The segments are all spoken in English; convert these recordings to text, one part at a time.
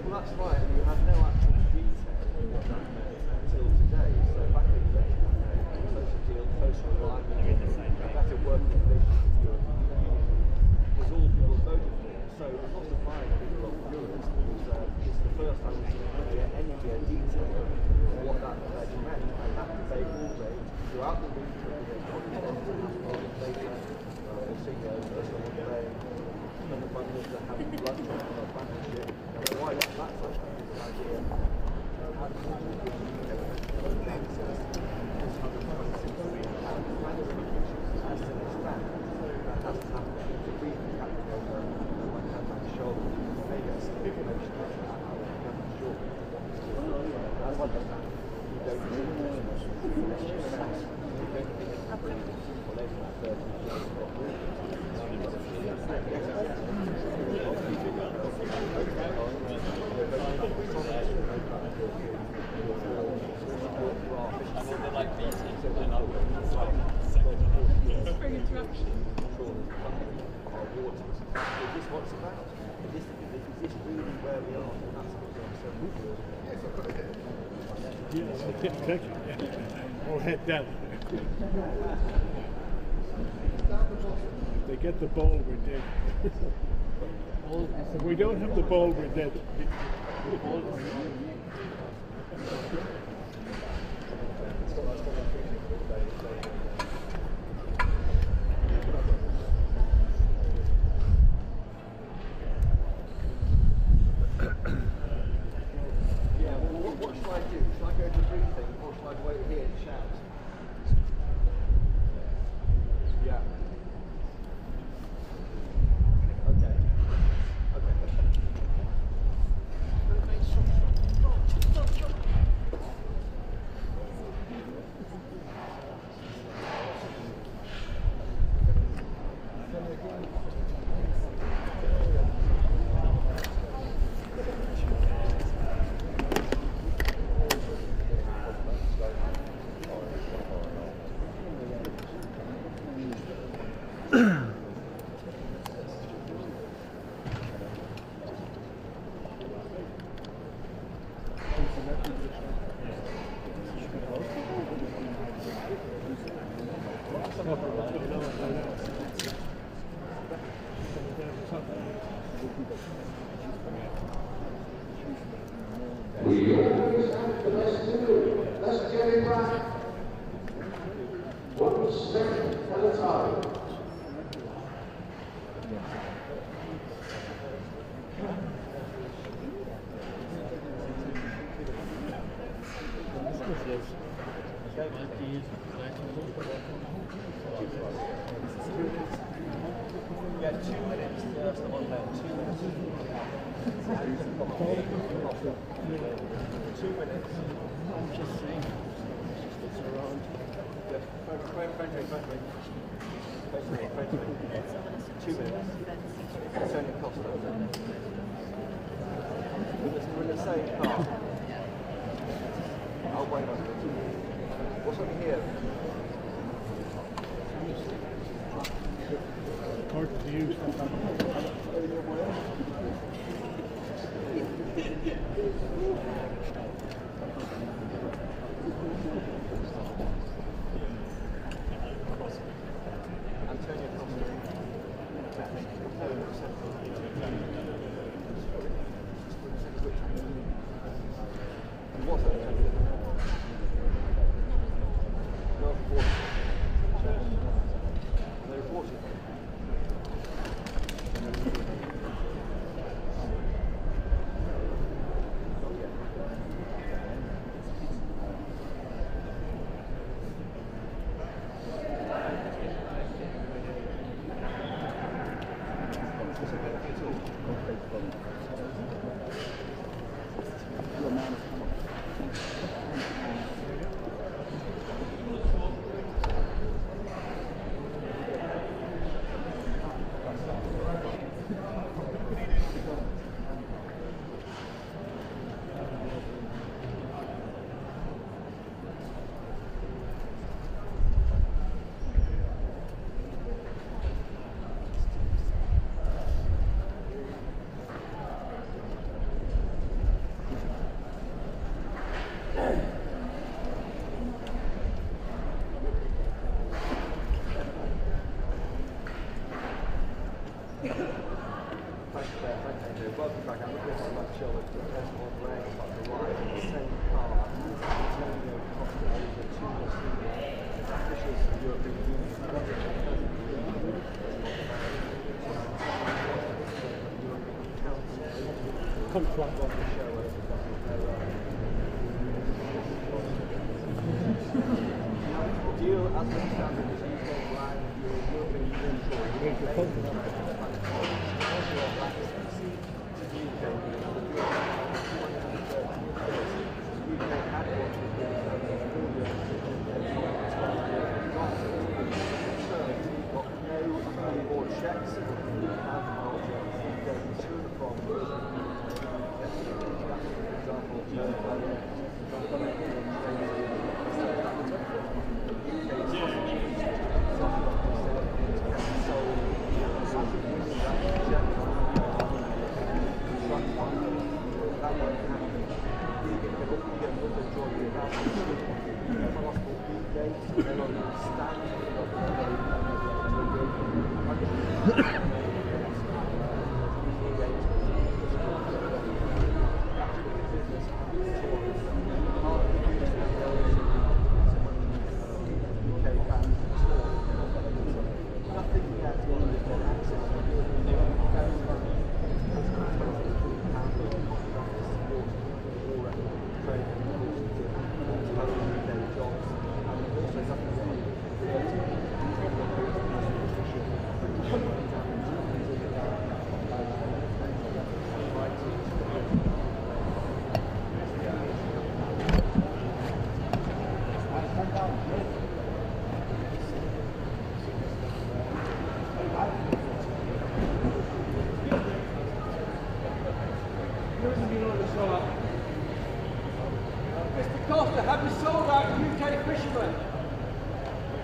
Well, that's right, and you had no actual detail of what that meant until today. So back in the social deal, social alignment, better working conditions with the European Union was all people voted for. So it's not surprising people got furious because it's the first time we've seen any detail of what that pledge meant. And that debate all day throughout the week of the Presidency, they said, someone saying, some of the funders that have blood on their partnership. Why not that such a good idea? How do you think as to understand that hasn't happened to be the captain of my handbag shoulder. Maybe that's some information about that. I'm not sure. That's what you don't Spring interruption. Is this what's about? Is this really where we are? Yes, I've got it here. Yes, thank you. Or head down. If they get the ball, we're dead. If we don't have the ball, we're dead. What shall I do? Shall I go to the briefing or shall I wait here and shout? Yeah. Okay. Let's get it right. 1 second at a time. Yeah, 2 minutes first of all, 2 minutes. 2 minutes. I'm just saying. It's around. Friendly. 2 minutes. It's only cost us. We're in the same car. I'll wait on you. What's on here? Hard to use. Antonio Costa. What's that? No report. No report. Welcome back. I'm looking at that show with the person on the right, about the right, in the same car, Antonio Costa over 2 officials of the European Union. Come flat. On the show over the deal as we stand in the UK line, European Union. Mr. Costa, have you sold out UK fishermen?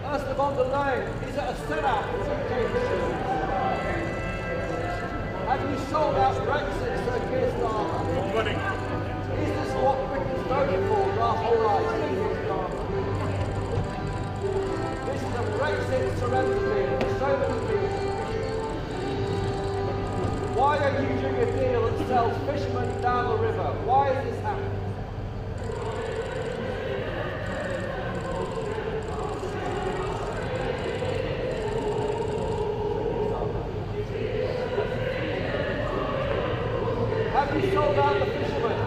Ursula von der Leyen, is it a sellout for UK fishermen? Have you sold out Brexit, Sir Keir Starmer? Is this what Britain's voted for last July, Sir Keir Starmer? This is a Brexit surrender deal for so many people. Why are you doing a deal that sells fishermen down the river? Why is this happening? Have you sold out the fishermen?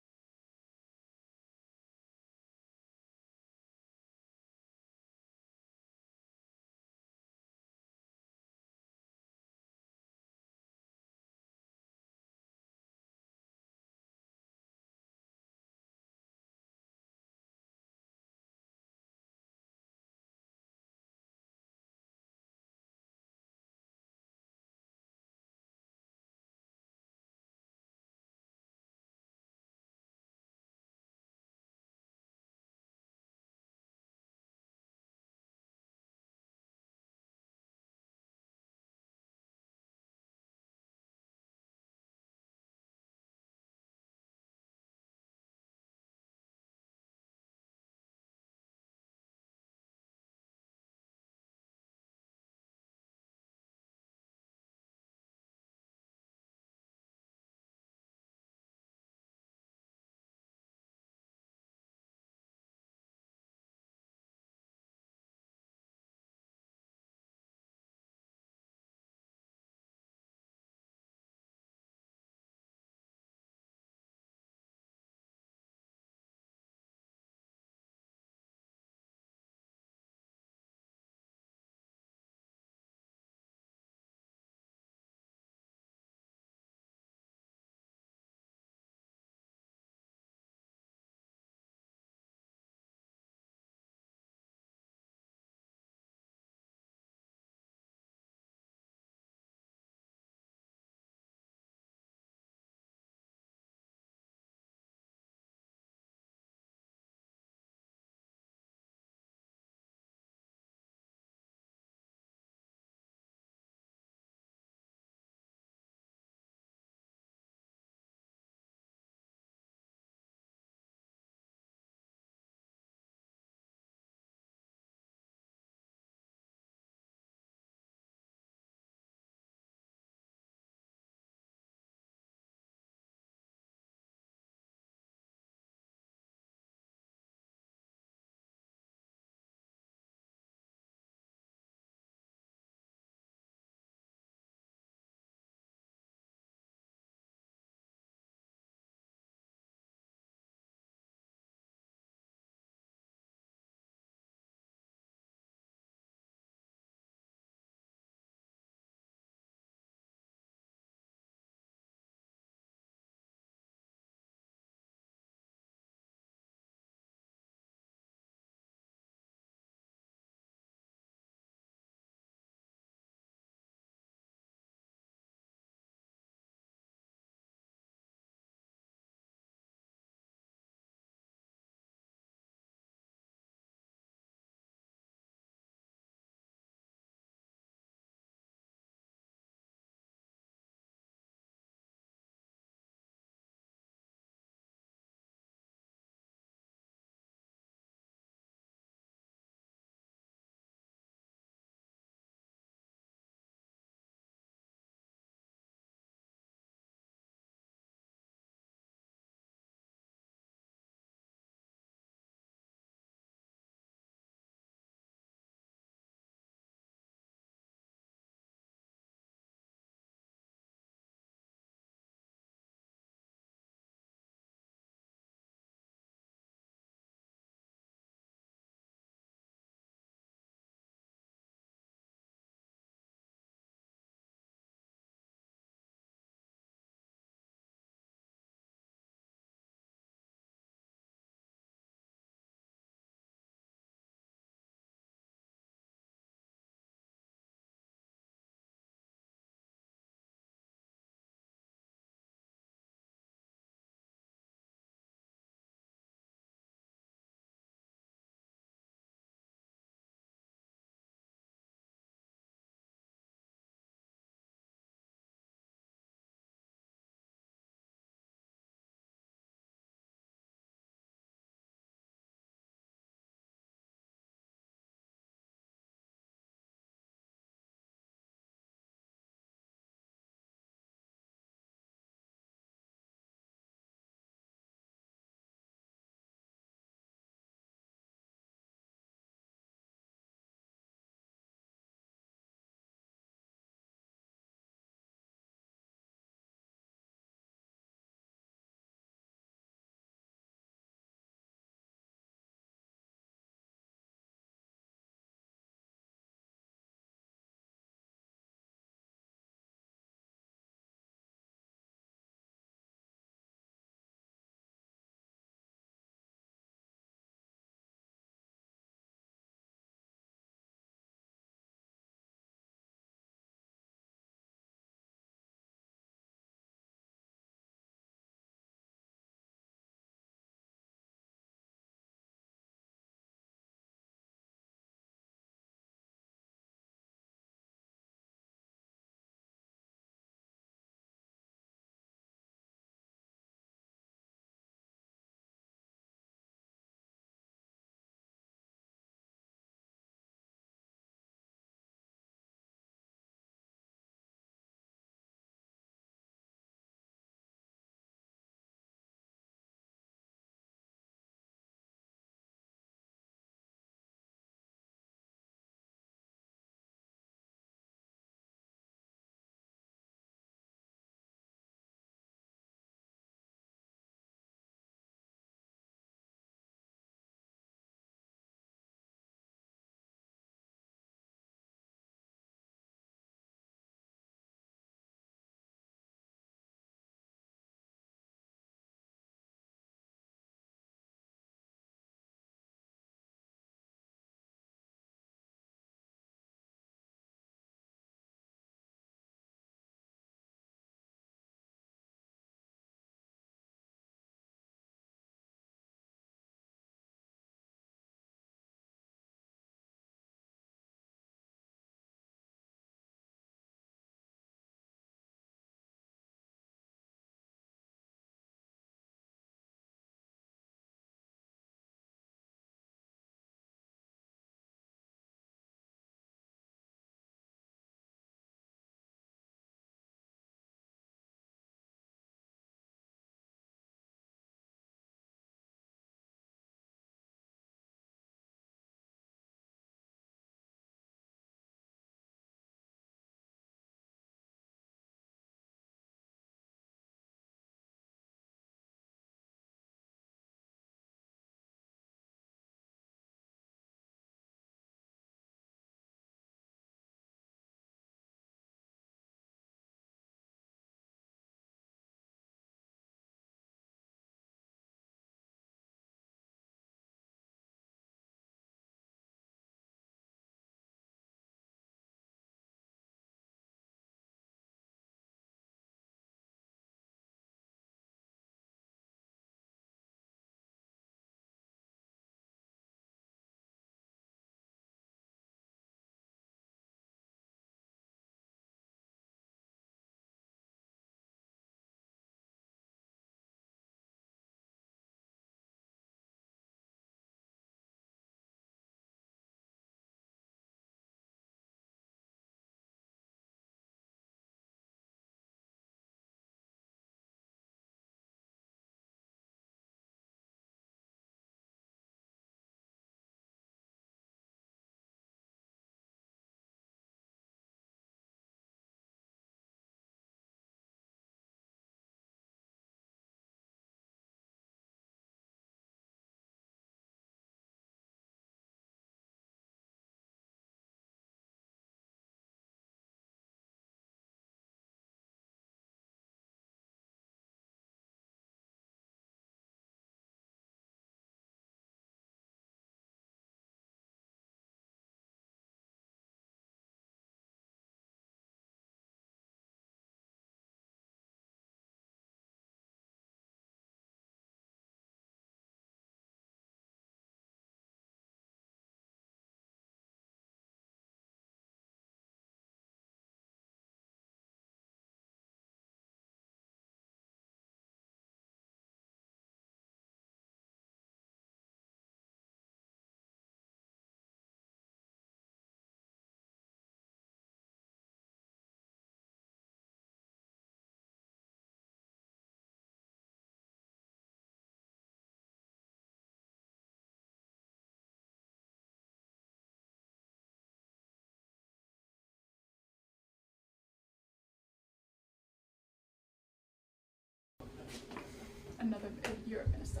another Europe minister.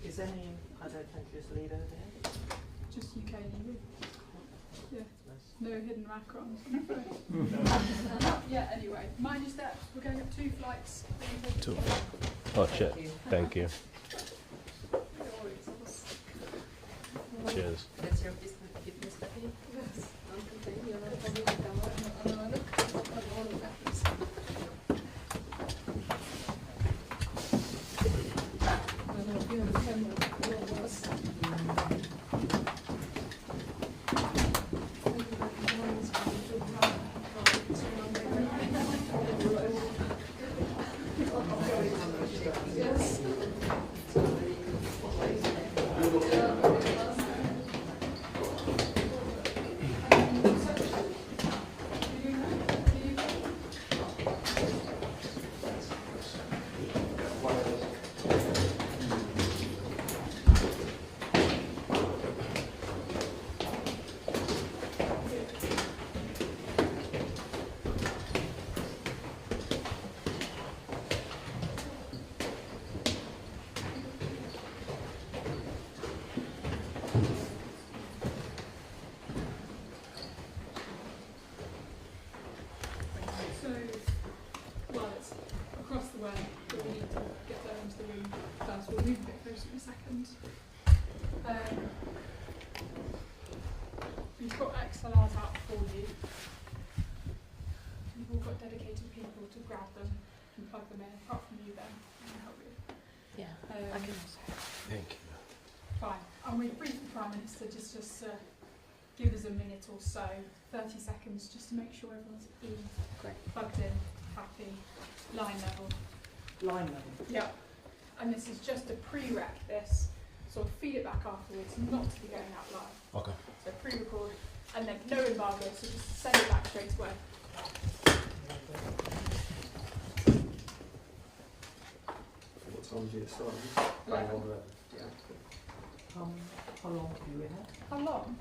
Is any other countries leader there? Just UK and EU. Yeah. No hidden Macrons, I'm afraid. Not yet, anyway. Mind your steps. We're going up 2 flights. Two. Oh shit. Thank you. Cheers. That's your business study? Yes. We'll move a bit closer in a second. We've got XLRs out for you. We've all got dedicated people to grab them and plug them in, apart from you then, I can help you. Yeah, I can also. Thank you. Fine. And we brief the Prime Minister just give us a minute or so, 30 seconds, just to make sure everyone's in, plugged in, happy, line level. Line level? Yeah. And this is just a pre-rec this, so feed it back afterwards, not to be going out live. Okay. So pre-record, and then no embargo, so just send it back straight away. What time do you start? Eleven. Yeah. How long do we have? How long?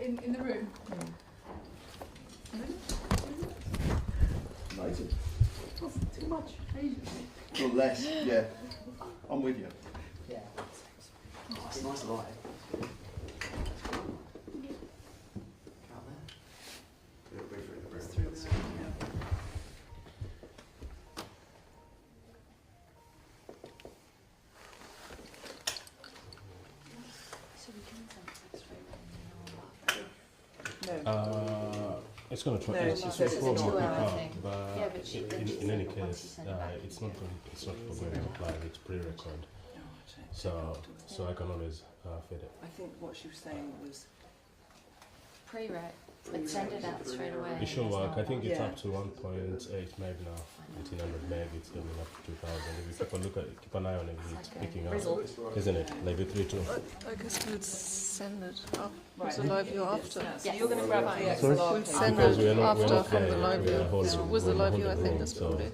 In the room? A minute? 2 minutes? 90. Wasn't too much. Ages. Or less, yeah. I'm with you. Yeah. It's nice light. Out there. So we can send that straight No. It's going to try. No, it's no, it's it's a probably 2 hour up, thing. but Yeah, but she- then she in any said once case, you send it back, it's not going. It's not for going to apply. It's pre-record, No, so I can always feed it. I think what she was saying was pre-rec, but send it out straight away. It should There's work. no I think it's Yeah. up to 1.8 meg now. 1800 meg. It's going up to 2000. If you keep an eye on it, it's picking up, isn't it? Like with 3.2. I guess we'd send it up right. to the live view after. So you're going to grab the Sorry? XLR We'll cable. send Because it we're not after from there, the live we are view. holding- With the we're live view, I holding think room, that's so probably.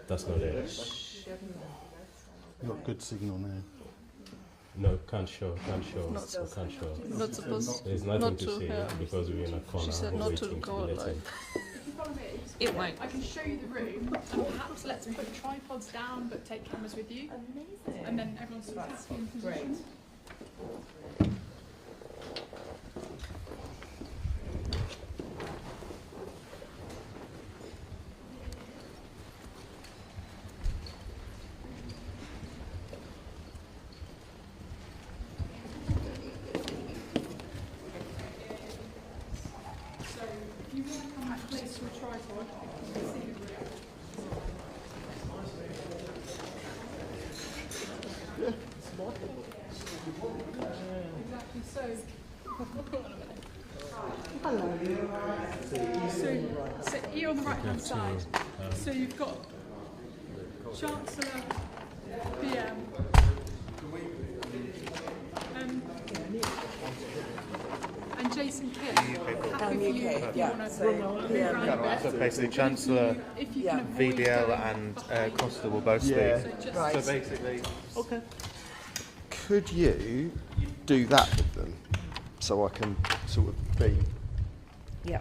that's not there. You've got good signal now. No, can't show. Not Can't show. Not supposed. There's nothing not to to, see yeah. because we're in a corner She said not to waiting go be let live. in. If you follow me, It might. I can show you the room, and perhaps let's put tripods down, but take cameras with you, Amazing. and then everyone's sort of happy in position. Great. So if you want to come back close to a tripod, you can see the room. Exactly so. So here on the right hand side, so you've got Chancellor, PM, and Jason Kidd. Happy for you if you want to move around a So bit. basically, Chancellor, If you can avoid VDL, going and behind. Costa will both speak. So just Right. So basically, Could you do that with them so I can sort of be? Yeah.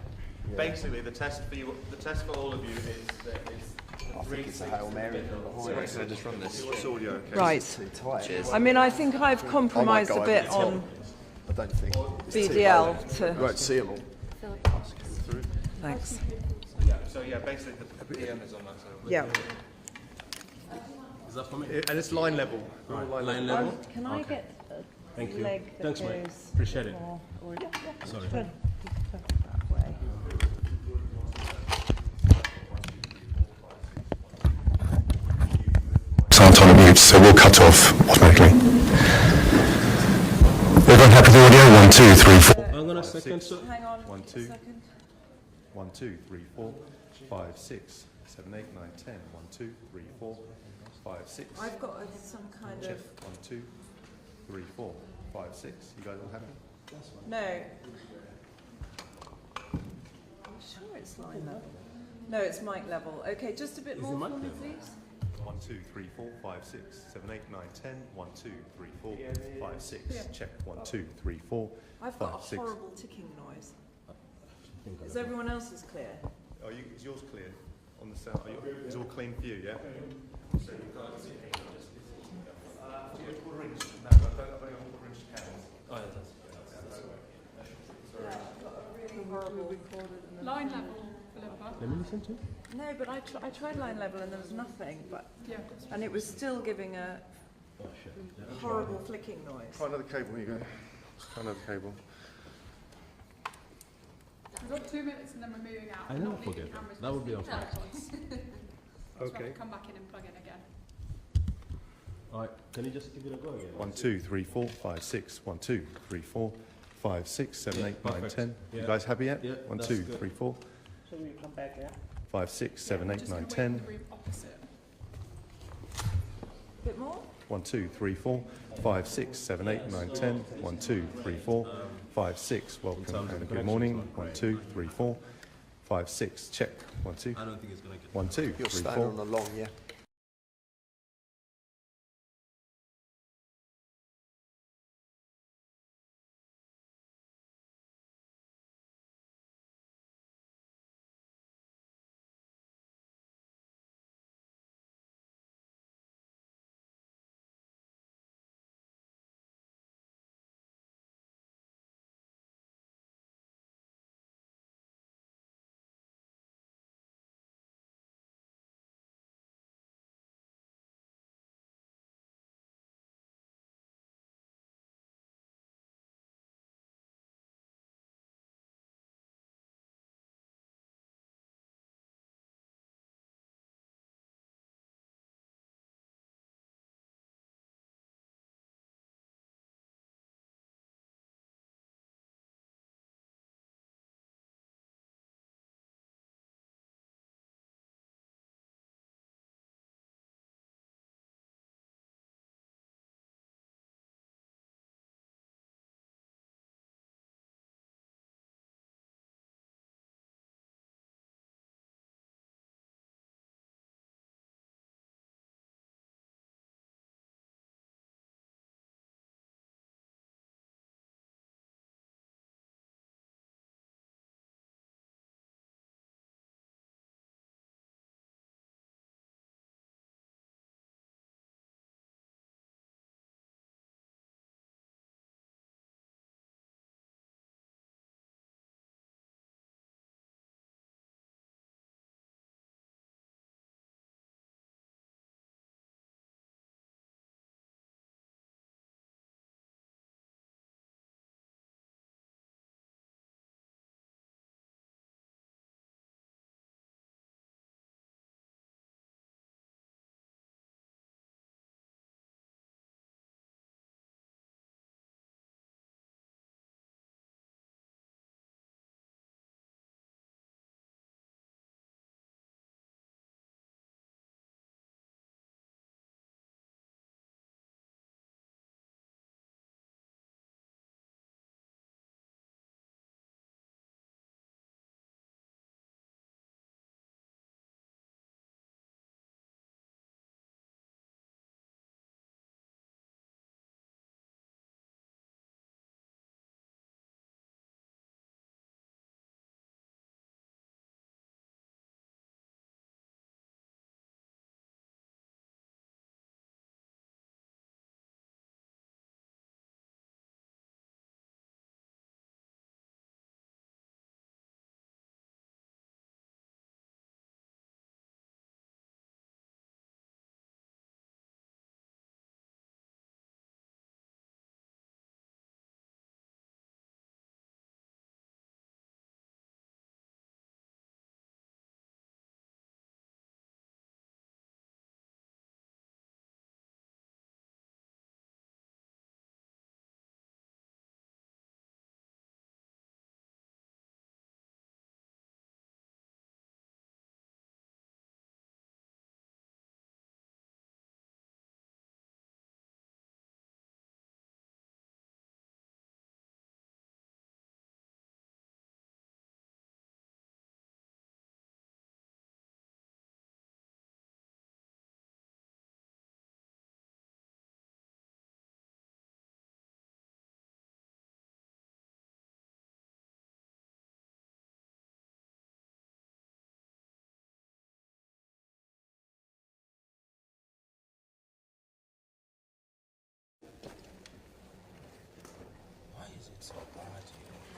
basically, the test for you, the test for all of you is that it's I think it's a Hail Mary from behind. So just run this. What's audio? Okay. Right. Too tight. Cheers. I mean, I think I've compromised go a over bit the top. on I don't think it's too BDL low. You to. won't see them all. Thanks. So yeah, basically the PM is on that side. Yeah. Is that for me? And it's line level. Line level? Can I get a Thank you. leg that Thanks, mate. goes Appreciate it. more, or Sorry. turn that way? Aren't on mute, so we'll cut off automatically. Everyone happy with the audio? 1, 2, 3, 4. Hang on a second, sir. Hang on. 1, 2. A second. 1, 2, 3, 4, 5, 6, 7, 8, 9, 10. 1, 2, 3, 4, 5, 6. I've got some kind Check. of. 1, 2, 3, 4, 5, 6. You guys all happy? No. I'm sure it's line level. No, it's mic level. Okay, just a bit more for me, please. 1, 2, 3, 4, 5, 6, 7, 8, 9, 10. 1, 2, 3, 4, 5, 6. Check. 1, 2, 3, 4, I've got 5, a 6. horrible ticking noise. Is everyone else's clear? Is yours clear on the sound? Is all clean for you, yeah? So you've got do you have quarter inch? No, I've only got quarter inch cans. Oh, yeah, that's Yeah, I've got a really horrible recorded. Line level, Philippa. Let me listen to it. No, but I tried line level and there was nothing, but Yeah. and it was still giving a horrible flicking noise. Try another cable, here you go. Try another cable. We've got 2 minutes and then we're moving out. I We're never not leaving forget that. cameras That would be with okay. tripods. That's why Okay. we come back in and plug in again. Alright, can you just give it a go again? 1, 2, 3, 4, 5, 6. 1, 2, 3, 4, 5, 6, 7, 8, 9, perfect. 10. Yeah. You guys happy yet? Yeah, 1, that's 2, good. 3, 4, So we come back, yeah? 5, 6, 7, 8, Just 9, gonna wait 10. for the room opposite. Bit more? 1, 2, 3, 4, 5, 6, 7, 8, 9, 10. 1, 2, 3, 4, 5, 6. Welcome terms of the and good connection, morning. it's not 1, 2, 3, 4, 5, 6. Check. 1, 2. I don't think it's gonna get 1, 2, You're 3, standing 4. on the long, yeah.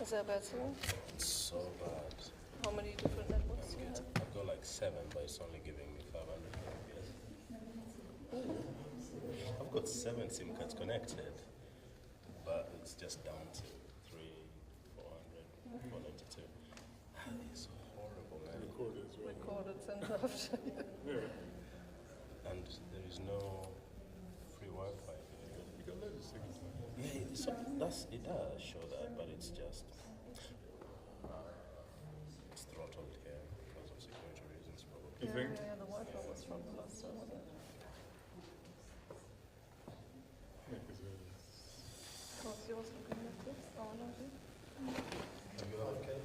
Is that better? It's so bad. How many different networks do you have? I've got like 7, but it's only giving me 500 Mbps. I've got 7 SIM cards connected, but it's just down to 400, 492. It's horrible, man. Recorded, sent after you. And there is no free Wi-Fi here. You got loads of signals. Yeah, it does show that, but it's just it's throttled here because of security reasons, probably. You think? Yeah, the Wi-Fi was from the last time, wasn't it? What's yours looking like this? Oh, no. Are you okay?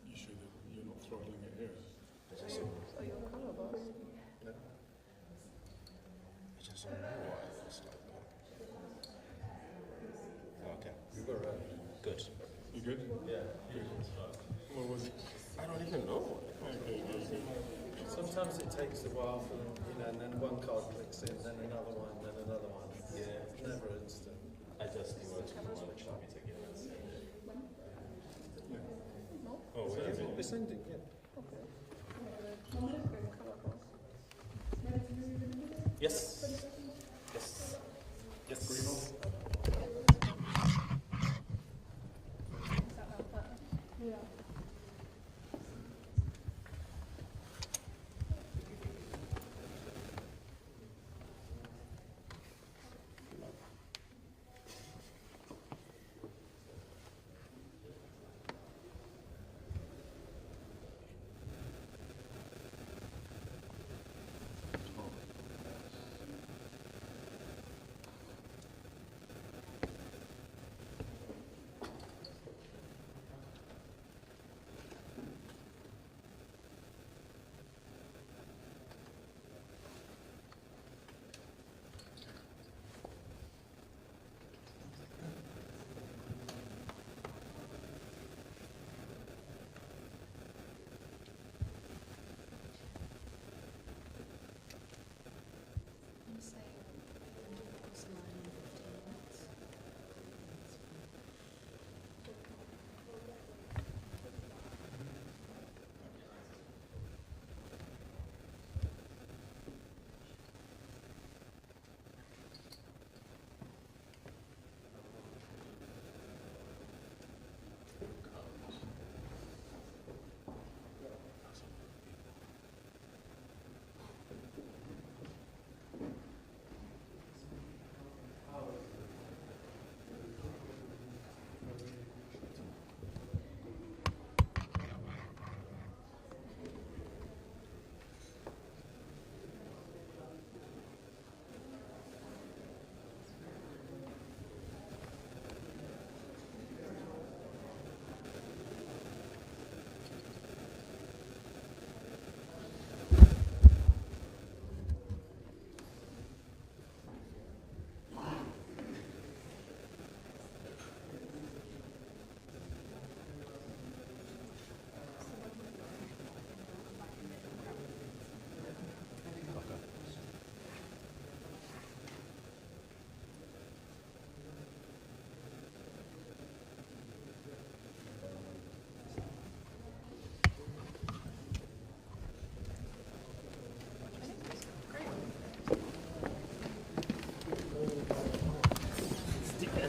You sure that you're not throttling it here? Are you on colour, boss? No. I just don't know why it's like that. Okay. You got right. Good. You good? Yeah. What was it? I don't even know. Sometimes it takes a while for them, and then one card clicks in, then another one, then another one. Yeah. It's never instant. I just want to try it again. Oh, wait. It's ending, yeah. Yes. Yes. Yes. Yeah.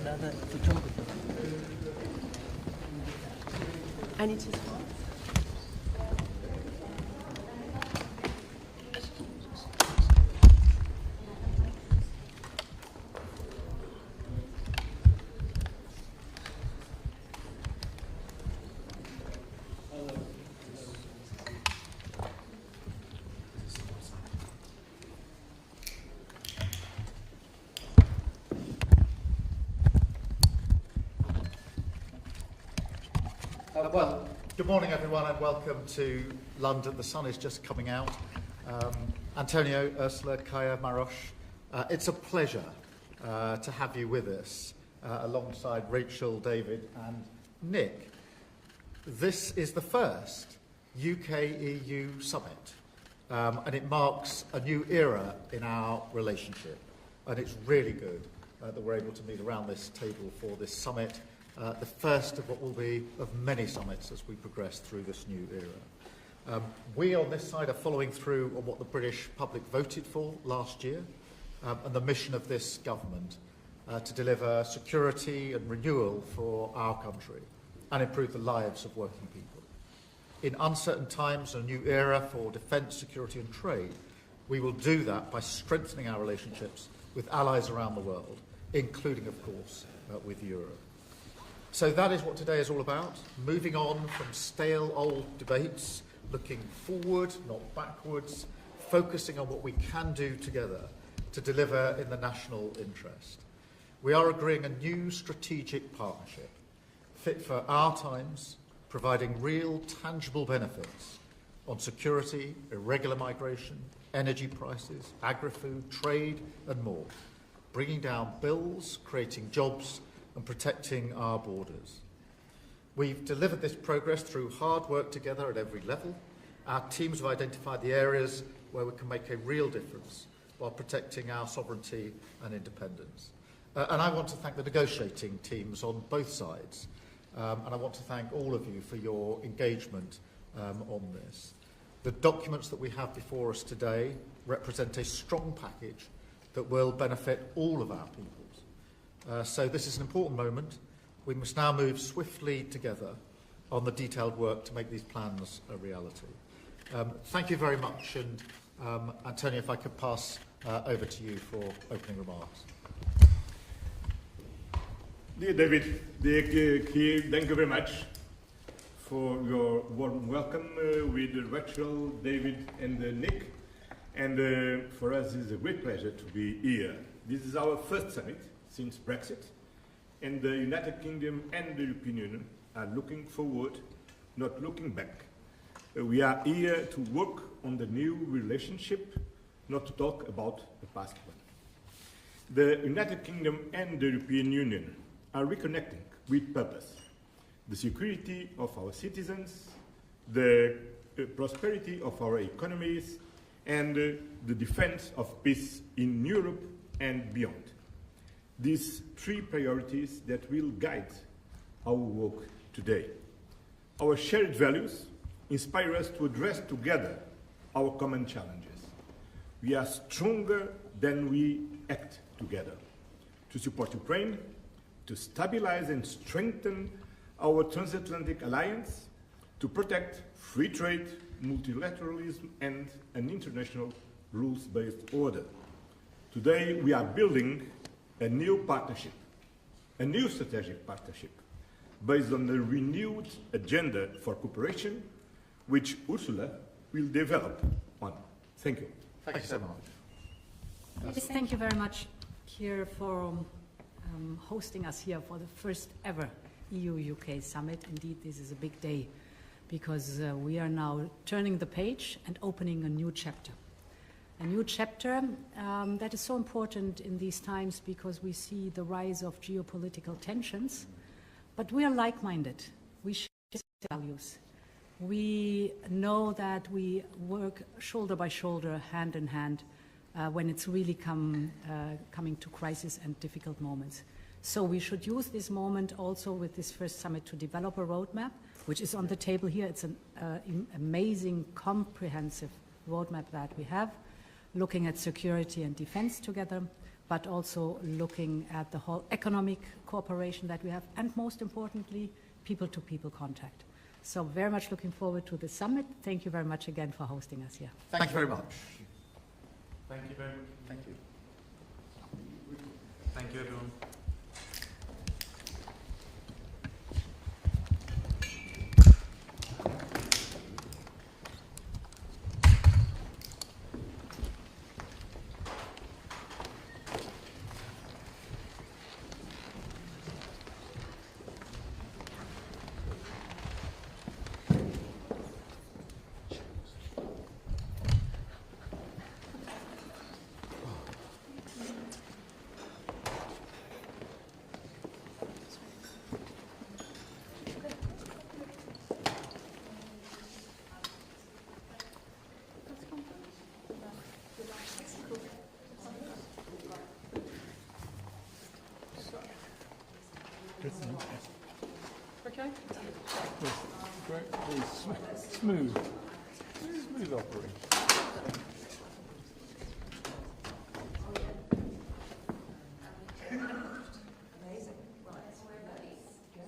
another photographer. And it is hot. Well, good morning everyone and welcome to London. The sun is just coming out. Antonio, Ursula, Kaya, Marosh, it's a pleasure to have you with us alongside Rachel, David and Nick. This is the first UK-EU summit. And it marks a new era in our relationship. And it's really good that we're able to meet around this table for this summit, the first of what will be of many summits as we progress through this new era. We on this side are following through on what the British public voted for last year, and the mission of this government to deliver security and renewal for our country and improve the lives of working people. In uncertain times, a new era for defence, security and trade, we will do that by strengthening our relationships with allies around the world, including, of course, with Europe. So that is what today is all about, moving on from stale old debates, looking forward, not backwards, focusing on what we can do together to deliver in the national interest. We are agreeing a new strategic partnership, fit for our times, providing real, tangible benefits on security, irregular migration, energy prices, agri-food, trade and more, bringing down bills, creating jobs and protecting our borders. We've delivered this progress through hard work together at every level. Our teams have identified the areas where we can make a real difference while protecting our sovereignty and independence. And I want to thank the negotiating teams on both sides. And I want to thank all of you for your engagement on this. The documents that we have before us today represent a strong package that will benefit all of our peoples. So this is an important moment. We must now move swiftly together on the detailed work to make these plans a reality. Thank you very much, and Antonio, if I could pass over to you for opening remarks. Dear David, dear Keir, thank you very much for your warm welcome with Rachel, David and Nick. And for us it is a great pleasure to be here. This is our first summit since Brexit, and the United Kingdom and the European Union are looking forward, not looking back. We are here to work on the new relationship, not to talk about the past one. The United Kingdom and the European Union are reconnecting with purpose, the security of our citizens, the prosperity of our economies, and the defense of peace in Europe and beyond. These three priorities that will guide our work today. Our shared values inspire us to address together our common challenges. We are stronger than we act together. To support Ukraine, to stabilize and strengthen our transatlantic alliance, to protect free trade, multilateralism, and an international rules-based order. Today, we are building a new partnership, a new strategic partnership, based on the renewed agenda for cooperation, which Ursula will develop on. Thank you. Thank you so much. Yes, thank you very much, Keir, for hosting us here for the first ever EU-UK summit. Indeed, this is a big day because we are now turning the page and opening a new chapter. A new chapter that is so important in these times because we see the rise of geopolitical tensions, but we are like-minded. We share values. We know that we work shoulder by shoulder, hand in hand, when it's really coming to crisis and difficult moments. So we should use this moment also with this first summit to develop a roadmap, which is on the table here. It's an amazing, comprehensive roadmap that we have, looking at security and defense together, but also looking at the whole economic cooperation that we have, and most importantly, people-to-people contact. So very much looking forward to the summit. Thank you very much again for hosting us here. Thank you very much. Thank you very much. Thank you. Thank you, everyone. Okay? Great. Smooth. Smooth operation. Amazing. Right, ready, go.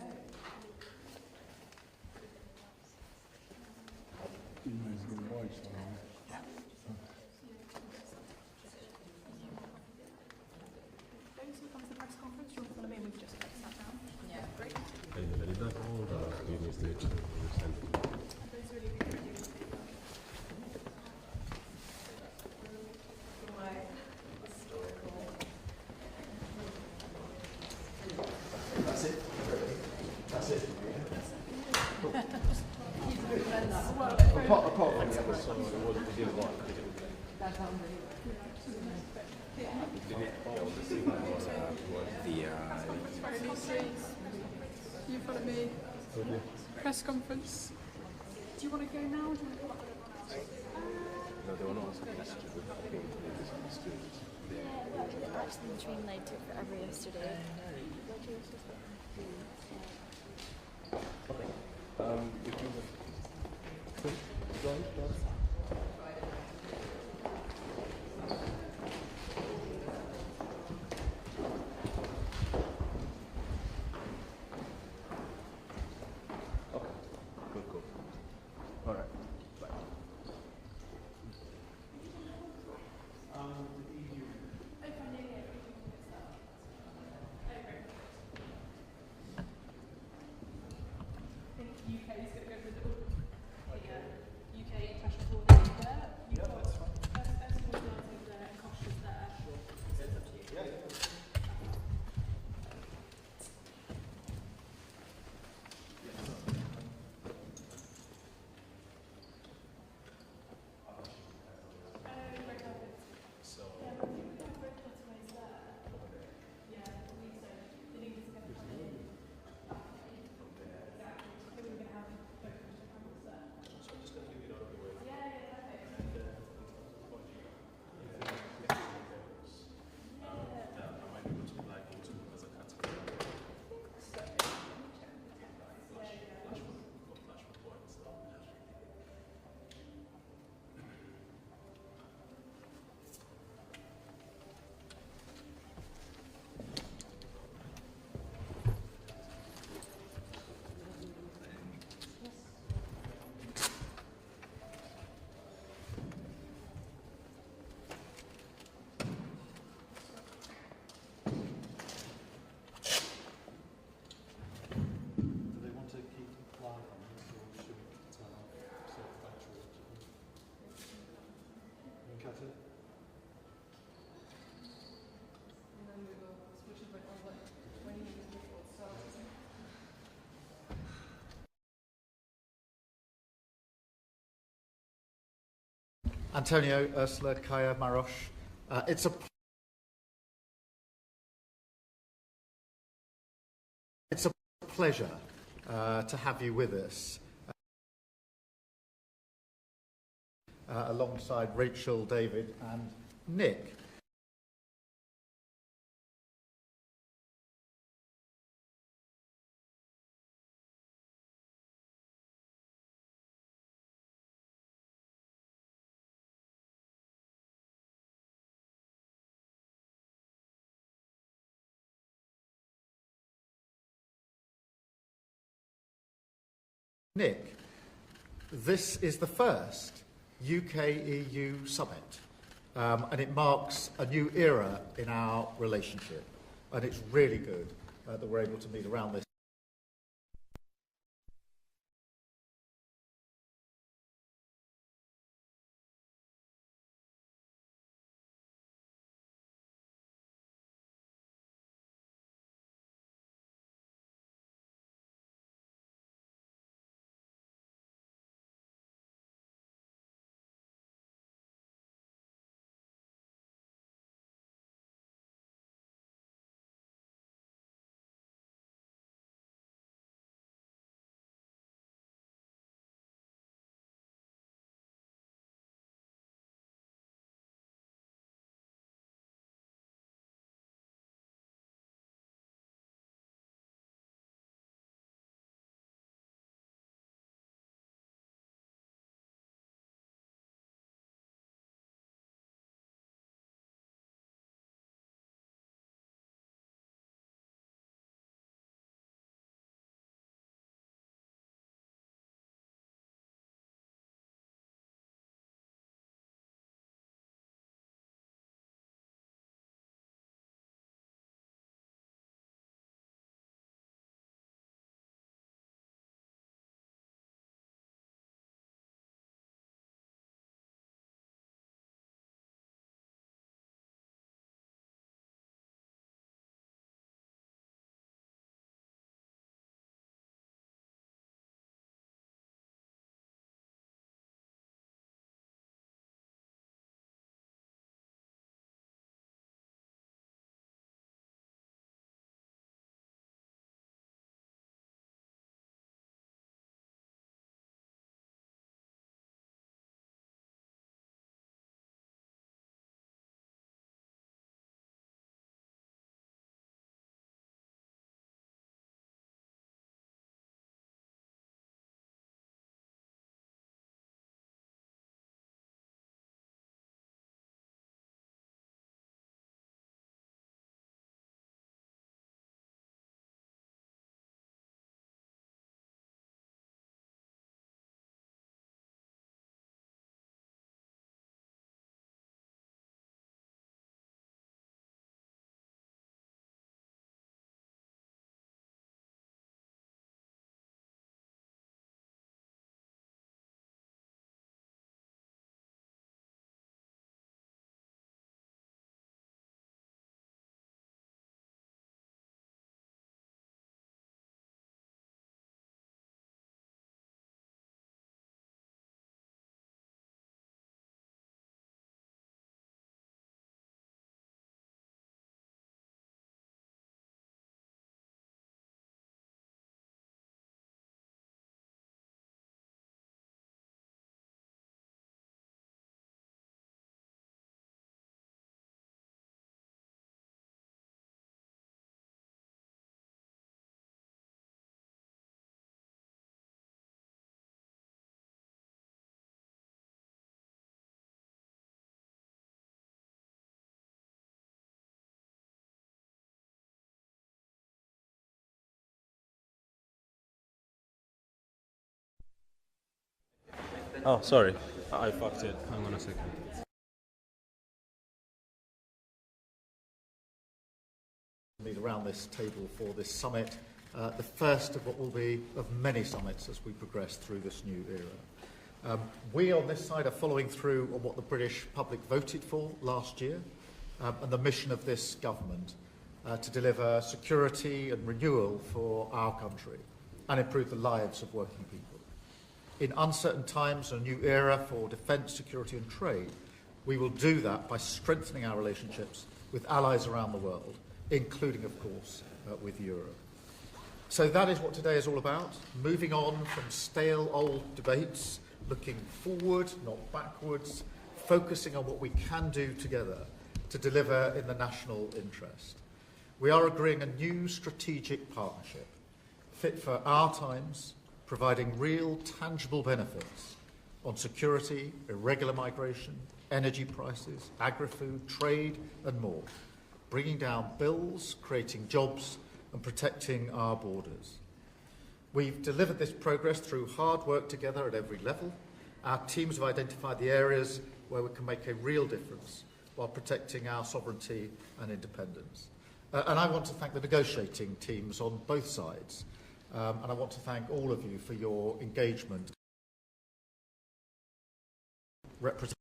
Those who come to the press conference, you'll follow me. We've just sat down. Yeah, great. That's it. That's it. Apart from the other song, it didn't work. You follow me. Press conference. Do you want to go now or do you want to go back with everyone else? No, they were not asking us to do it. Yeah, actually the train line took forever yesterday. Cool. All right. Bye. I think the UK is going to go with the UK international coordinator there. You've got Ursula there and Kosh is there. So it's up to you. Antonio, Ursula, Keir, Marosh, it's a pleasure to have you with us alongside Rachel, David and Nick. Nick, this is the first UK-EU summit, and it marks a new era in our relationship, and it's really good that we're able to meet around this. Oh, sorry. I fucked it. Hang on a second. Around this table for this summit, the first of what will be of many summits as we progress through this new era. We on this side are following through on what the British public voted for last year and the mission of this government to deliver security and renewal for our country and improve the lives of working people. In uncertain times and a new era for defence, security and trade, we will do that by strengthening our relationships with allies around the world, including, of course, with Europe. So that is what today is all about, moving on from stale old debates, looking forward, not backwards, focusing on what we can do together to deliver in the national interest. We are agreeing a new strategic partnership, fit for our times, providing real, tangible benefits on security, irregular migration, energy prices, agri-food, trade and more, bringing down bills, creating jobs and protecting our borders. We've delivered this progress through hard work together at every level. Our teams have identified the areas where we can make a real difference while protecting our sovereignty and independence. And I want to thank the negotiating teams on both sides. And I want to thank all of you for your engagement. Represent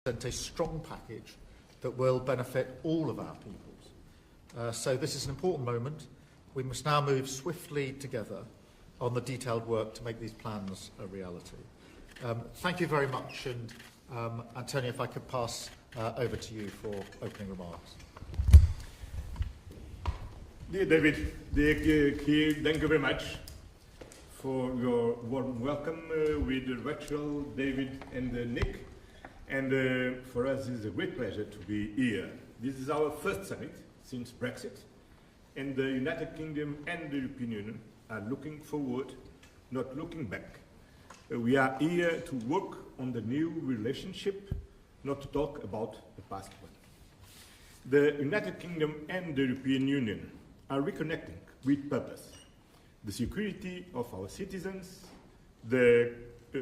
a strong package that will benefit all of our peoples. So this is an important moment. We must now move swiftly together on the detailed work to make these plans a reality. Thank you very much, and Antonio, if I could pass over to you for opening remarks. Dear David, dear Keir, thank you very much for your warm welcome with Rachel, David and Nick. And for us it's a great pleasure to be here. This is our first summit since Brexit, and the United Kingdom and the European Union are looking forward, not looking back. We are here to work on the new relationship, not to talk about the past one. The United Kingdom and the European Union are reconnecting with purpose. The security of our citizens, the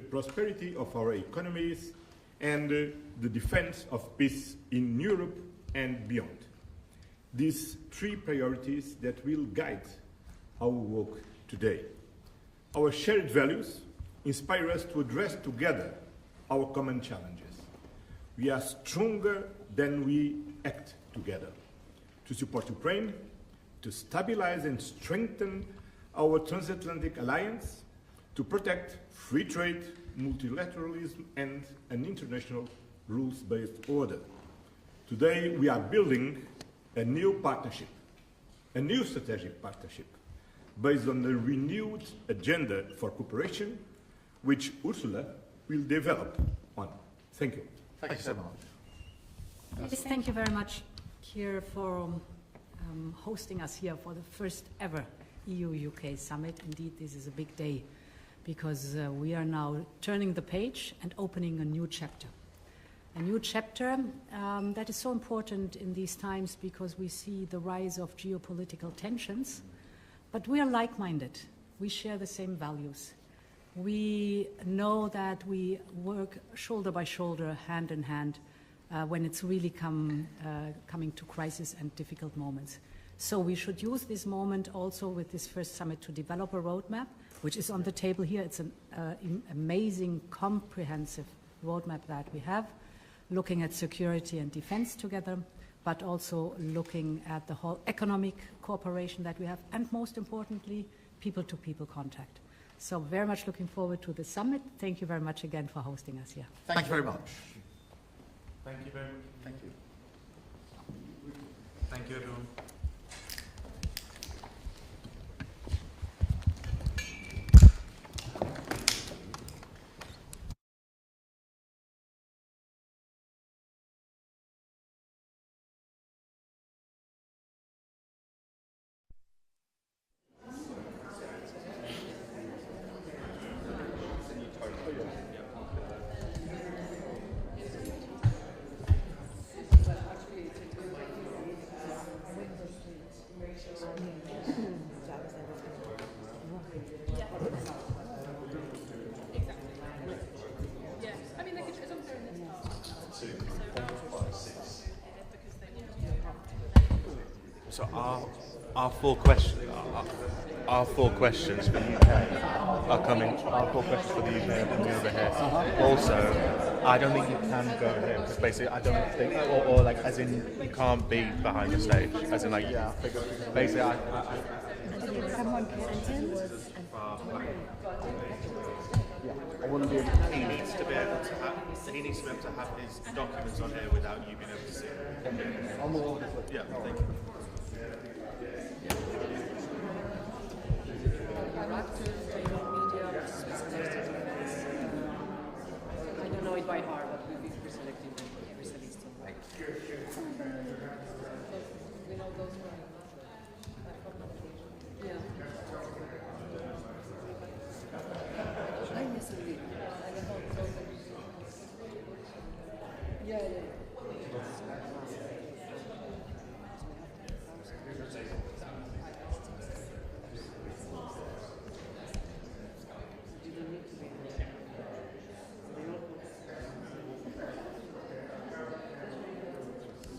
prosperity of our economies, and the defense of peace in Europe and beyond. These three priorities that will guide our work today. Our shared values inspire us to address together our common challenges. We are stronger than we act together. To support Ukraine, to stabilize and strengthen our transatlantic alliance, to protect free trade, multilateralism and an international rules-based order. Today we are building a new partnership, a new strategic partnership based on the renewed agenda for cooperation which Ursula will develop on. Thank you. Thank you so much. Yes, thank you very much, Keir, for hosting us here for the first ever EU-UK summit. Indeed, this is a big day because we are now turning the page and opening a new chapter. A new chapter that is so important in these times because we see the rise of geopolitical tensions, but we are like-minded. We share the same values. We know that we work shoulder by shoulder, hand in hand, when it's really coming to crisis and difficult moments. So we should use this moment also with this first summit to develop a roadmap, which is on the table here. It's an amazing, comprehensive roadmap that we have, looking at security and defense together, but also looking at the whole economic cooperation that we have, and most importantly, people-to-people contact. So very much looking forward to the summit. Thank you very much again for hosting us here. Thank you very much. Thank you very much. Thank you. Thank you, everyone. Our four questions for the UK are coming. Our four questions for the UK are coming over here. Also, I don't think you can go here because basically I don't think, or like as in you can't be behind the stage. As in like basically I Someone can he needs to be able to have his documents on here without you being able to see it. Yeah, thank you. I don't know it by heart, but we'll be pre-selecting the pre-selected. We know those yeah. I miss a bit. I don't know. Yeah.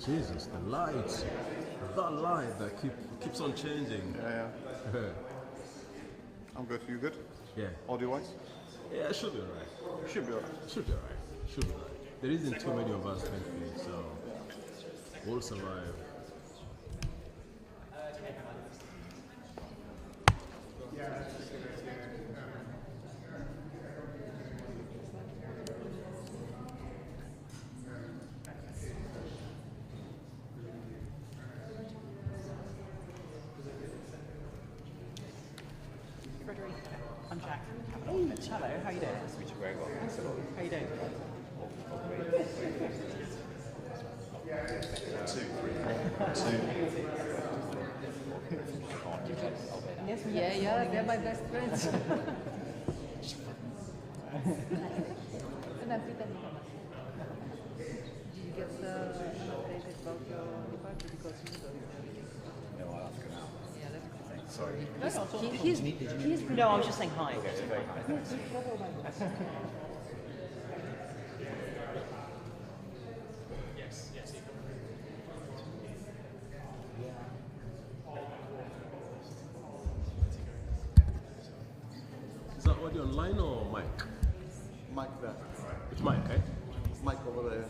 Jesus, the lights. That light that keeps on changing. Yeah. I'm good. You good? Yeah. Audio-wise? Yeah, it should be alright. Should be alright. Should be alright. Should be alright. There isn't too many of us, thankfully, so we'll survive. I'm Jack. Hey, hello, how you doing? Nice to meet you, very well. How you doing? Yes, yeah, they're my best friends. And I'm pretending. Did you get updated about your departure because you No, I'll ask her now. Yeah, that's good. Sorry. No, I was just saying hi. Okay, very hi. Yes. Is that audio online or mic? Mic there. It's mic, eh? Mic over there.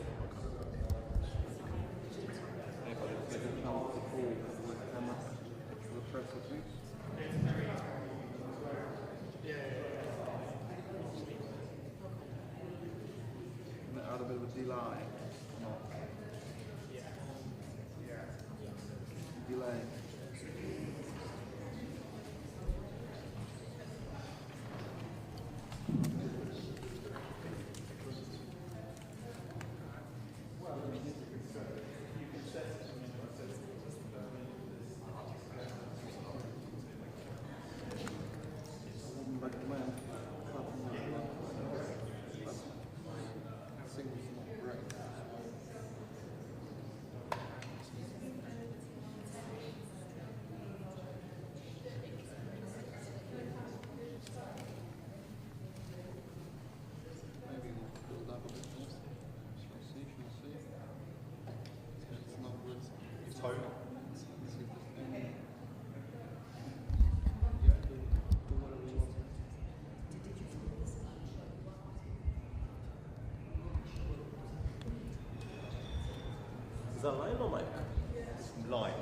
Out a bit of a delay. Delay. Is that line or mic? It's line.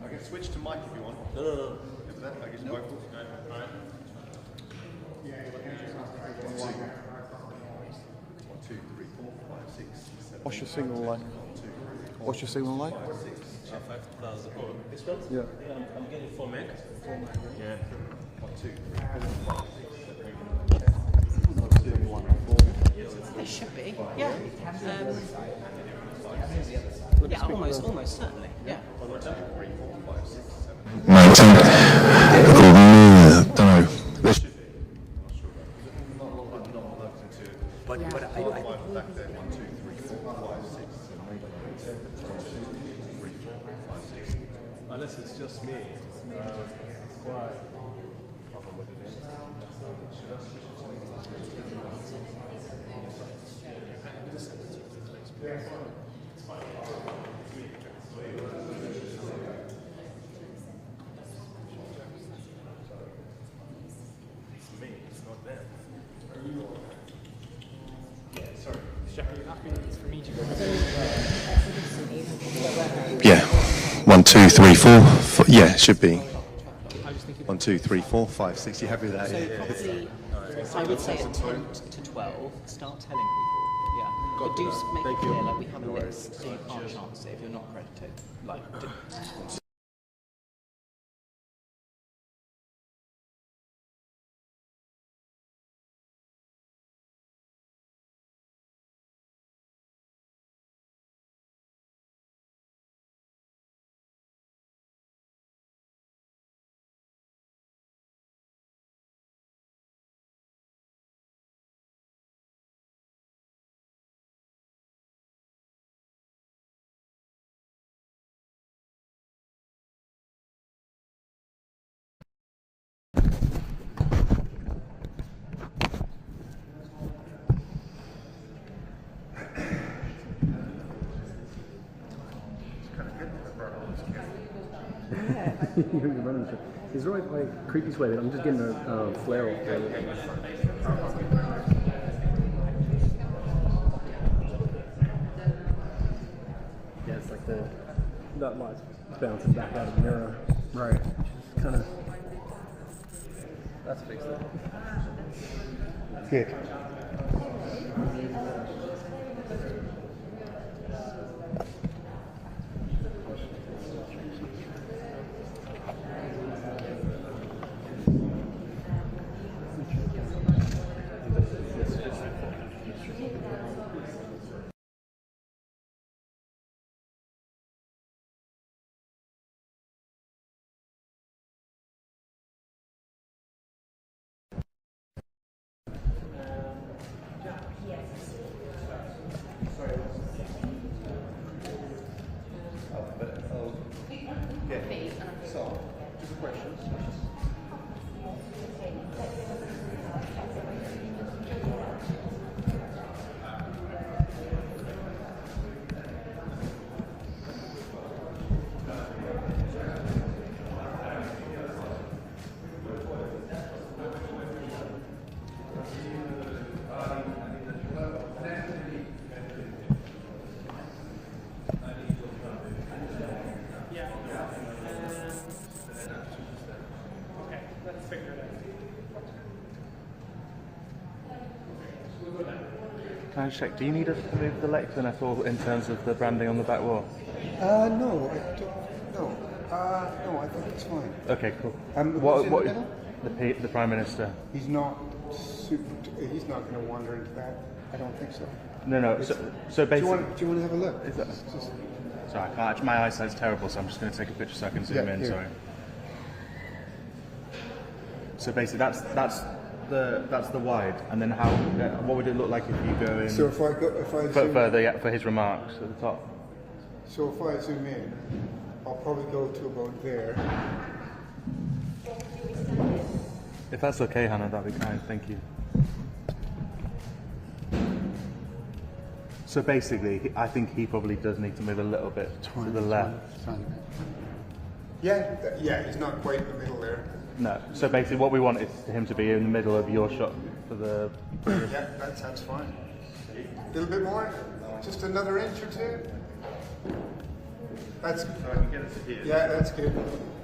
I can switch to mic if you want. No. I guess vocals. Alright. One, two, three, four, five, six, seven. What's your signal like? What's your signal like? 5,000. Oh, this one? Yeah. I'm getting 4 meg. Yeah. 1, 2, 3, 4, 5, 6, 7. It should be, yeah. Yeah, almost certainly, yeah. 1, 2, 3, 4, 5, 6, 7. 19. Don't know. Let's But I back there. 1, 2, 3, 4, 5, 6, 7, 8, 3, 4, 5, 6. Unless it's just me. It's quite a problem with it. Should I switch it to Yeah. 1, 2, 3, 4. Yeah, it should be. 1, 2, 3, 4, 5, 6. You happy with that? So probably, I would say at 10 to 12, start telling people. Yeah. But do make it clear, like we have a list, so you can't chance it if you're not credited. Like. You're running the show. Is there like creepy way? I'm just getting a flare off. Yeah, it's like that light's bouncing back out of the mirror. Right. Just kind of. That's fixed. Good. Can I check, do you need us to move the lectern at all in terms of the branding on the back wall? No, I don't. No. No, I think it's fine. Okay, cool. What? The Prime Minister? He's not he's not going to wander into that. I don't think so. No. So basically, do you want to have a look? Sorry, I can't. My eyesight's terrible, so I'm just going to take a picture so I can zoom in. Here. Sorry. So basically, that's the wide, and then how? What would it look like if you go in? So if I zoom further, for his remarks at the top. So if I zoom in, I'll probably go to about there. If that's okay, Hannah, that'd be kind. Thank you. So basically, I think he probably does need to move a little bit to the left. Yeah, he's not quite in the middle there. No. So basically, what we want is him to be in the middle of your shot for the. Yeah, that's fine. A little bit more, just another inch or two. That's. So I can get it to here. Yeah, that's good.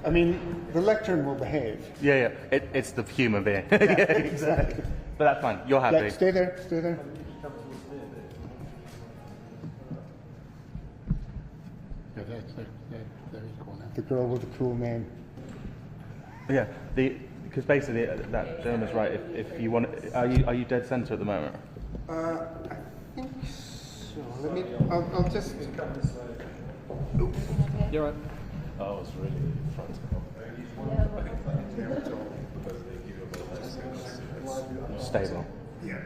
I mean, the lectern will behave. Yeah. It's the human being. Yeah, exactly. But that's fine. You're happy. Yeah, stay there. Yeah, there you go now. The girl with the cool name. Yeah, because basically that gentleman's right. If you want, are you dead centre at the moment? I think so. Let me. I'll just. You're right. Oh, it's really front. Stable. Yeah.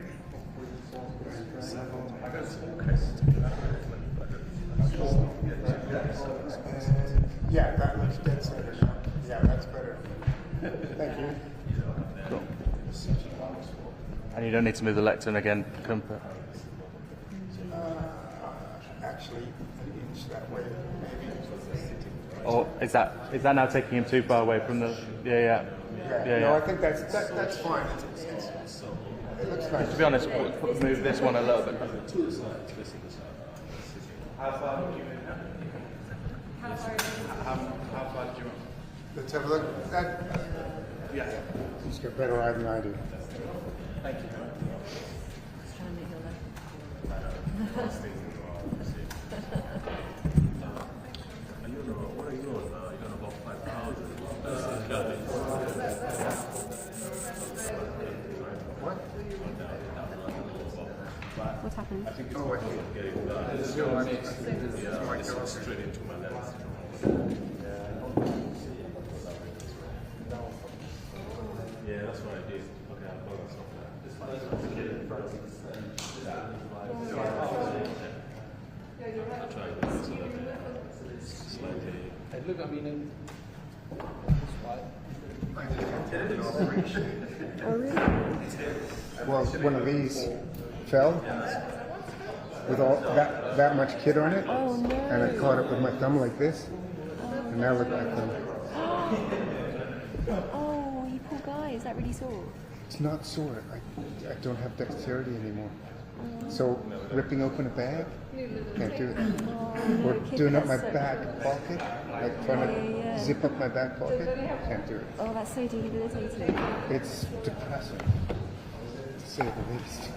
Yeah, that looks dead center. Yeah, that's better. Thank you. Cool. And you don't need to move the lectern again, comfort. Actually, an inch that way, maybe. Or is that now taking him too far away from the? Yeah. No, I think that's fine. It looks nice. To be honest, move this one a little bit. How How far do you want? Let's have a look. Yeah. He's got better eye than I do. Thank you. What's happened? I think it's straight into my lens. Yeah, that's what I did. Okay, I'll follow something. I'll try and do it slightly. Hey, look, I mean, Well, one of these fell with all that much kit on it, and I caught it with my thumb like this, and now look at them. Oh, you poor guy. Is that really sore? It's not sore. I don't have dexterity anymore. So ripping open a bag, can't do it. Or doing up my back pocket, like trying to zip up my back pocket, can't do it. Oh, that's so debilitating. It's depressing, to say the least.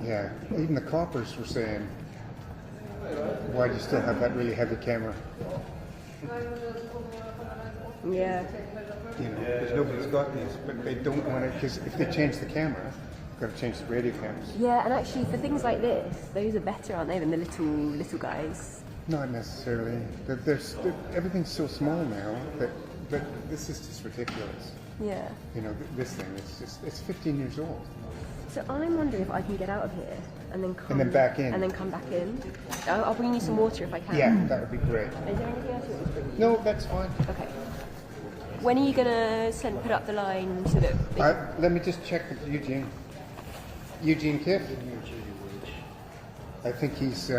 Yeah, even the coppers were saying, why do you still have that really heavy camera? Yeah. You know, because nobody's got these, but they don't want it, because if they change the camera, they've got to change the radio cams. Yeah, and actually for things like this, those are better, aren't they, than the little guys? Not necessarily. Everything's so small now that this is just ridiculous. Yeah. You know, this thing, it's 15 years old. So I'm wondering if I can get out of here and then come back in. And then come back in. I'll bring you some water if I can. Yeah, that would be great. Is there anything else you want me to bring you? No, that's fine. Okay. When are you gonna put up the line so that? Let me just check with Eugene. Eugene Kiff? I think he's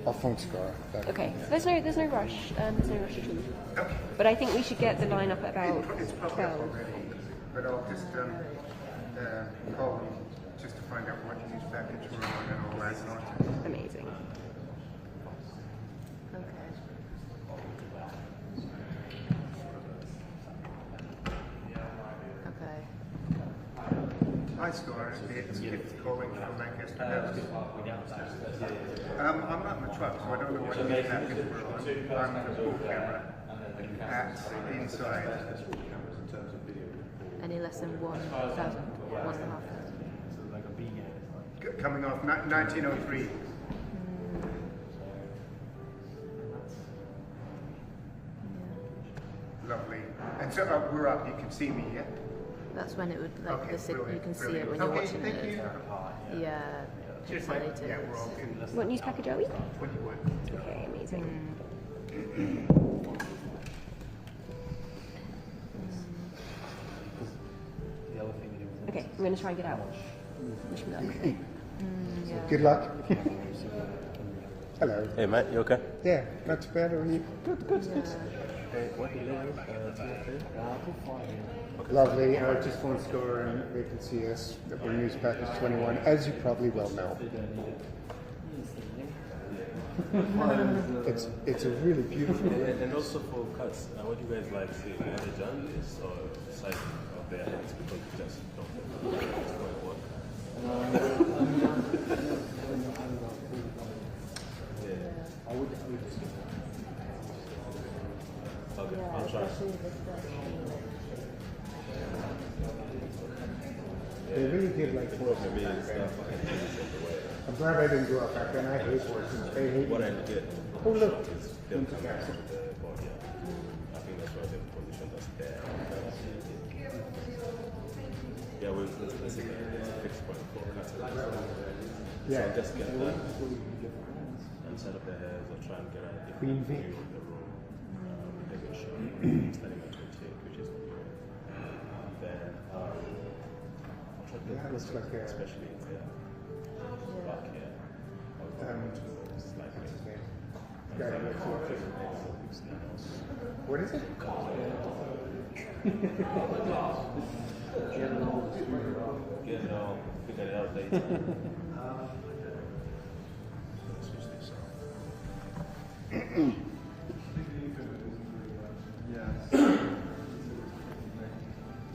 off on scar. Okay. There's no rush. There's no rush at all. Okay. But I think we should get the line up at about 12. But I'll just call him just to find out what his package were and all that. Amazing. Okay. Hi, Scar. It's Kip calling from Lancaster House. I'm not in the truck, so I don't know what your package were on. I'm the full camera at inside. Any less than 1,000? 1,500? Coming off 1903. Lovely. And so we're up. You can see me, yeah? That's when it would, like, Okay, you can see brilliant. it when you're Okay, watching thank it. you. Yeah. Cheers, mate. Yeah, we're all good. What news package are we? What you would. Okay, amazing. Okay, I'm going to try and get out. Wish me luck. Yeah. Good luck. Hello. Hey, mate, you okay? Yeah, not too bad. Are you? Good. Lovely. I just phoned Score and they can see us that we're News Package 21, as you probably well know. It's a really beautiful. And also for cuts, what do you guys like seeing? More the journalists or side of their heads because you just don't quite work? Yeah. Okay, I'll try. They really did like horses back then. I'm glad I didn't grow up back then. I hate horses. They hate What I me. did. Oh, look. I think that's why they positioned us there. Yeah, this is a fixed point for cuts. Yeah. So just get that and set up their hairs or try and get a Queen different Vic. view of the room. Maybe a shot standing at 28, which is then I'll try to Yeah, it looks like a... especially in there. Back here. What's his name? Guy who looks like this. What is it? Get it all, figure it out later.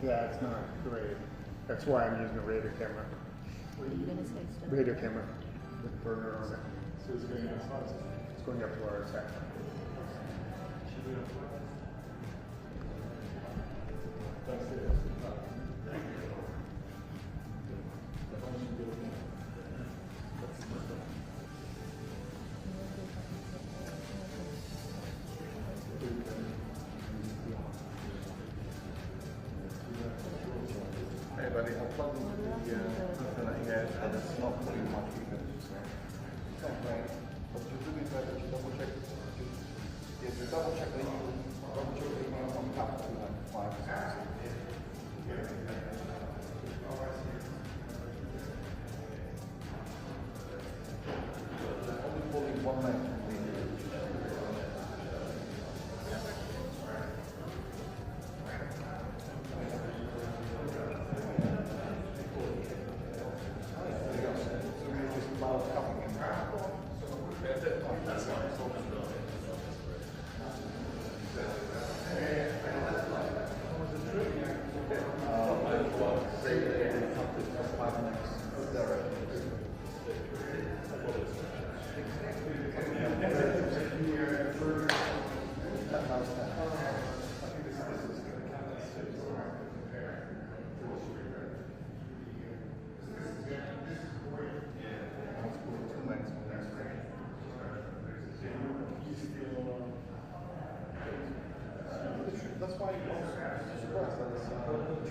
Yeah, it's not great. That's why I'm using a radar camera. What are you going to say, Steph? Radar camera with burner on it. So it's going up to It's going up to our attack. Hey buddy, I'll plug in the internet here and it's not putting much weakness. It's not great, but you do it better to double check. Yeah, to double check the email on top of like 5%. Only pulling one leg. That's why I'm surprised that it's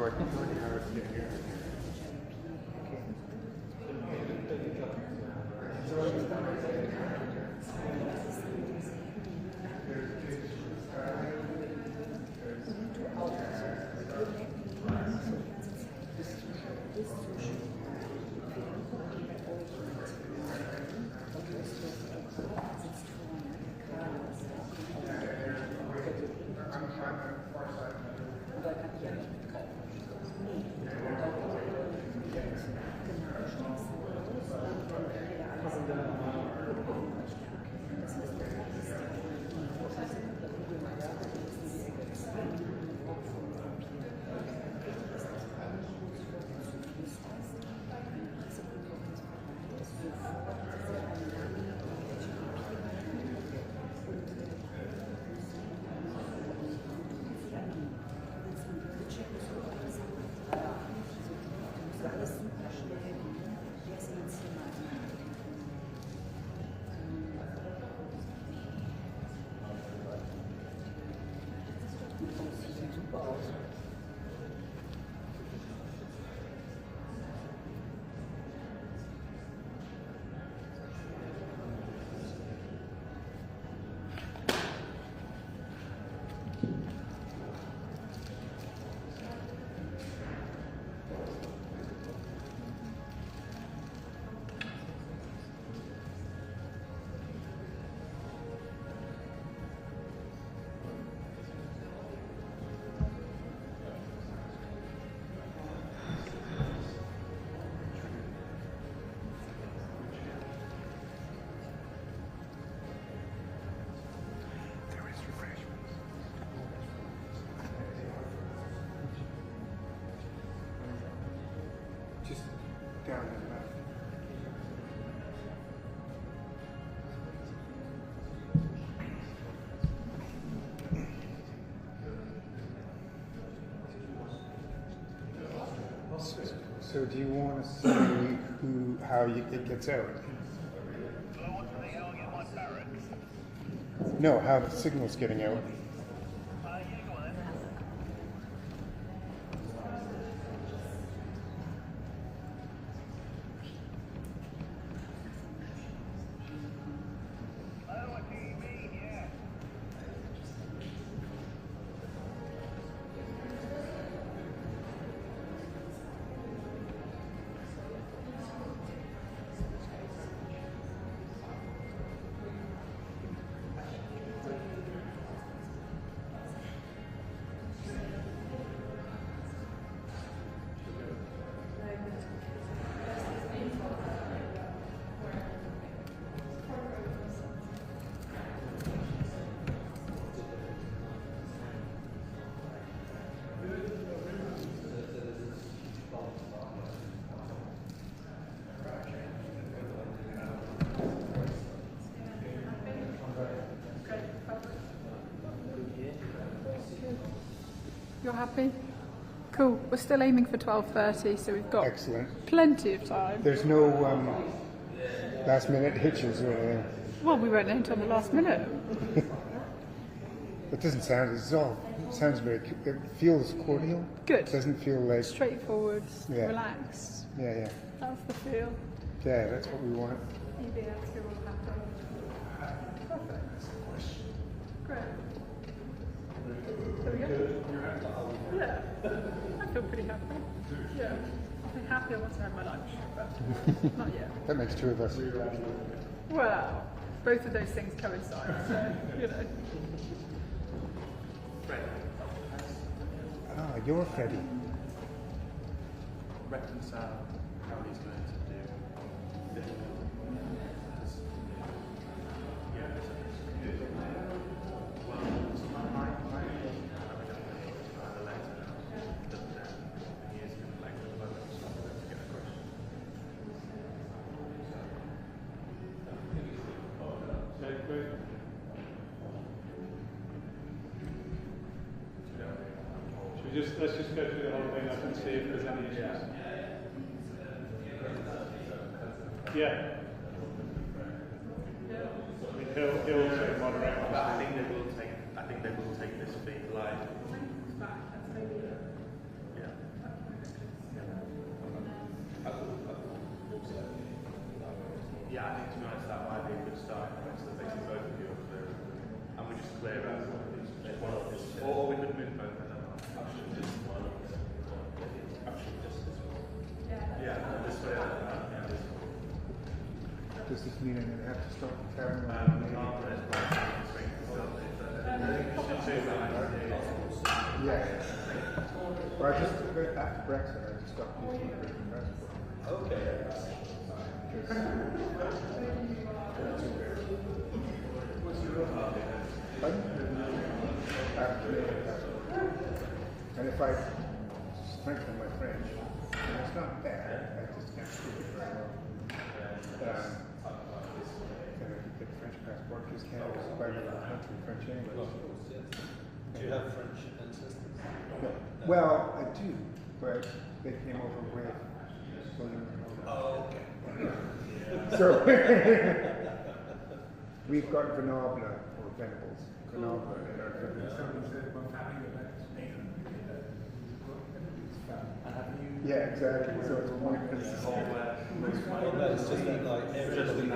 working really hard to get here. Just down and left. So do you want to see how it gets out? No, how the signal's getting out. You're happy? Cool. We're still aiming for 12:30, so we've got plenty of time. There's no last minute hitches or anything. Well, we won't enter on the last minute. It doesn't sound, it sounds very, it feels cordial. Good. It doesn't feel like... Straightforward, relaxed. Yeah, yeah. That's the feel. Yeah, that's what we want. EBS, you're all happy. Perfect. Great. There we go. Yeah. I feel pretty happy. Yeah. I'll be happy once I have my lunch, but not yet. That makes two of us. Well, both of those things coincide, so, you know. Ah, you're Freddie. Reconcile how he's going to do. Let's just go through the whole thing up and see if there's any issues. Yeah. I mean, he'll also moderate. I think they will take this feed live. Yeah. Yeah, I think to be honest, that might be a good start. So basically both of you are clear. And we just clear out one of these. Or we could move both of them. Actually, just one. Actually, just this one. Yeah, this way. Does this mean I'm going to have to start the camera? Yeah. Well, I just after Brexit, I just stopped using the British passport. Okay. And if I strengthen my French, and it's not bad, I just can't speak it very well. And if you get a French passport, because Canada's quite a little country, French English. Do you have French ancestors? No. Well, I do, but they came over with William. Oh, okay. So we've got Grenoble or Venables. Grenoble in our yeah, exactly. So it's one princess. Well, no, it's just that like everything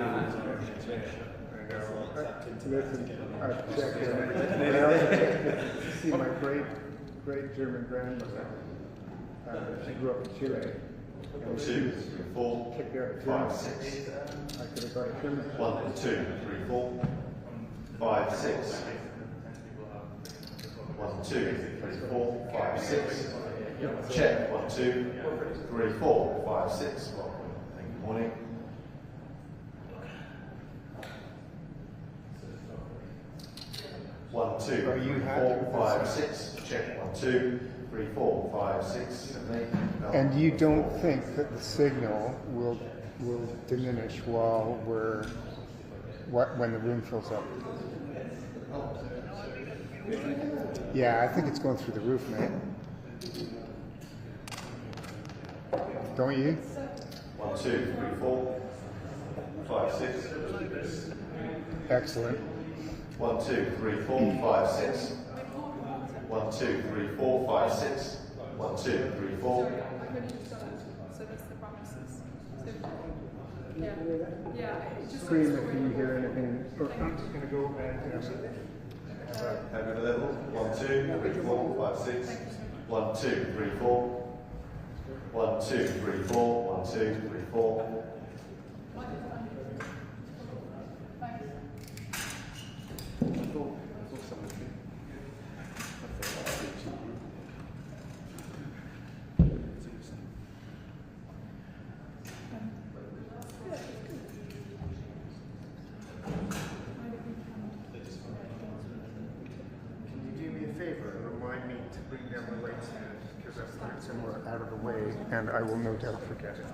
Listen, I've checked it. I also checked it to see my great German grandmother. She grew up in Chile. And 2, 3, 4, kicked out of 5, 6. I could have got a German. 1, 2, 3, 4, 5, 6. 1, 2, 3, 4, 5, 6. Check. 1, 2, 3, 4, 5, 6. Good morning. One, two, Are you 4, 5, 6. Check. 1, 2, 3, 4, 5, 6, 7, 8. No. And you don't think that the signal will diminish while when the room fills up? Yeah, I think it's going through the roof, man. Don't you? 1, 2, 3, 4, 5, 6. Excellent. 1, 2, 3, 4, 5, 6. 1, 2, 3, 4, 5, 6. 1, 2, 3, 4. So that's the promises. Yeah. Scream if you hear anything. I'm just going to go and Have a level. 1, 2, 3, 4, 5, 6. 1, 2, 3, 4. 1, 2, 3, 4. 1, 2, 3, 4. somewhere out of the way, and I will no doubt forget it.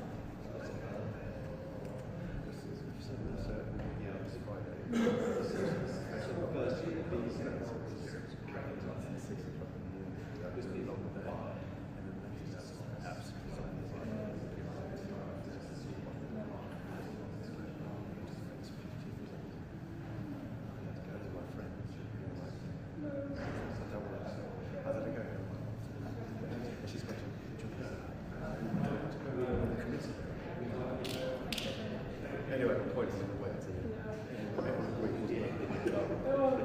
Anyway, the point is in the way to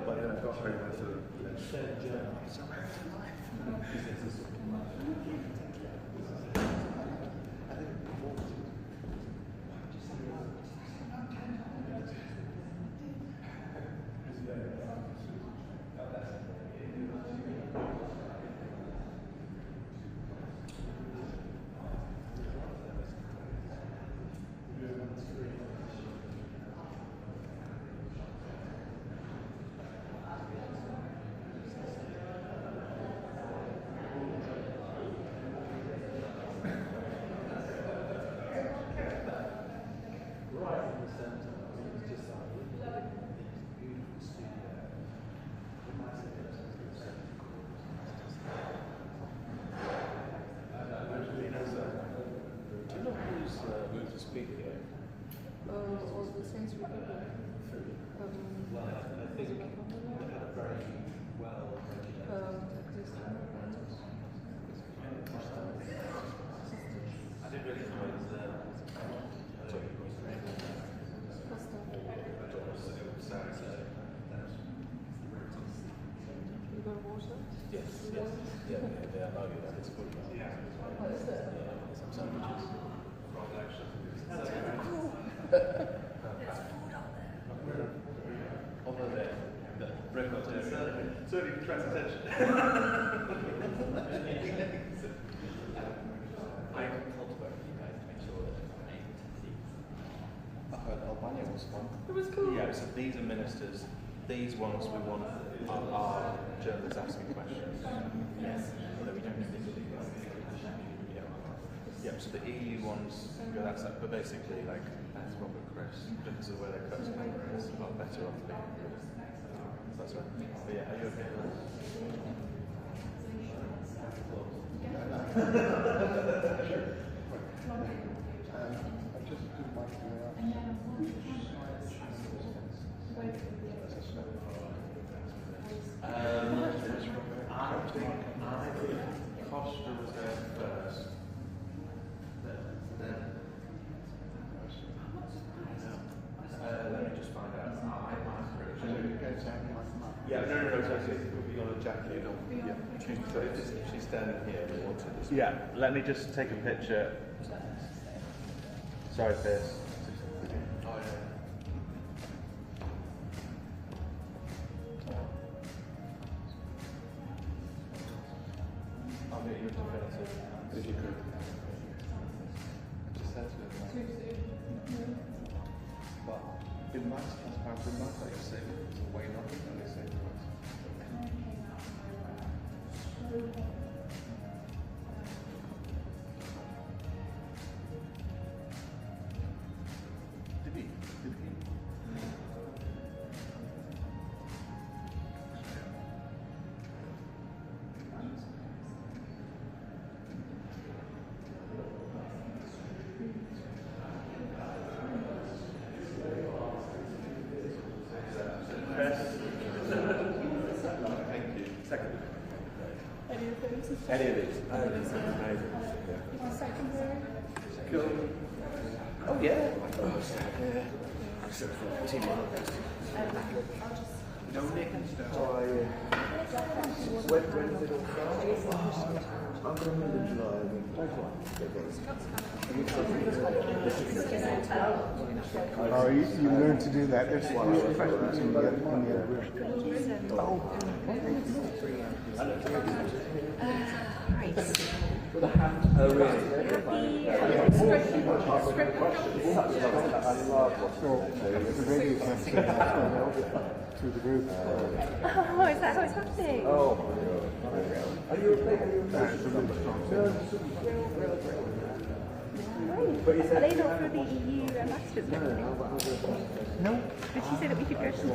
but then I got home and sort of Certainly attracts attention. I heard Albania was fun. It was cool. Yeah, so these are ministers. These ones we want are journalists asking questions. Yes. Although we don't particularly yeah, so the EU ones, that's that, but basically, like, that's Robert Chris, because of where their cuts camera is, a lot better off being. That's right. But yeah, are you okay with I think Costa was there first. Let me just find out. Yeah, no, so it will be on a jacket. Yeah. So if she's standing here, we want to just... Yeah, let me just take a picture. Sorry, Pierce. Oh, yeah. I'll get you a definitive. If you could. Just said to him. Too soon. But in my class, in my place, say it's a way not to they say to us. Did he? Thank you. Second. Any of those? Any of these? Oh, this is amazing. Secondary. Cool. Oh, yeah. No, Nick and stuff. Oh, yeah. When did it all start? I'm going to move in July. Oh, you learned to do that. There's one refreshments in the other room. Oh, Oh, really? so the radio can send that to the group. Oh, is that how it's happening? Oh, my God. Are you okay? Are they not for the EU ambassadors? No. Did she say that we could go to the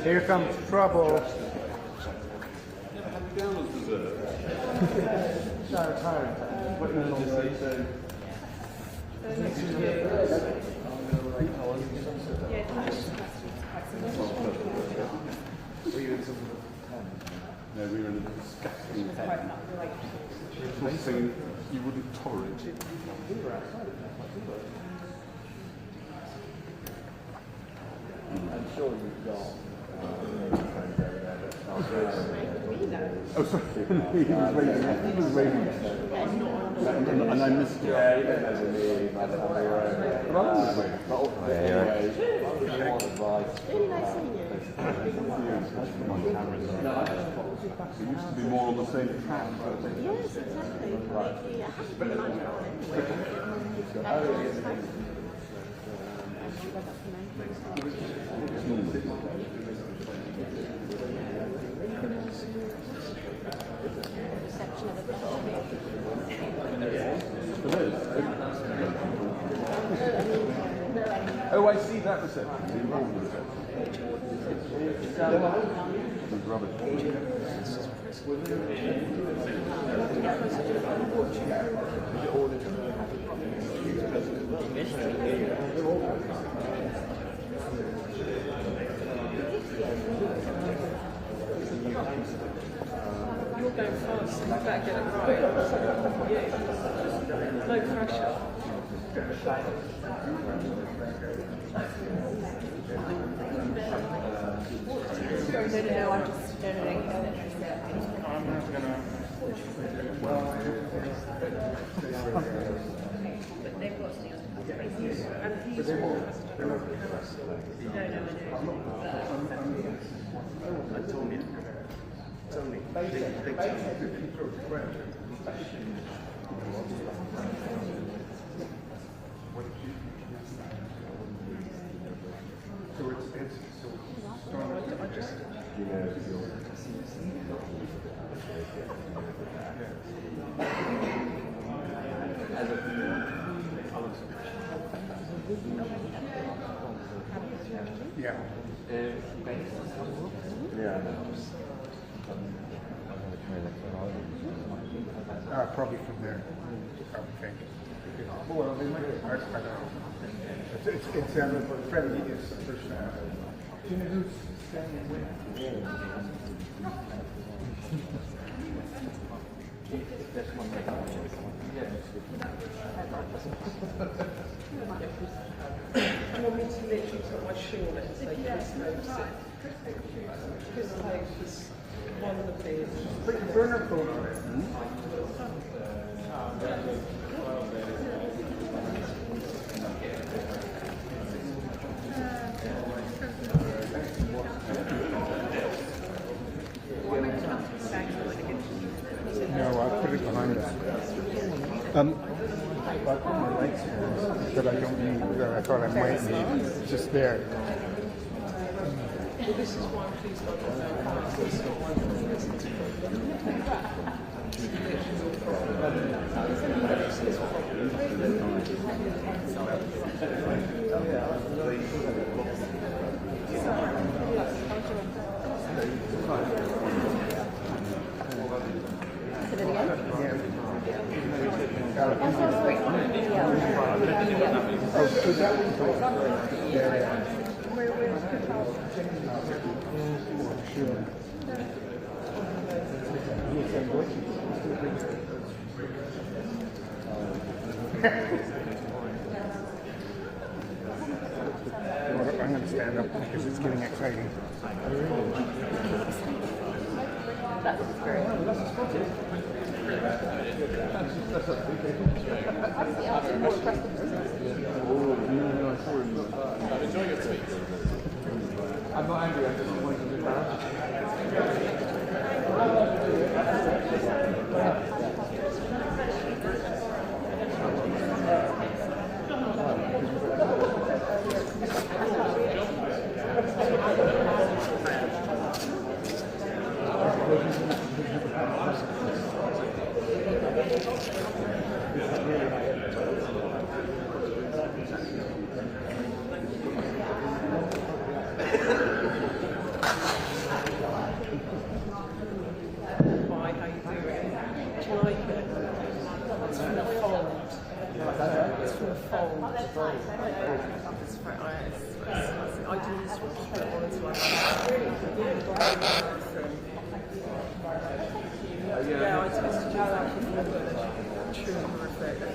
Here comes trouble. No, we were in a disgusting tent. Something you wouldn't tolerate. I'm sure you've got Oh, sorry. He was waving. And I missed it. But I was waving. Really nice seeing you. It used to be more on the same track. Yes, exactly. It has been like that reception of the Oh, I see that reception. The involved reception. It's rubbish. You're going fast, you better get it right. Yeah. No pressure. Probably from there, I would think. Well, they might I don't know. It's Freddie is the first one. Do you know who's standing with? I want me to literally put my shoe on it and say Chris knows it. Chris knows one of the things. Put your burner phone on it. No, I'll put it behind us. I put my lights that I don't need, that I thought I might need. It's just there. Well, this is why I'm pleased I got that. It's not one of the listen to I'm going to stand up because it's getting exciting. That's great. I'm enjoying your speech. I'm not angry, I'm just wanting to do that.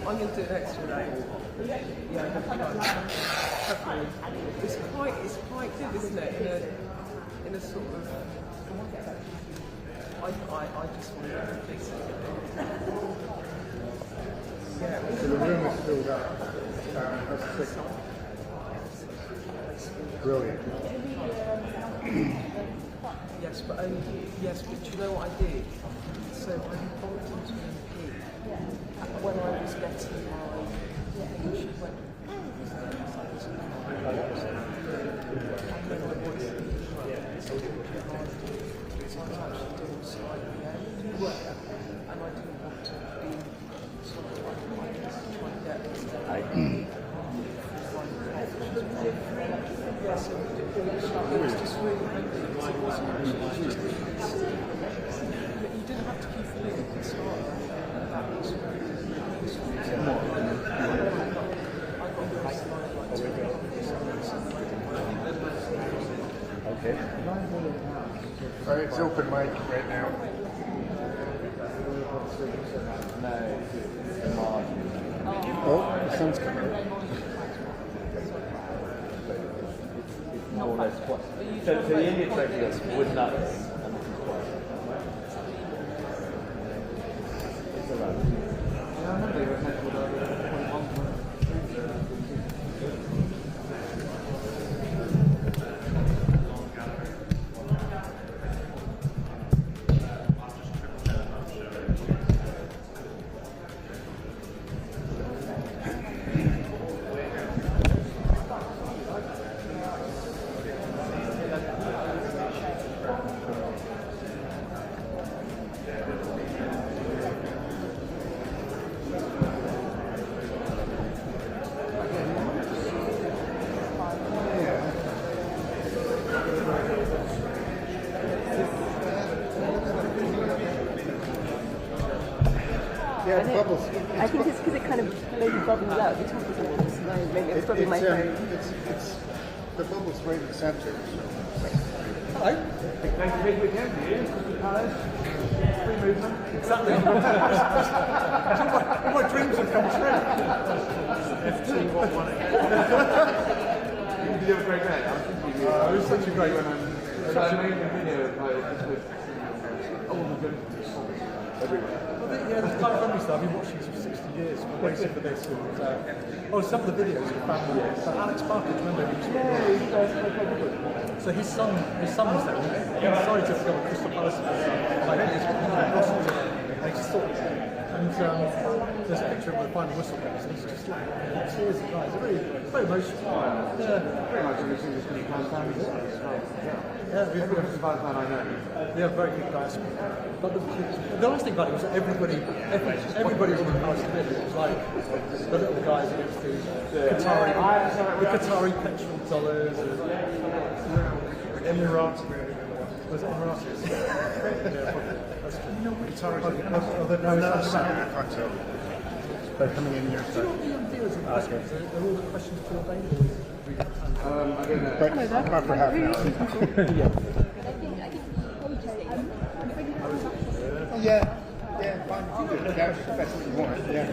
I'm going to do an extra day. It's quite good, isn't it? In a sort of. I just want to fix it. Yeah. So the room is filled up. That's sick. Brilliant. Yes, but do you know what I did? So I bumped into an MP when I was getting my she went. Okay. It's open mic right now. No, Oh, the sun's coming. More or less what. So the Indian president would know. It's around. Yeah, I remember you were meant to Yeah, it bubbles. I think it's because it kind of maybe bubbles out the top of the walls. Maybe it's probably my phone. It's the bubbles right in the centre. Hello. Thank you, big weekend for you, Mr. Palace. Free movement. Exactly. all my dreams have come true. FT, what one again? You did have a great day. I was thinking you. It was such a great one. Such an amazing video of oh my goodness. Everywhere. Yeah, this kind of family stuff. I've been watching this for 60 years. We're waiting for this. And, some of the videos of family. So Alex Parker, remember? So his son was there. He decided to film Crystal Palace. And he just thought, and there's a picture of him with the final whistle goes, and he's just like tears and cries. It's very emotional. Yeah. Pretty much every single Crystal Palace family as well. Yeah, every Crystal Palace fan I know. Yeah, very good guys. But the last thing about it was that everybody was on the Palace committee. It was like the little guys against the Qatari petrol dollars and Emirates. Was it Emirates? Qatari. They're coming in here. They're all the questions to available. But not for half an hour. Yeah, fine. That's what you want. Yeah.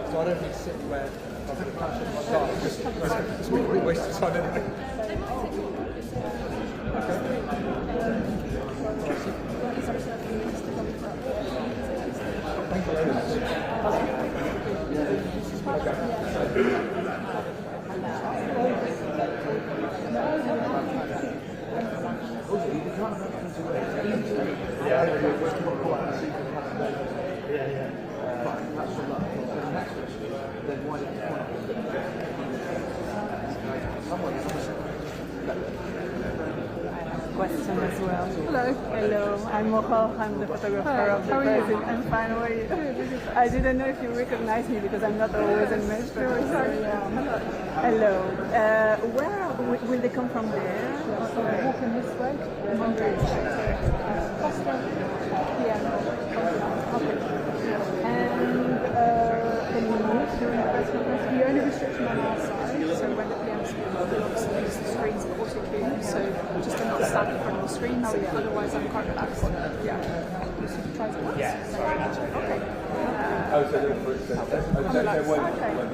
So I don't need to sit where I think it's really a waste of time anyway. Question as well. Hello. Hello. I'm Moho. I'm the photographer of the president. I'm fine. How are you? I didn't know if you recognize me because I'm not always in Metro. Hello. Where will they come from there? Walking this way. Okay. And can you move during the press conference? The only restriction on our side, so when the PM speaks, we'll obviously use the screens for audio view, so just to not stand in front of the screen, so otherwise I'm quite relaxed. Yeah. So you try to yeah, sorry. Okay. Oh, so they're for okay,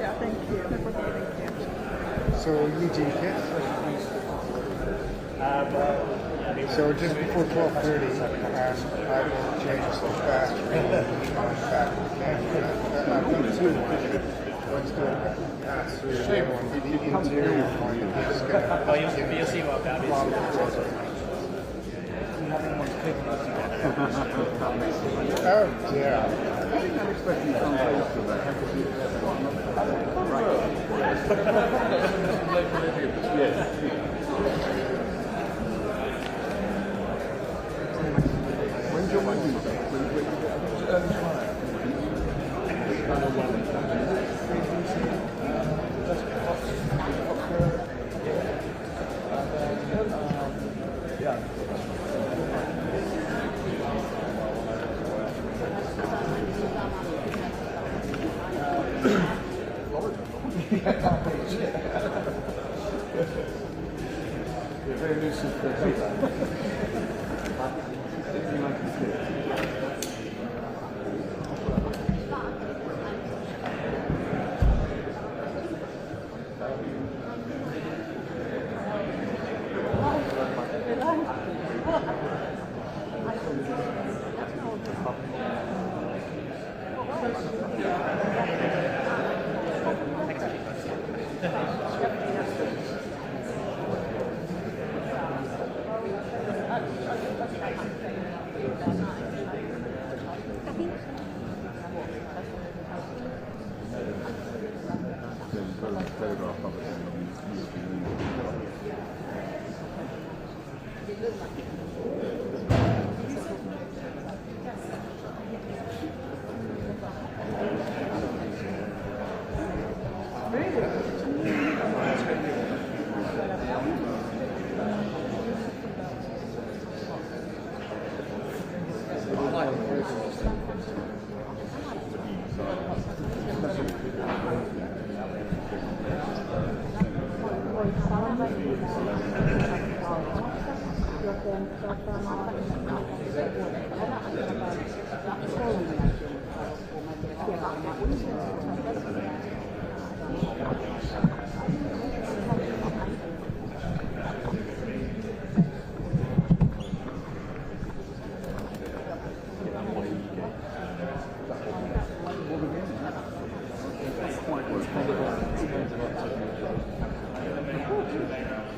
yeah, thank you. No problem, thank you. So, Eugene Kiss? So just before 12:30, I will change the back and back. I've done two. One's doing the interior one. You'll see what that is. Oh, yeah. I'm expecting some place to that. Yes. When's your wedding? Early tomorrow.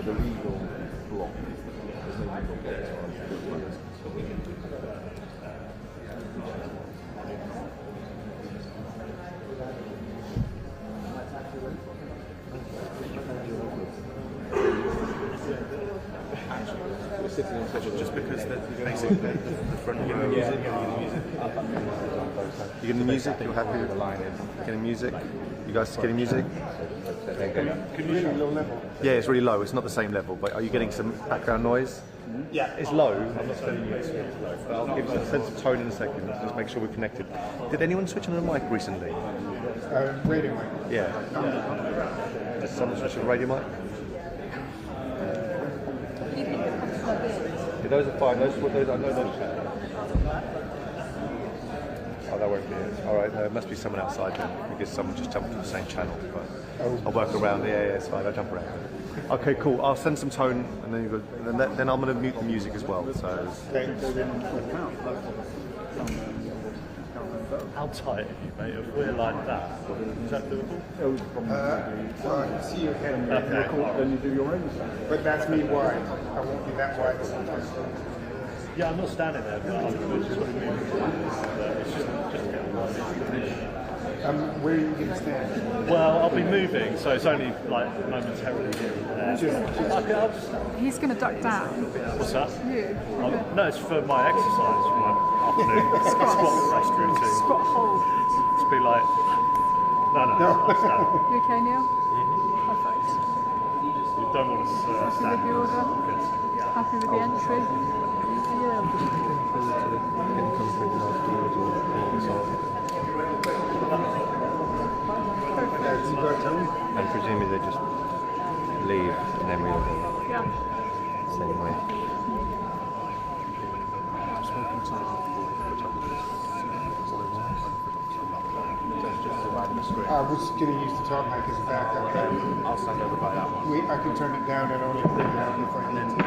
The legal bloc. There's no legal bloc as far as Just because basically the front row. You're getting the music, you're happy with the line is. Getting music? You guys getting music? Can you low level? Yeah, it's really low. It's not the same level, but are you getting some background noise? Yeah, it's low. I'm not telling you it's low, but I'll give you a sense of tone in a second. Just make sure we're connected. Did anyone switch on a mic recently? Radio mic. Yeah. Did someone switch on a radio mic? Yeah, those are fine. Those I know those. Oh, that won't be it. All right, no, it must be someone outside then, because someone just jumped to the same channel. But I'll work around. Yeah, it's fine. I'll jump around. Okay, cool. I'll send some tone, and then you go. Then I'm going to mute the music as well. So. How tight are you, mate? If we're like that, is that doable? Well, I can see your head and you record, then you do your own stuff. But that's me wide. I won't be that wide sometimes. Yeah, I'm not standing there, but I'm just sort of moving. It's just to get where are you going to stand? Well, I'll be moving, so it's only like momentarily here and there. He's going to duck down. What's that? You. No, it's for my exercise, for my afternoon squat thrust routine. Squat hold. To be like, no, I'll stand. You okay, Neil? Perfect. You don't want to Happy stand. with the order? Happy with the entry? Yeah. And presumably they just leave and then we all go same way. I was going to use the top mic as a backup. I'll stand over by that one. I can turn it down and only bring it out if I need to.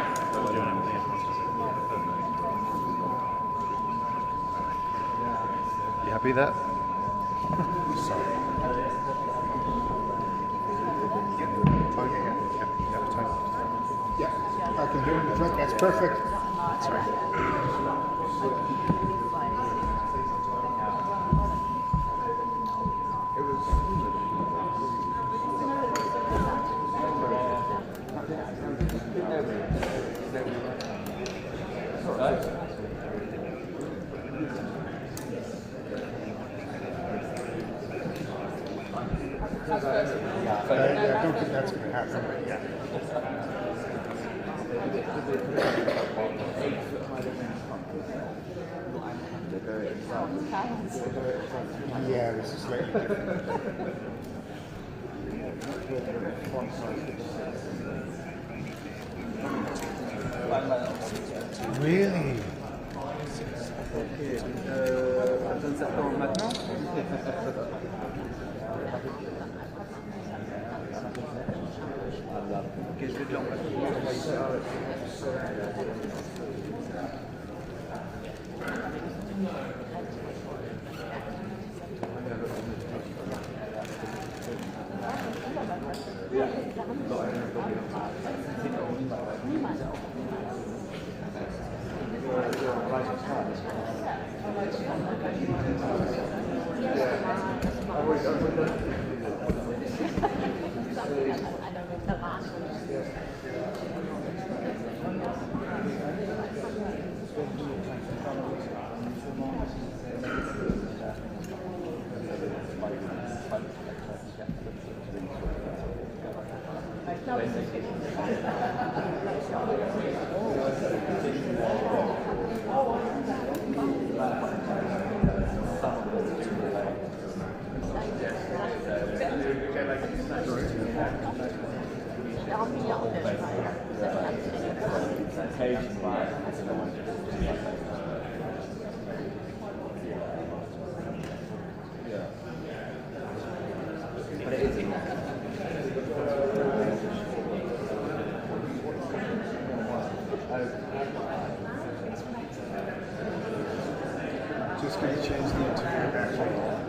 You happy with that? Sorry. Yeah, I can hear it in the front. That's perfect. That's I don't think that's going to happen. Yeah, this is slightly different. Really? Just going to change the entire background.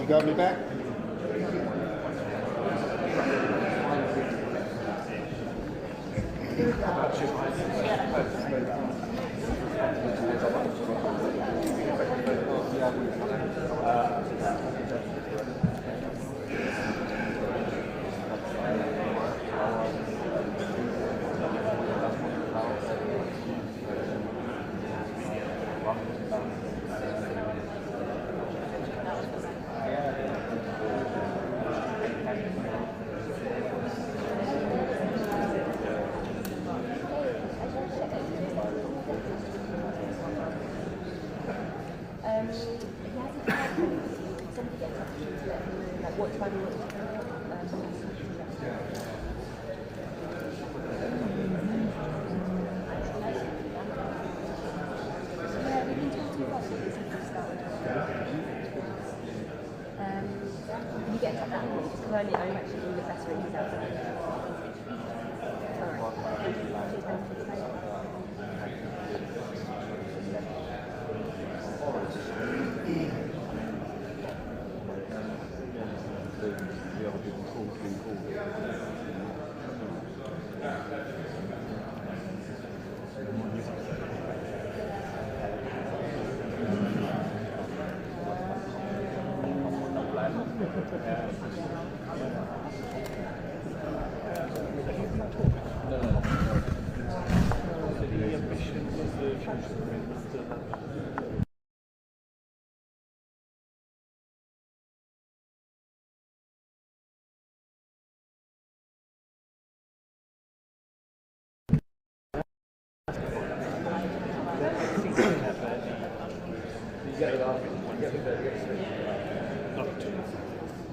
You got me back? I'm actually doing the best for yourself.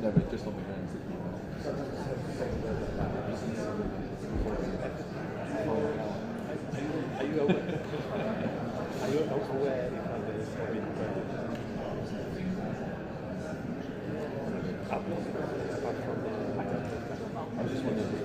No, but just on the ground. Are you aware? Are you aware if there's been apart from the? I just wondered if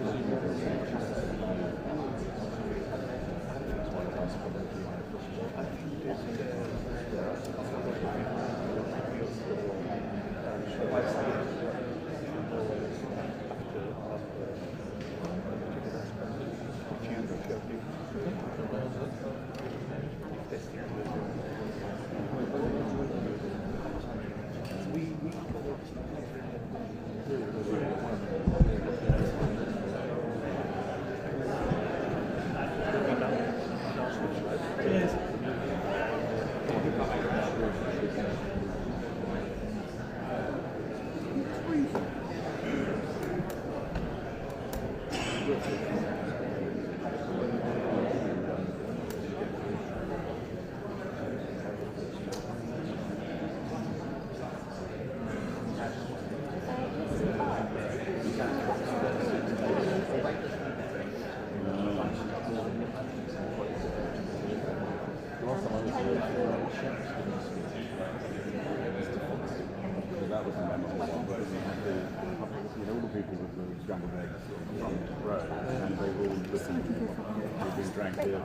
that was a memorable one, but we had all the people with the scrambled eggs from the road, and they were all looking at being drank here.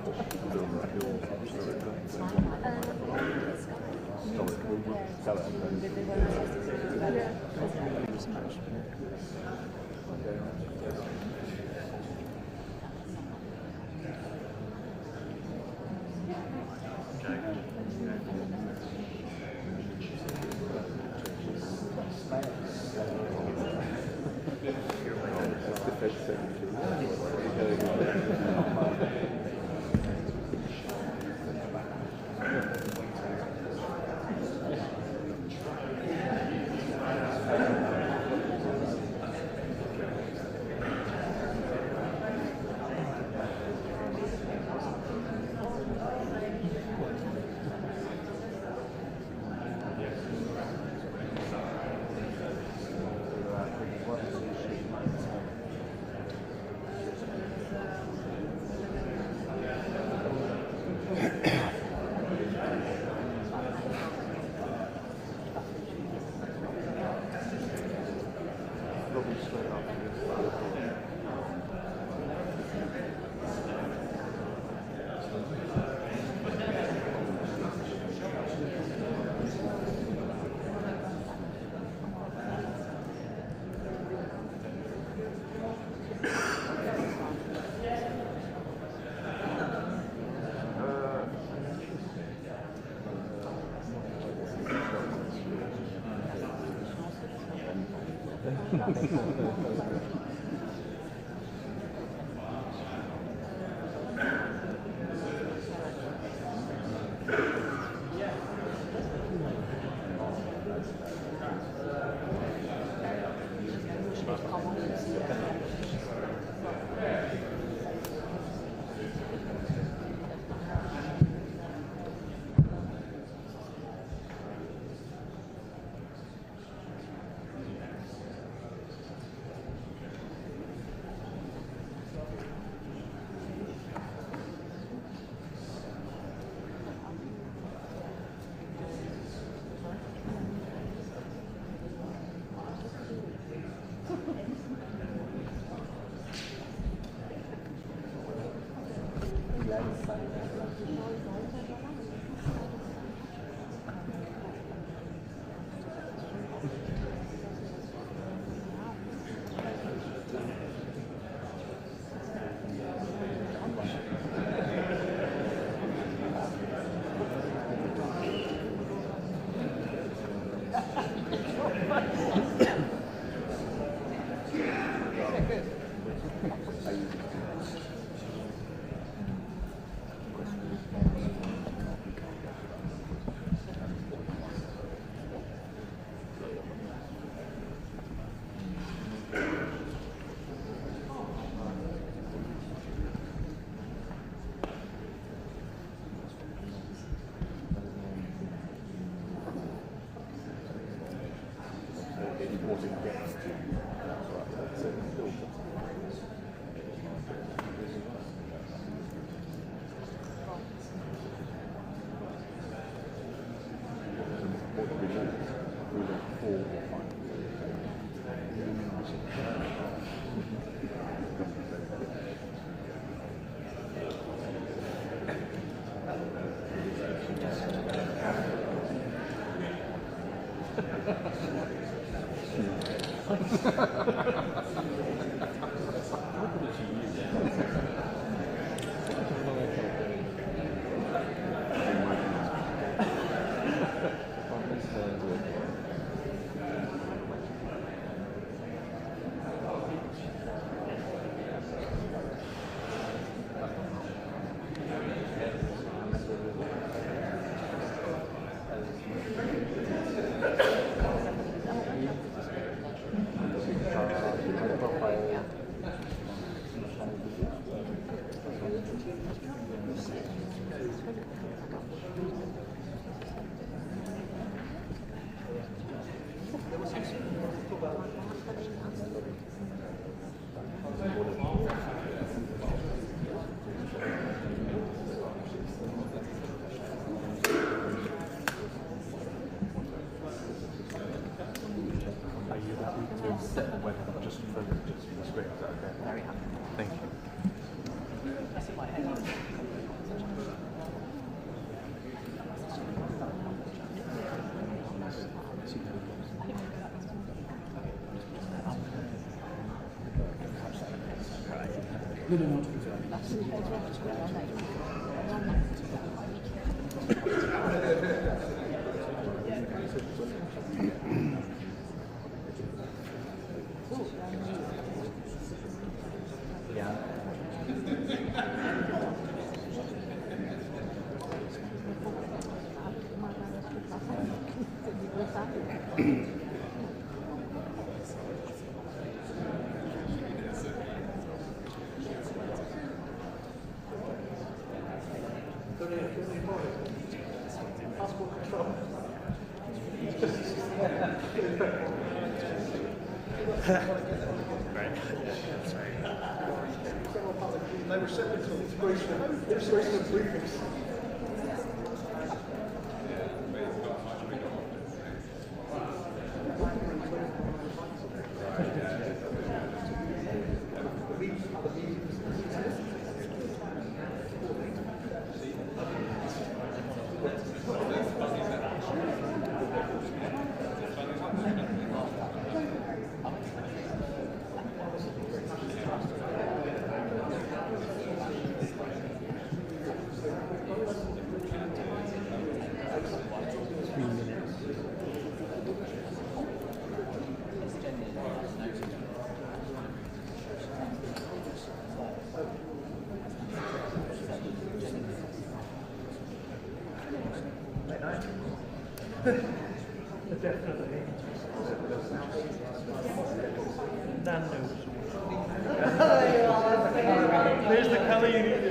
very happy. Thank you. Yes, it might help. They were sent to inspirational briefings. Definitely. Dan knows. There's the colour you needed.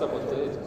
Someone did.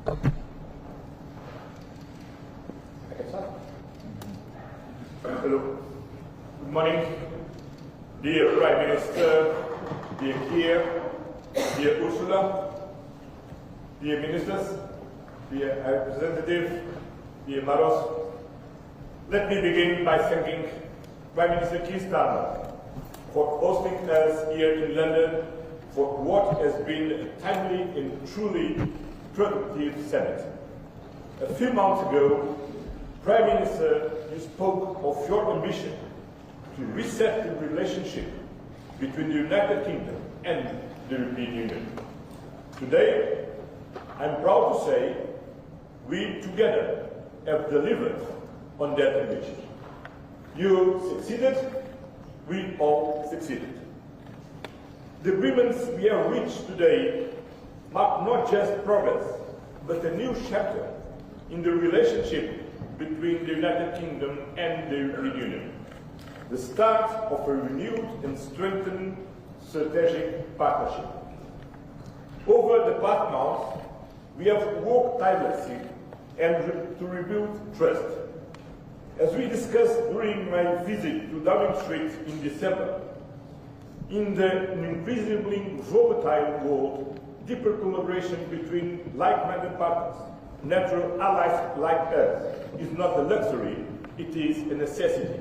Hello. Good morning, dear Prime Minister, dear Keir, dear Ursula, dear ministers, dear representative, dear Maros. Let me begin by thanking Prime Minister Keir Starmer for hosting us here in London for what has been a timely and truly productive summit. A few months ago, Prime Minister, you spoke of your ambition to reset the relationship between the United Kingdom and the European Union. Today, I'm proud to say we together have delivered on that ambition. You succeeded, we all succeeded. The agreements we have reached today mark not just progress, but a new chapter in the relationship between the United Kingdom and the European Union, the start of a renewed and strengthened strategic partnership. Over the past months, we have worked tirelessly to rebuild trust. As we discussed during my visit to Downing Street in December, in the increasingly volatile world, deeper collaboration between like-minded partners, natural allies like us, is not a luxury, it is a necessity.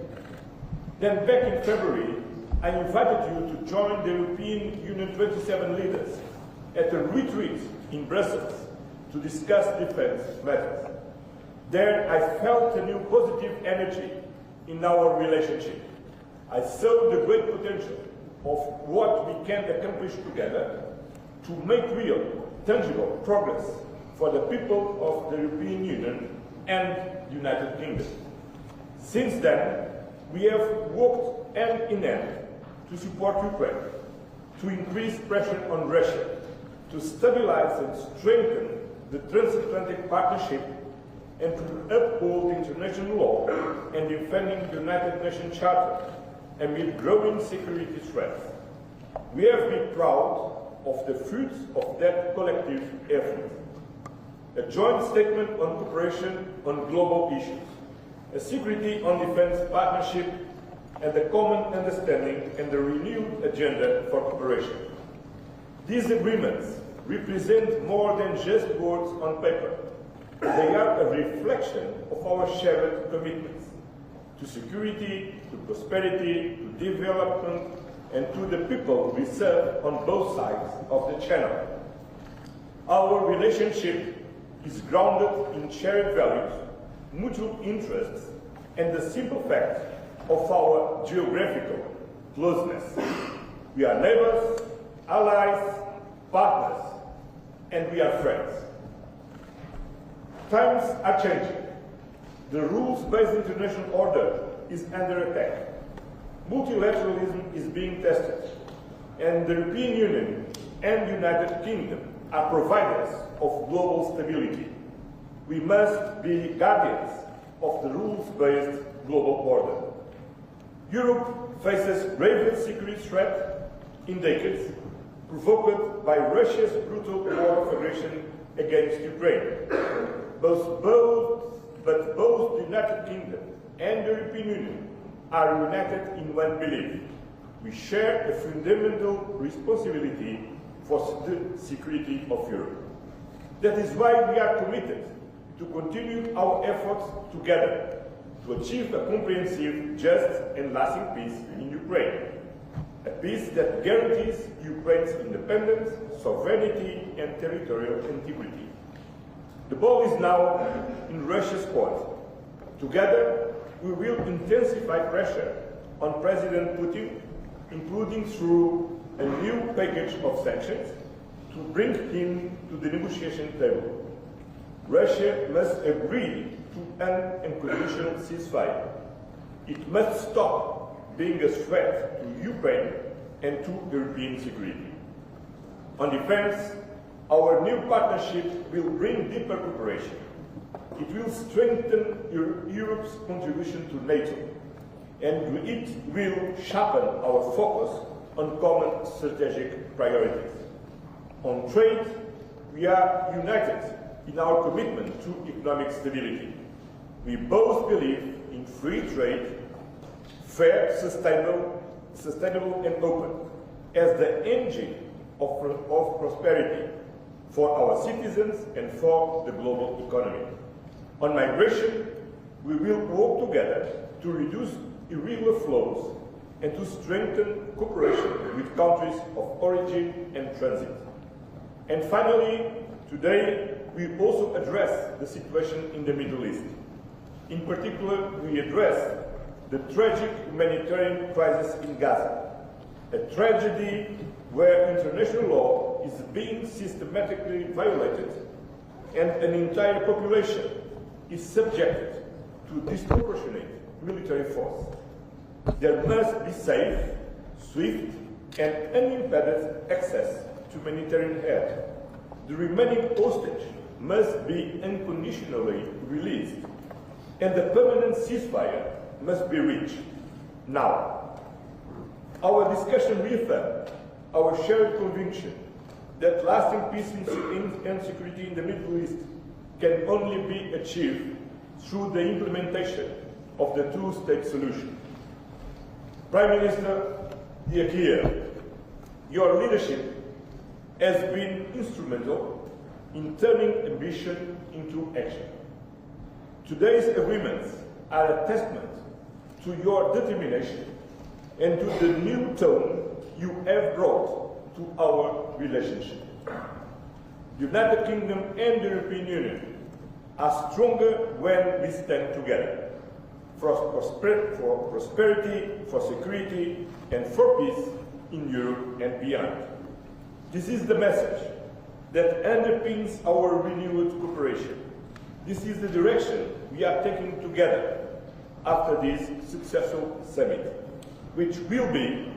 Then back in February, I invited you to join the European Union 27 leaders at a retreat in Brussels to discuss defense matters. There I felt a new positive energy in our relationship. I saw the great potential of what we can accomplish together to make real, tangible progress for the people of the European Union and the United Kingdom. Since then, we have worked hand in hand to support Ukraine, to increase pressure on Russia, to stabilize and strengthen the transatlantic partnership, and to uphold international law and defending the United Nations Charter amid growing security threats. We have been proud of the fruits of that collective effort. A joint statement on cooperation on global issues, a security on defense partnership, and a common understanding and a renewed agenda for cooperation. These agreements represent more than just words on paper. They are a reflection of our shared commitments to security, to prosperity, to development, and to the people we serve on both sides of the channel. Our relationship is grounded in shared values, mutual interests, and the simple fact of our geographical closeness. We are neighbors, allies, partners, and we are friends. Times are changing. The rules-based international order is under attack. Multilateralism is being tested, and the European Union and the United Kingdom are providers of global stability. We must be guardians of the rules-based global order. Europe faces gravest security threat in decades, provoked by Russia's brutal war of aggression against Ukraine. But both the United Kingdom and the European Union are united in one belief. We share a fundamental responsibility for the security of Europe. That is why we are committed to continue our efforts together to achieve a comprehensive, just and lasting peace in Ukraine. A peace that guarantees Ukraine's independence, sovereignty, and territorial integrity. The ball is now in Russia's court. Together, we will intensify pressure on President Putin, including through a new package of sanctions, to bring him to the negotiation table. Russia must agree to an unconditional ceasefire. It must stop being a threat to Ukraine and to European security. On defense, our new partnership will bring deeper cooperation. It will strengthen Europe's contribution to NATO, and it will sharpen our focus on common strategic priorities. On trade, we are united in our commitment to economic stability. We both believe in free trade, fair, sustainable and open, as the engine of prosperity for our citizens and for the global economy. On migration, we will work together to reduce irregular flows and to strengthen cooperation with countries of origin and transit. And finally, today, we also address the situation in the Middle East. In particular, we address the tragic humanitarian crisis in Gaza, a tragedy where international law is being systematically violated and an entire population is subjected to disproportionate military force. There must be safe, swift, and unimpeded access to humanitarian aid. The remaining hostage must be unconditionally released, and the permanent ceasefire must be reached now. Our discussion reaffirmed our shared conviction that lasting peace and security in the Middle East can only be achieved through the implementation of the two-state solution. Prime Minister Keir, your leadership has been instrumental in turning ambition into action. Today's agreements are a testament to your determination and to the new tone you have brought to our relationship. The United Kingdom and the European Union are stronger when we stand together for prosperity, for security, and for peace in Europe and beyond. This is the message that underpins our renewed cooperation. This is the direction we are taking together after this successful summit, which will be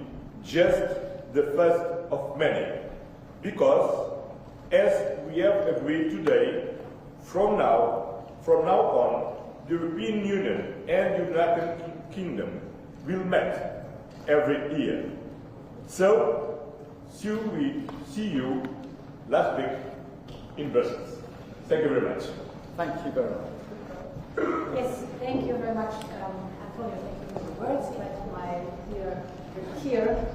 just the first of many, because, as we have agreed today, from now on, the European Union and the United Kingdom will meet every year. So, see you last week in Brussels. Thank you very much. Thank you very much. Yes, thank you very much, Antonio. Thank you for the words. But my dear Keir,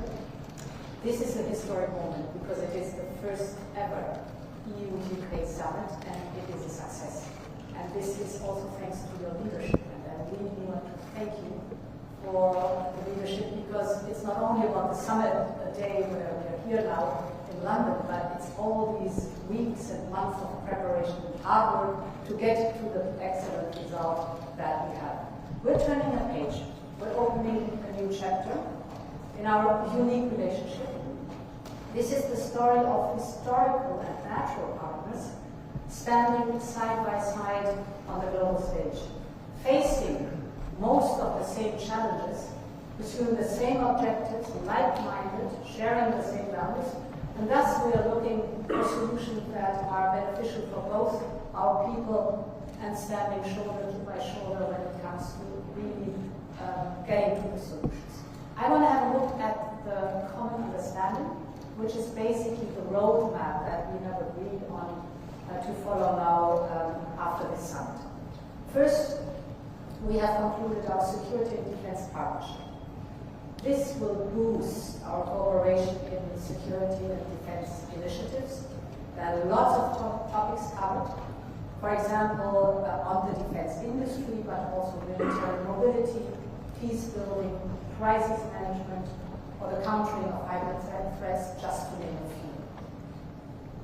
this is a historic moment because it is the first ever EU-UK summit and it is a success. And this is also thanks to your leadership. And I really want to thank you for the leadership because it's not only about the summit, a day where we are here now in London, but it's all these weeks and months of preparation and hard work to get to the excellent result that we have. We're turning a page. We're opening a new chapter in our unique relationship. This is the story of historical and natural partners standing side by side on the global stage, facing most of the same challenges, pursuing the same objectives, like-minded, sharing the same values, and thus we are looking for solutions that are beneficial for both our people and standing shoulder by shoulder when it comes to really getting to the solutions. I want to have a look at the common understanding, which is basically the roadmap that we have agreed on to follow now after this summit. First, we have concluded our security and defense partnership. This will boost our cooperation in security and defense initiatives. There are lots of topics covered. For example, on the defense industry, but also military mobility, peace building, crisis management, or the countering of hybrid threats, just to name a few.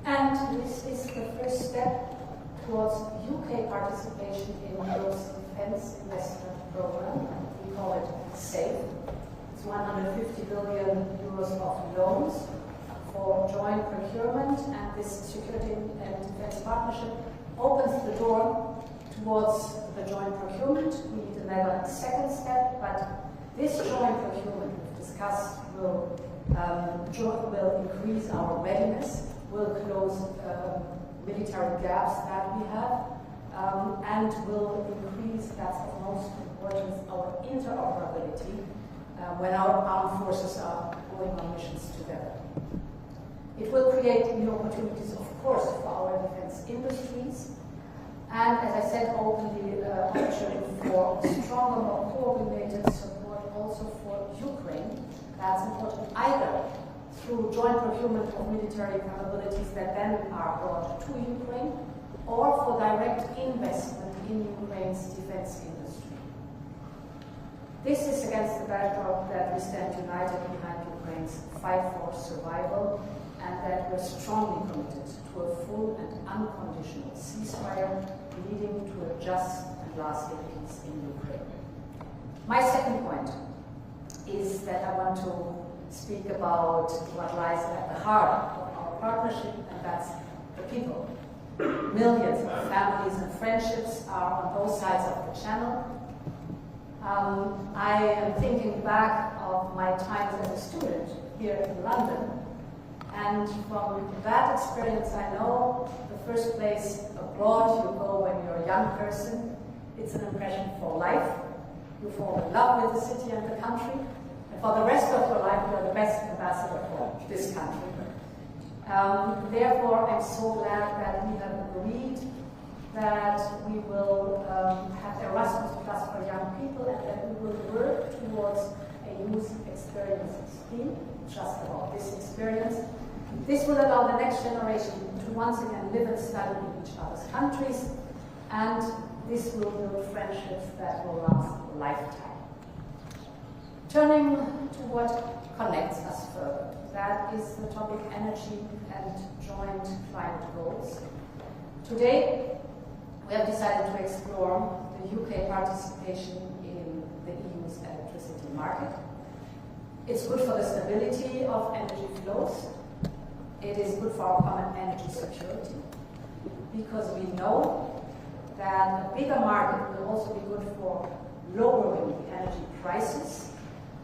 And this is the first step towards UK participation in Europe's defense investment program. We call it SAFE. It's 150 billion euros of loans for joint procurement, and this security and defense partnership opens the door towards the joint procurement. We need another second step, but this joint procurement we've discussed will increase our readiness, will close military gaps that we have, and will increase, that's of most importance, our interoperability when our armed forces are going on missions together. It will create new opportunities, of course, for our defense industries, and, as I said, open the opportunity for stronger, more coordinated support also for Ukraine. That's important either through joint procurement of military capabilities that then are brought to Ukraine, or for direct investment in Ukraine's defense industry. This is against the backdrop that we stand united behind Ukraine's fight for survival, and that we're strongly committed to a full and unconditional ceasefire leading to a just and lasting peace in Ukraine. My second point is that I want to speak about what lies at the heart of our partnership, and that's the people. Millions of families and friendships are on both sides of the channel. I am thinking back of my times as a student here in London, and from that experience I know the first place abroad you go when you're a young person, it's an impression for life. You fall in love with the city and the country, and for the rest of your life you're the best ambassador for this country. Therefore, I'm so glad that we have agreed that we will have Erasmus Plus for young people, and that we will work towards a youth experience scheme, just about this experience. This will allow the next generation to once again live and study in each other's countries, and this will build friendships that will last a lifetime. Turning to what connects us further, that is the topic energy and joint climate goals. Today, we have decided to explore the UK participation in the EU's electricity market. It's good for the stability of energy flows. It is good for our common energy security, because we know that a bigger market will also be good for lowering the energy prices,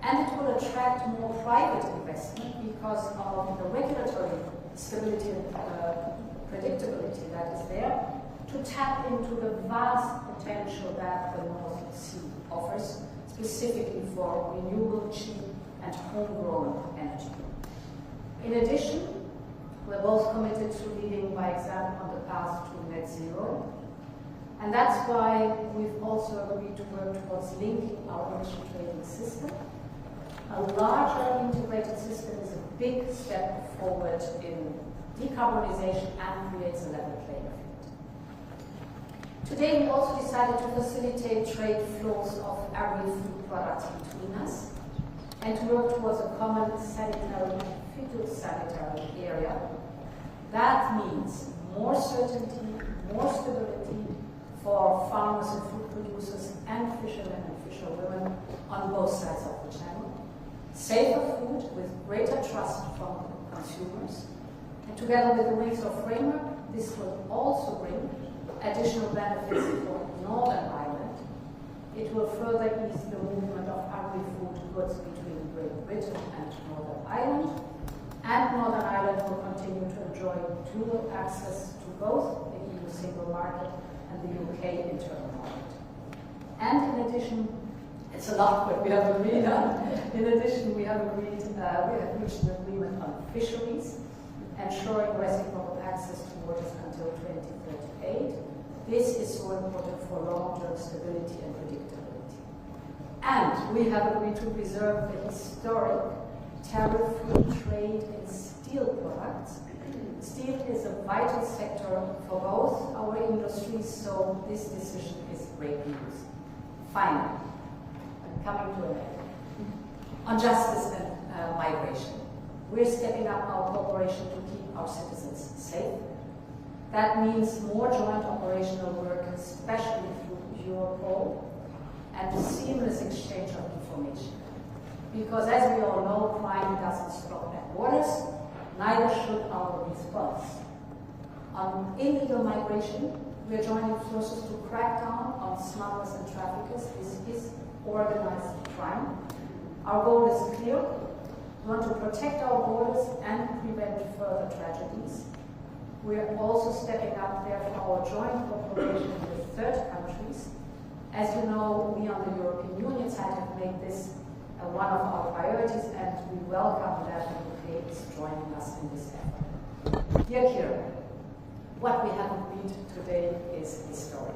and it will attract more private investment because of the regulatory stability and predictability that is there, to tap into the vast potential that the North Sea offers, specifically for renewable, cheap, and homegrown energy. In addition, we're both committed to leading by example on the path to net zero, and that's why we've also agreed to work towards linking our emission trading system. A larger integrated system is a big step forward in decarbonization and creates a level playing field. Today we also decided to facilitate trade flows of agri-food products between us, and to work towards a common sanitary and phytosanitary area. That means more certainty, more stability for farmers and food producers and fishermen and fisherwomen on both sides of the channel. Safer food with greater trust from consumers. And together with the WISO framework, this will also bring additional benefits for Northern Ireland. It will further ease the movement of agri-food goods between Great Britain and Northern Ireland. And Northern Ireland will continue to enjoy dual access to both the EU single market and the UK internal market. And in addition, it's a lot what we have agreed on. In addition, we have reached an agreement on fisheries, ensuring reciprocal access to waters until 2038. This is so important for long-term stability and predictability. And we have agreed to preserve the historic tariff-free trade in steel products. Steel is a vital sector for both our industries, so this decision is great news. Finally, I'm coming to an end. On justice and migration, we're stepping up our cooperation to keep our citizens safe. That means more joint operational work, especially through Europol, and seamless exchange of information. Because as we all know, crime doesn't stop at borders, neither should our response. On illegal migration, we are joining forces to crack down on smugglers and traffickers. This is organized crime. Our goal is clear. We want to protect our borders and prevent further tragedies. We are also stepping up there for our joint cooperation with third countries. As you know, we on the European Union side have made this one of our priorities, and we welcome that the UK is joining us in this effort. Dear Keir, what we have agreed today is historic.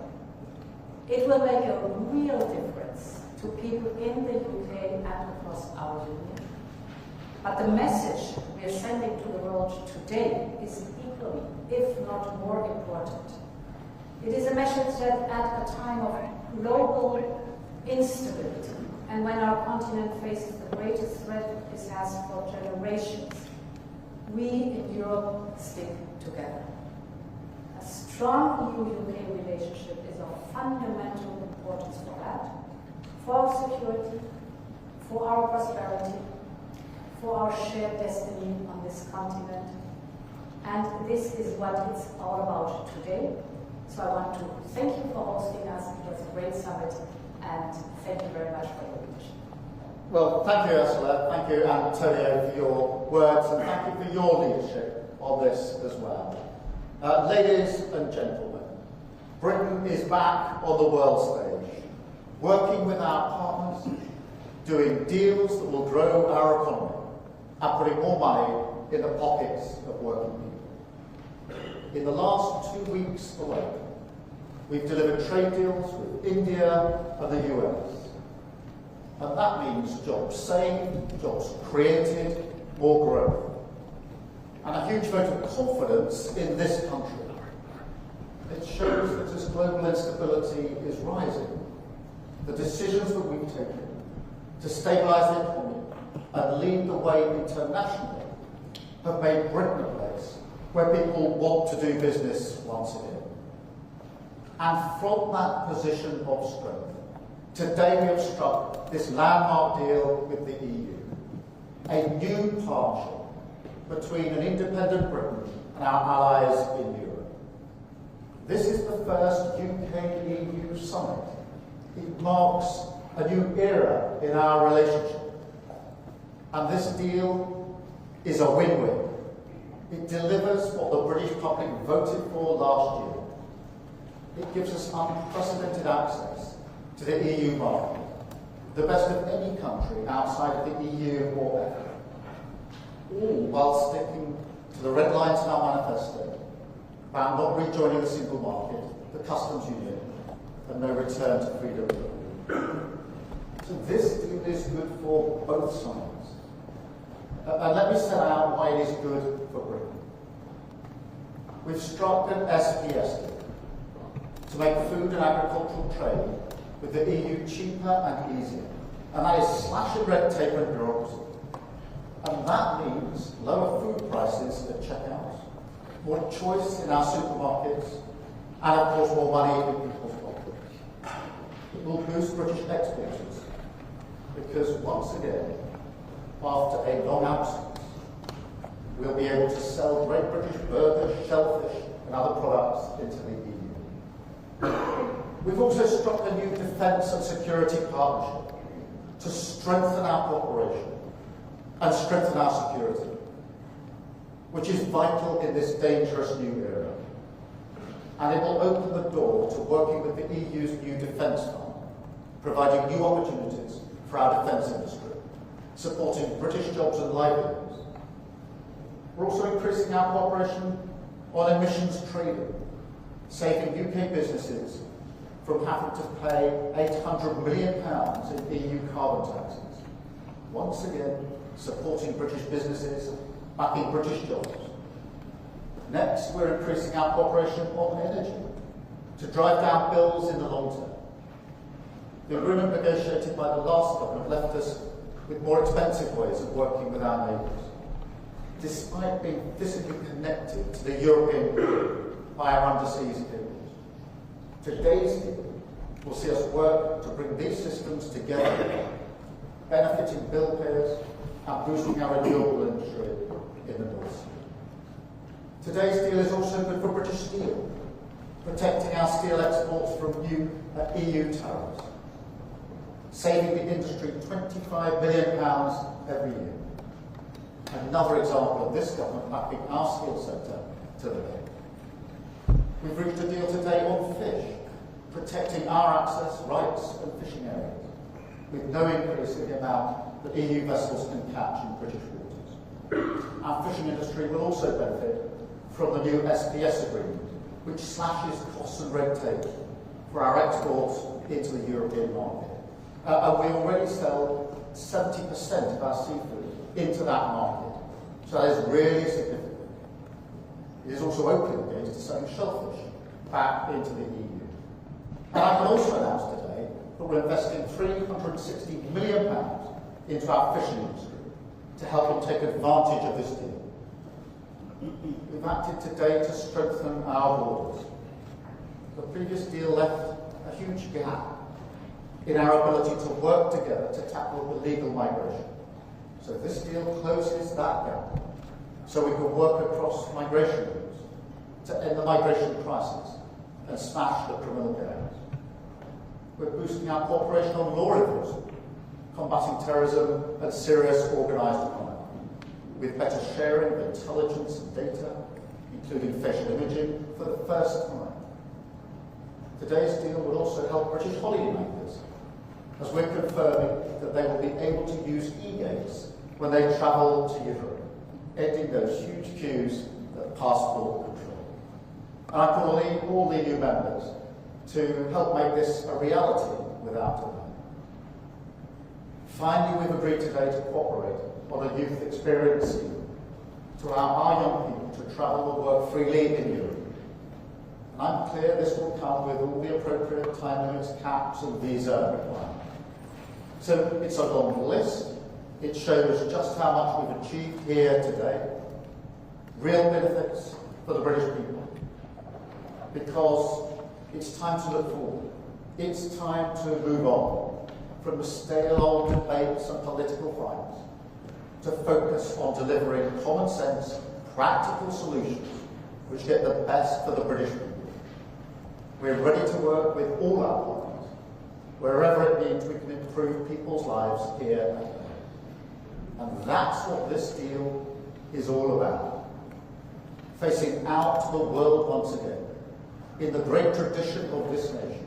It will make a real difference to people in the UK and across our union. But the message we are sending to the world today is equally, if not more important. It is a message that at a time of global instability, and when our continent faces the greatest threat it has for generations, we in Europe stick together. A strong EU-UK relationship is of fundamental importance for that, for our security, for our prosperity, for our shared destiny on this continent. And this is what it's all about today. So I want to thank you for hosting us. It was a great summit, and thank you very much for your leadership. Well, thank you, Ursula. Thank you, Antonio, for your words, and thank you for your leadership on this as well. Ladies and gentlemen, Britain is back on the world stage, working with our partners, doing deals that will grow our economy, and putting more money in the pockets of working people. In the last 2 weeks alone, we've delivered trade deals with India and the US. And that means jobs saved, jobs created, more growth. And a huge vote of confidence in this country. It shows that as global instability is rising, the decisions that we've taken to stabilise the economy and lead the way internationally have made Britain a place where people want to do business once again. And from that position of strength, today we have struck this landmark deal with the EU, a new partnership between an independent Britain and our allies in Europe. This is the first UK-EU summit. It marks a new era in our relationship. And this deal is a win-win. It delivers what the British public voted for last year. It gives us unprecedented access to the EU market, the best of any country outside of the EU or EFTA, all while sticking to the red lines in our manifesto about not rejoining the single market, the customs union, and no return to freedom. So this deal is good for both sides. And let me set out why it is good for Britain. We've struck an SPS deal to make food and agricultural trade with the EU cheaper and easier. And that is slashing red tape and bureaucracy. And that means lower food prices at checkout, more choice in our supermarkets, and of course more money in people's pockets. It will boost British exporters because once again, after a long absence, we'll be able to sell great British burgers, shellfish, and other products into the EU. We've also struck a new defence and security partnership to strengthen our cooperation and strengthen our security, which is vital in this dangerous new era. And it will open the door to working with the EU's new defence fund, providing new opportunities for our defence industry, supporting British jobs and livelihoods. We're also increasing our cooperation on emissions trading, saving UK businesses from having to pay £800 million in EU carbon taxes. Once again, supporting British businesses, backing British jobs. Next, we're increasing our cooperation on energy to drive down bills in the long term. The agreement negotiated by the last government left us with more expensive ways of working with our neighbours, despite being physically connected to the European Union by our underseas cables. Today's deal will see us work to bring these systems together, benefiting bill payers and boosting our renewable industry in the North Sea. Today's deal is also good for British steel, protecting our steel exports from new EU tariffs, saving the industry £25 million every year. Another example of this government backing our steel sector to the hill. We've reached a deal today on fish, protecting our access rights and fishing areas, with no increase in the amount that EU vessels can catch in British waters. Our fishing industry will also benefit from the new SPS agreement, which slashes costs and red tape for our exports into the European market. And we already sell 70% of our seafood into that market. So that is really significant. It is also opening the gates to selling shellfish back into the EU. And I can also announce today that we're investing £360 million into our fishing industry to help them take advantage of this deal. We've acted today to strengthen our borders. The previous deal left a huge gap in our ability to work together to tackle illegal migration. So this deal closes that gap, so we can work across migration routes to end the migration crisis and smash the criminal gangs. We're boosting our cooperation on law enforcement, combating terrorism and serious organised crime, with better sharing of intelligence and data, including facial imaging, for the first time. Today's deal will also help British holidaymakers, as we're confirming that they will be able to use e-gates when they travel to Europe, ending those huge queues at passport control. And I call on all the EU members to help make this a reality without delay. Finally, we've agreed today to cooperate on a youth experience scheme to allow our young people to travel and work freely in Europe. And I'm clear this will come with all the appropriate time limits, caps and visa requirements. So it's a long list. It shows just how much we've achieved here today. Real benefits for the British people. Because it's time to look forward. It's time to move on from the stale old debates and political fights to focus on delivering common sense, practical solutions which get the best for the British people. We're ready to work with all our partners, wherever it means we can improve people's lives here and there. And that's what this deal is all about. Facing out to the world once again, in the great tradition of this nation,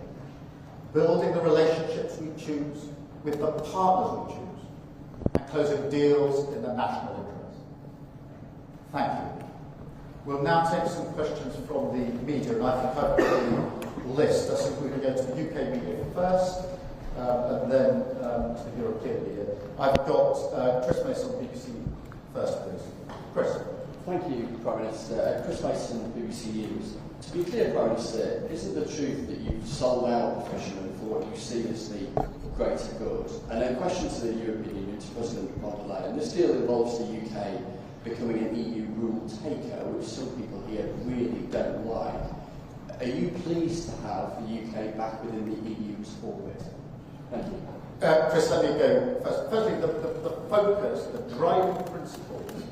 building the relationships we choose with the partners we choose, and closing deals in the national interest. Thank you. We'll now take some questions from the media, and I think I've got the list. I think we can go to the UK media first, and then to the European media. I've got Chris Mason, BBC first, please. Chris. Thank you, Prime Minister. Chris Mason, BBC News. To be clear, Prime Minister, isn't the truth that you've sold out the fishermen for what you see as the greater good? And a question to the European Union, to President von der Leyen. This deal involves the UK becoming an EU rule taker, which some people here really don't like. Are you pleased to have the UK back within the EU's orbit? Thank you. Chris, let me go first. Firstly, the focus, the driving principles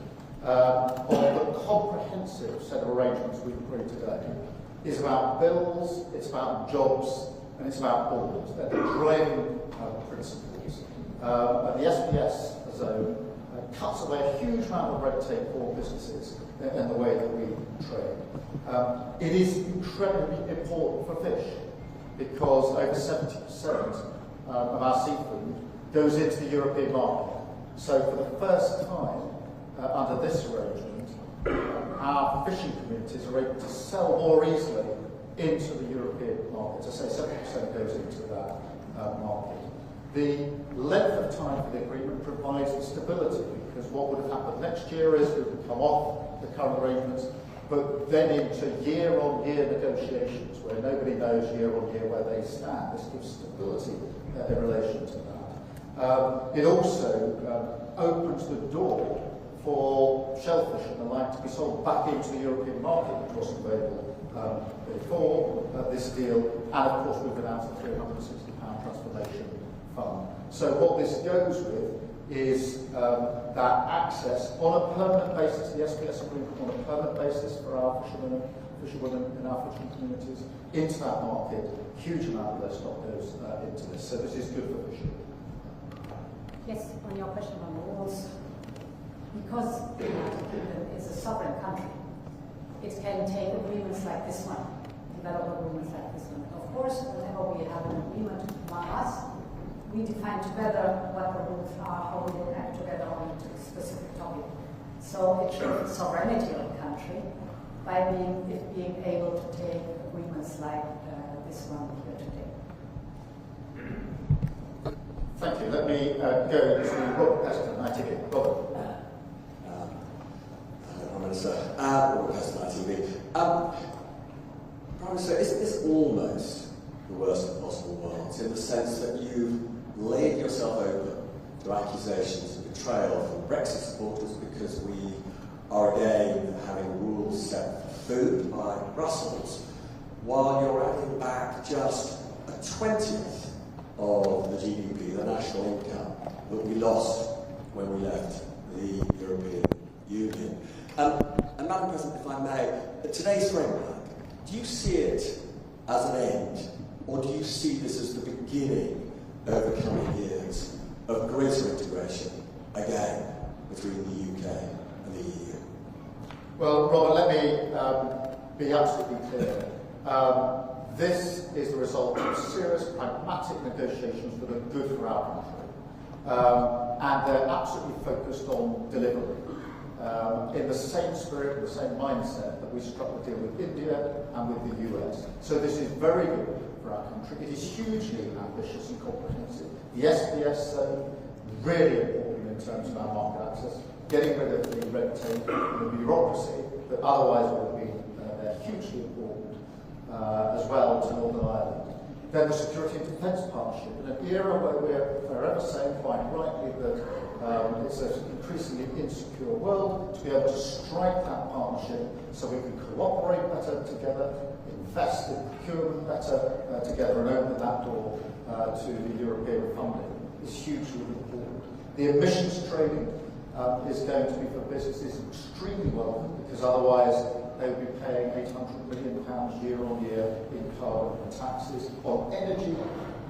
of the comprehensive set of arrangements we've agreed today is about bills, it's about jobs, and it's about borders. They're the driving principles. And the SPS zone cuts away a huge amount of red tape for businesses in the way that we trade. It is incredibly important for fish because over 70% of our seafood goes into the European market. So for the first time under this arrangement, our fishing communities are able to sell more easily into the European market. As I say, 70% goes into that market. The length of time for the agreement provides the stability, because what would have happened next year is we would come off the current arrangements, but then into year-on-year negotiations where nobody knows year-on-year where they stand. This gives stability in relation to that. It also opens the door for shellfish and the like to be sold back into the European market, which wasn't available before this deal, and of course we've announced the £360 transformation fund. So what this goes with is that access on a permanent basis, the SPS agreement on a permanent basis for our fishermen and fisherwomen in our fishing communities into that market. Huge amount of their stock goes into this, so this is good for fishing. Yes, on your question on rules, because the United Kingdom is a sovereign country, it can take agreements like this one, develop agreements like this one. Of course, whenever we have an agreement among us, we define together what the rules are, how we will act together on a specific topic. So it shows the sovereignty of the country. by being able to take agreements like this one here today. Thank you. Let me go to Robert Peston. I take it. Robert. Prime Minister, Robert Peston, ITV. Prime Minister, isn't this almost the worst of possible worlds, in the sense that you've laid yourself open to accusations of betrayal from Brexit supporters because we are again having rules set for food by Brussels, while you're adding back just a 20th of the GDP, the national income, that we lost when we left the European Union. And Madam President, if I may, today's framework, do you see it as an end, or do you see this as the beginning over the coming years of greater integration, again, between the UK and the EU? Well, Robert, let me be absolutely clear. This is the result of serious, pragmatic negotiations that are good for our country. And they're absolutely focused on delivery. In the same spirit, the same mindset that we struck the deal with India and with the US. So this is very good for our country. It is hugely ambitious and comprehensive. The SPS zone, really important in terms of our market access, getting rid of the red tape and the bureaucracy that otherwise would have been hugely important as well to Northern Ireland. Then the security and defence partnership, in an era where we're forever saying quite rightly that it's an increasingly insecure world, to be able to strike that partnership so we can cooperate better together, invest in procurement better together, and open that door to the European funding is hugely important. The emissions trading is going to be for businesses extremely welcome, because otherwise they would be paying £800 million year on year in carbon taxes. On energy,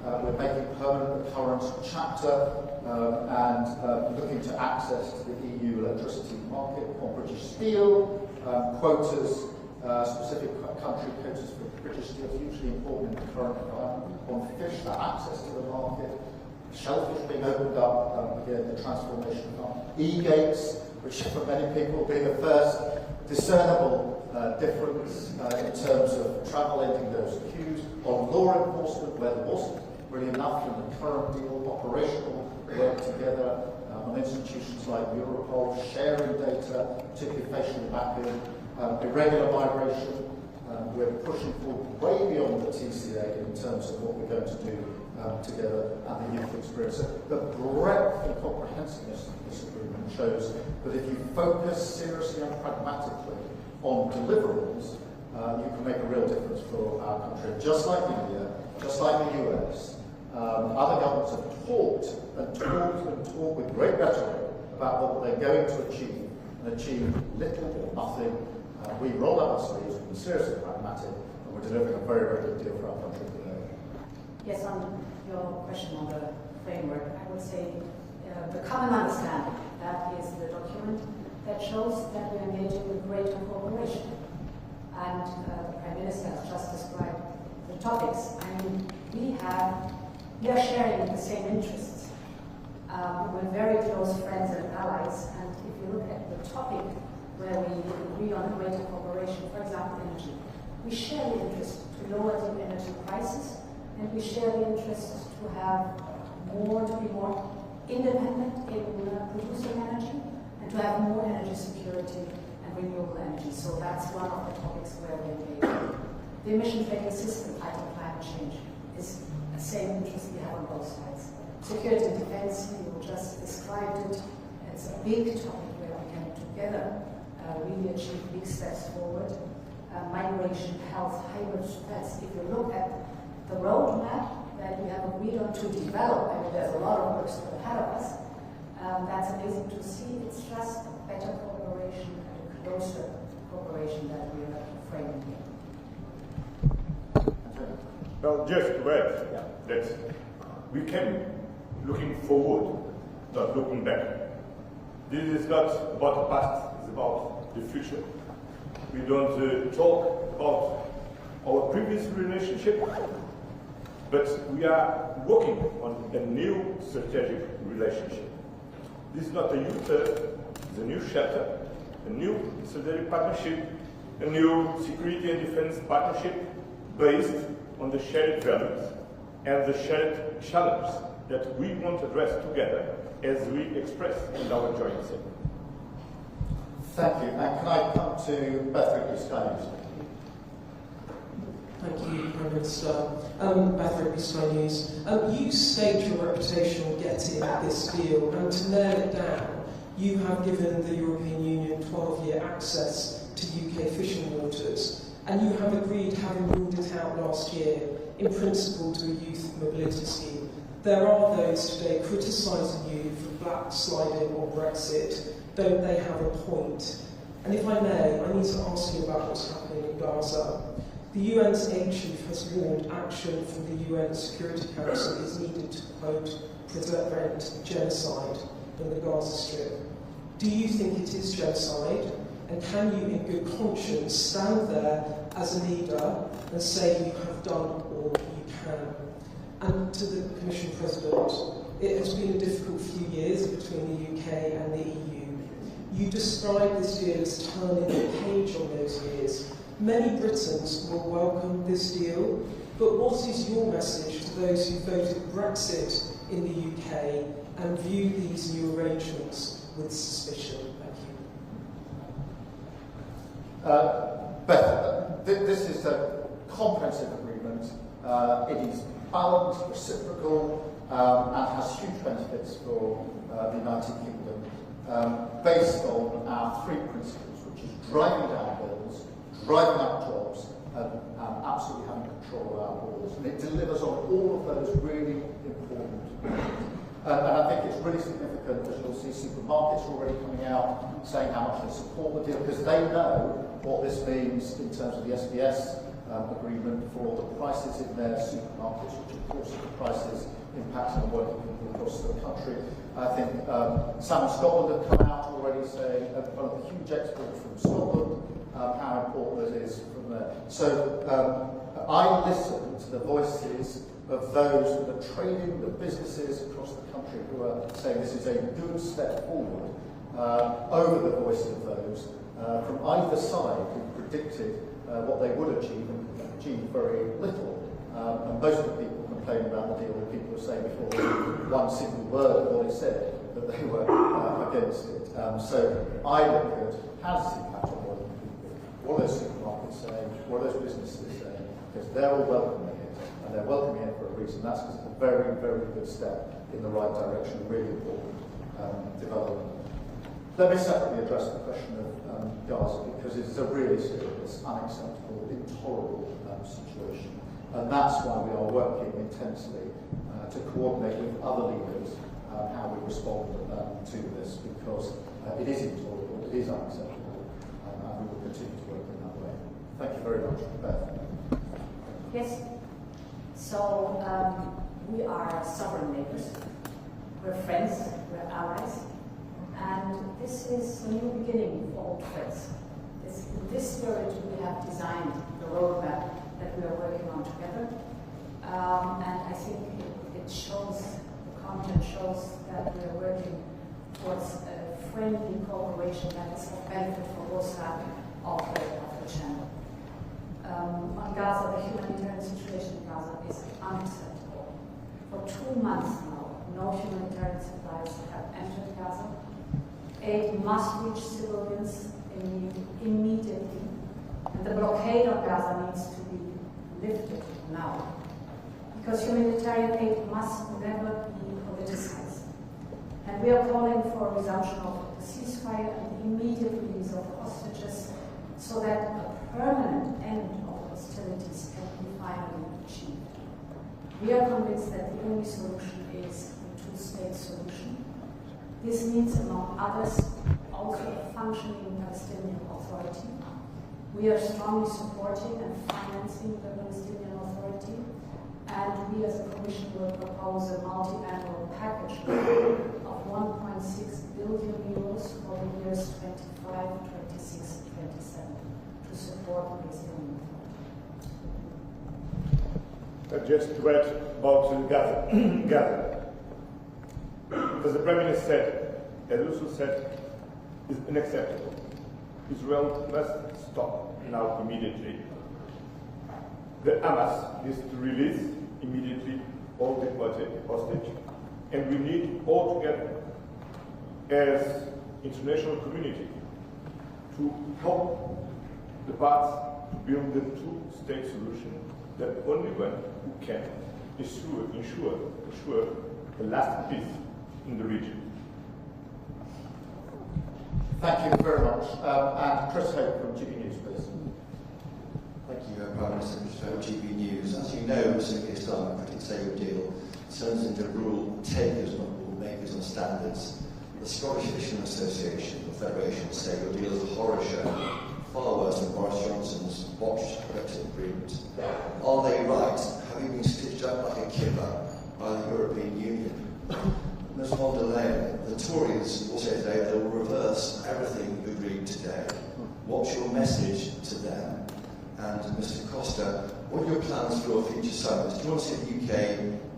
we're making permanent the current chapter and looking to access to the EU electricity market. On British steel, quotas, specific country quotas for British steel, hugely important in the current environment. On fish, that access to the market. Shellfish being opened up, again, the transformation fund. E-gates, which for many people will be the first discernible difference in terms of travel ending those queues. On law enforcement, where there wasn't really enough in the current deal, operational work together on institutions like Europol, sharing data, particularly facial mapping, irregular migration. We're pushing forward way beyond the TCA in terms of what we're going to do together and the youth experience. So the breadth and comprehensiveness of this agreement shows that if you focus seriously and pragmatically on deliverables, you can make a real difference for our country. Just like India, just like the US, other governments have talked and talked and talked with great rhetoric about what they're going to achieve, and achieve little or nothing. We roll up our sleeves, we're seriously pragmatic, and we're delivering a very, very good deal for our country today. Yes, on your question on the framework, I would say the common understanding, that is the document that shows that we're engaging with greater cooperation. And the Prime Minister has just described the topics. I mean, we are sharing the same interests. We're very close friends and allies, and if you look at the topic where we agree on greater cooperation, for example, energy, we share the interest to lower the energy prices, and we share the interest to be more independent in producing energy, and to have more energy security and renewable energy. So that's one of the topics where we engage. The emission trading system, fighting climate change, is the same interest we have on both sides. Security and defense, you just described it. It's a big topic where we can together really achieve big steps forward. Migration, health, hybrid threats. If you look at the roadmap that we have agreed on to develop, I mean, there's a lot of work still ahead of us. That's amazing to see. It's just a better cooperation and a closer cooperation that we are framing here. Well, just to add that we can looking forward, not looking back. This is not about the past, it's about the future. We don't talk about our previous relationship, but we are working on a new strategic relationship. This is not a U-turn, it's a new chapter, a new strategic partnership a new security and defense partnership based on the shared values and the shared challenge that we want to address together as we express in our joint statement. Thank you. And can I come to Beth Sky News? Thank you, Prime Minister. Beth Rigby, Sky News. You staked your reputation on getting this deal, and to nail it down, you have given the European Union 12-year access to UK fishing waters, and you have agreed, having ruled it out last year, in principle to a youth mobility scheme. There are those today criticising you for backsliding on Brexit. Don't they have a point? And if I may, I need to ask you about what's happening in Gaza. The UN's aid chief has warned action from the UN Security Council is needed to, quote, prevent genocide in the Gaza Strip. Do you think it is genocide? And can you, in good conscience, stand there as a leader and say you have done all you can? And to the Commission President, it has been a difficult few years between the UK and the EU. You describe this deal as turning the page on those years. Many Britons will welcome this deal, but what is your message to those who voted Brexit in the UK and view these new arrangements with suspicion? Thank you. Beth, this is a comprehensive agreement. It is balanced, reciprocal, and has huge benefits for the United Kingdom, based on our three principles, which is driving down bills, driving up jobs, and absolutely having control of our borders. And it delivers on all of those really important things. And I think it's really significant, as you'll see supermarkets already coming out saying how much they support the deal, because they know what this means in terms of the SBS agreement for the prices in their supermarkets, which of course are the prices impacting on working people across the country. I think Sam and Scotland have come out already saying one of the huge exports from Scotland, how important it is from there. So I listen to the voices of those that are trading, the businesses across the country who are saying this is a good step forward, over the voice of those from either side who predicted what they would achieve and achieved very little. And most of the people complaining about the deal, people were saying before they knew one single word of what it said, that they were against it. So I look at how does it impact on working people? What are those supermarkets saying? What are those businesses saying? Because they're all welcoming it, and they're welcoming it for a reason. That's because it's a very, very good step in the right direction, really important development. Let me separately address the question of Gaza, because it is a really serious, unacceptable, intolerable situation. And that's why we are working intensely to coordinate with other leaders how we respond to this, because it is intolerable, it is unacceptable, and we will continue to work in that way. Thank you very much, Beth. Yes. So we are sovereign neighbors. We're friends, we're allies. And this is a new beginning for old friends. In this spirit, we have designed the roadmap that we are working on together. And I think it shows, the content shows that we are working towards a friendly cooperation that is of benefit for both sides of the channel. On Gaza, the humanitarian situation in Gaza is unacceptable. For 2 months now, no humanitarian supplies have entered Gaza. Aid must reach civilians immediately, and the blockade of Gaza needs to be lifted now, because humanitarian aid must never be politicized. And we are calling for a resumption of the ceasefire and immediate release of hostages so that a permanent end of hostilities can be finally achieved. We are convinced that the only solution is a two-state solution. This means, among others, also a functioning Palestinian Authority. We are strongly supporting and financing the Palestinian Authority, and we as a Commission will propose a multi-annual package of 1.6 billion euros for the years 25, 26, 27 to support the Palestinian Authority. Just to add about Gaza. As the Prime Minister said, as also said, is unacceptable. Israel must stop now immediately. The Hamas is to release immediately all deported hostage, and we need all together as international community to help the parts to build the two-state solution, the only one who can ensure a lasting peace in the region. Thank you very much. And Chris Hope from GB News, please. Thank you, Prime Minister. Chris Hope, GB News. As you know, Mr. Keir Starmer, critics say your deal turns into rule takers, not rule makers on standards. The Scottish Fishermen Association, the Federation, say your deal is a horror show, far worse than Boris Johnson's botched Brexit agreement. Are they right? Have you been stitched up like a kipper by the European Union? Ms von der Leyen, the Tories will say today they will reverse everything you agreed today. What's your message to them? And Mr Costa, what are your plans for your future summits? Do you want to see the UK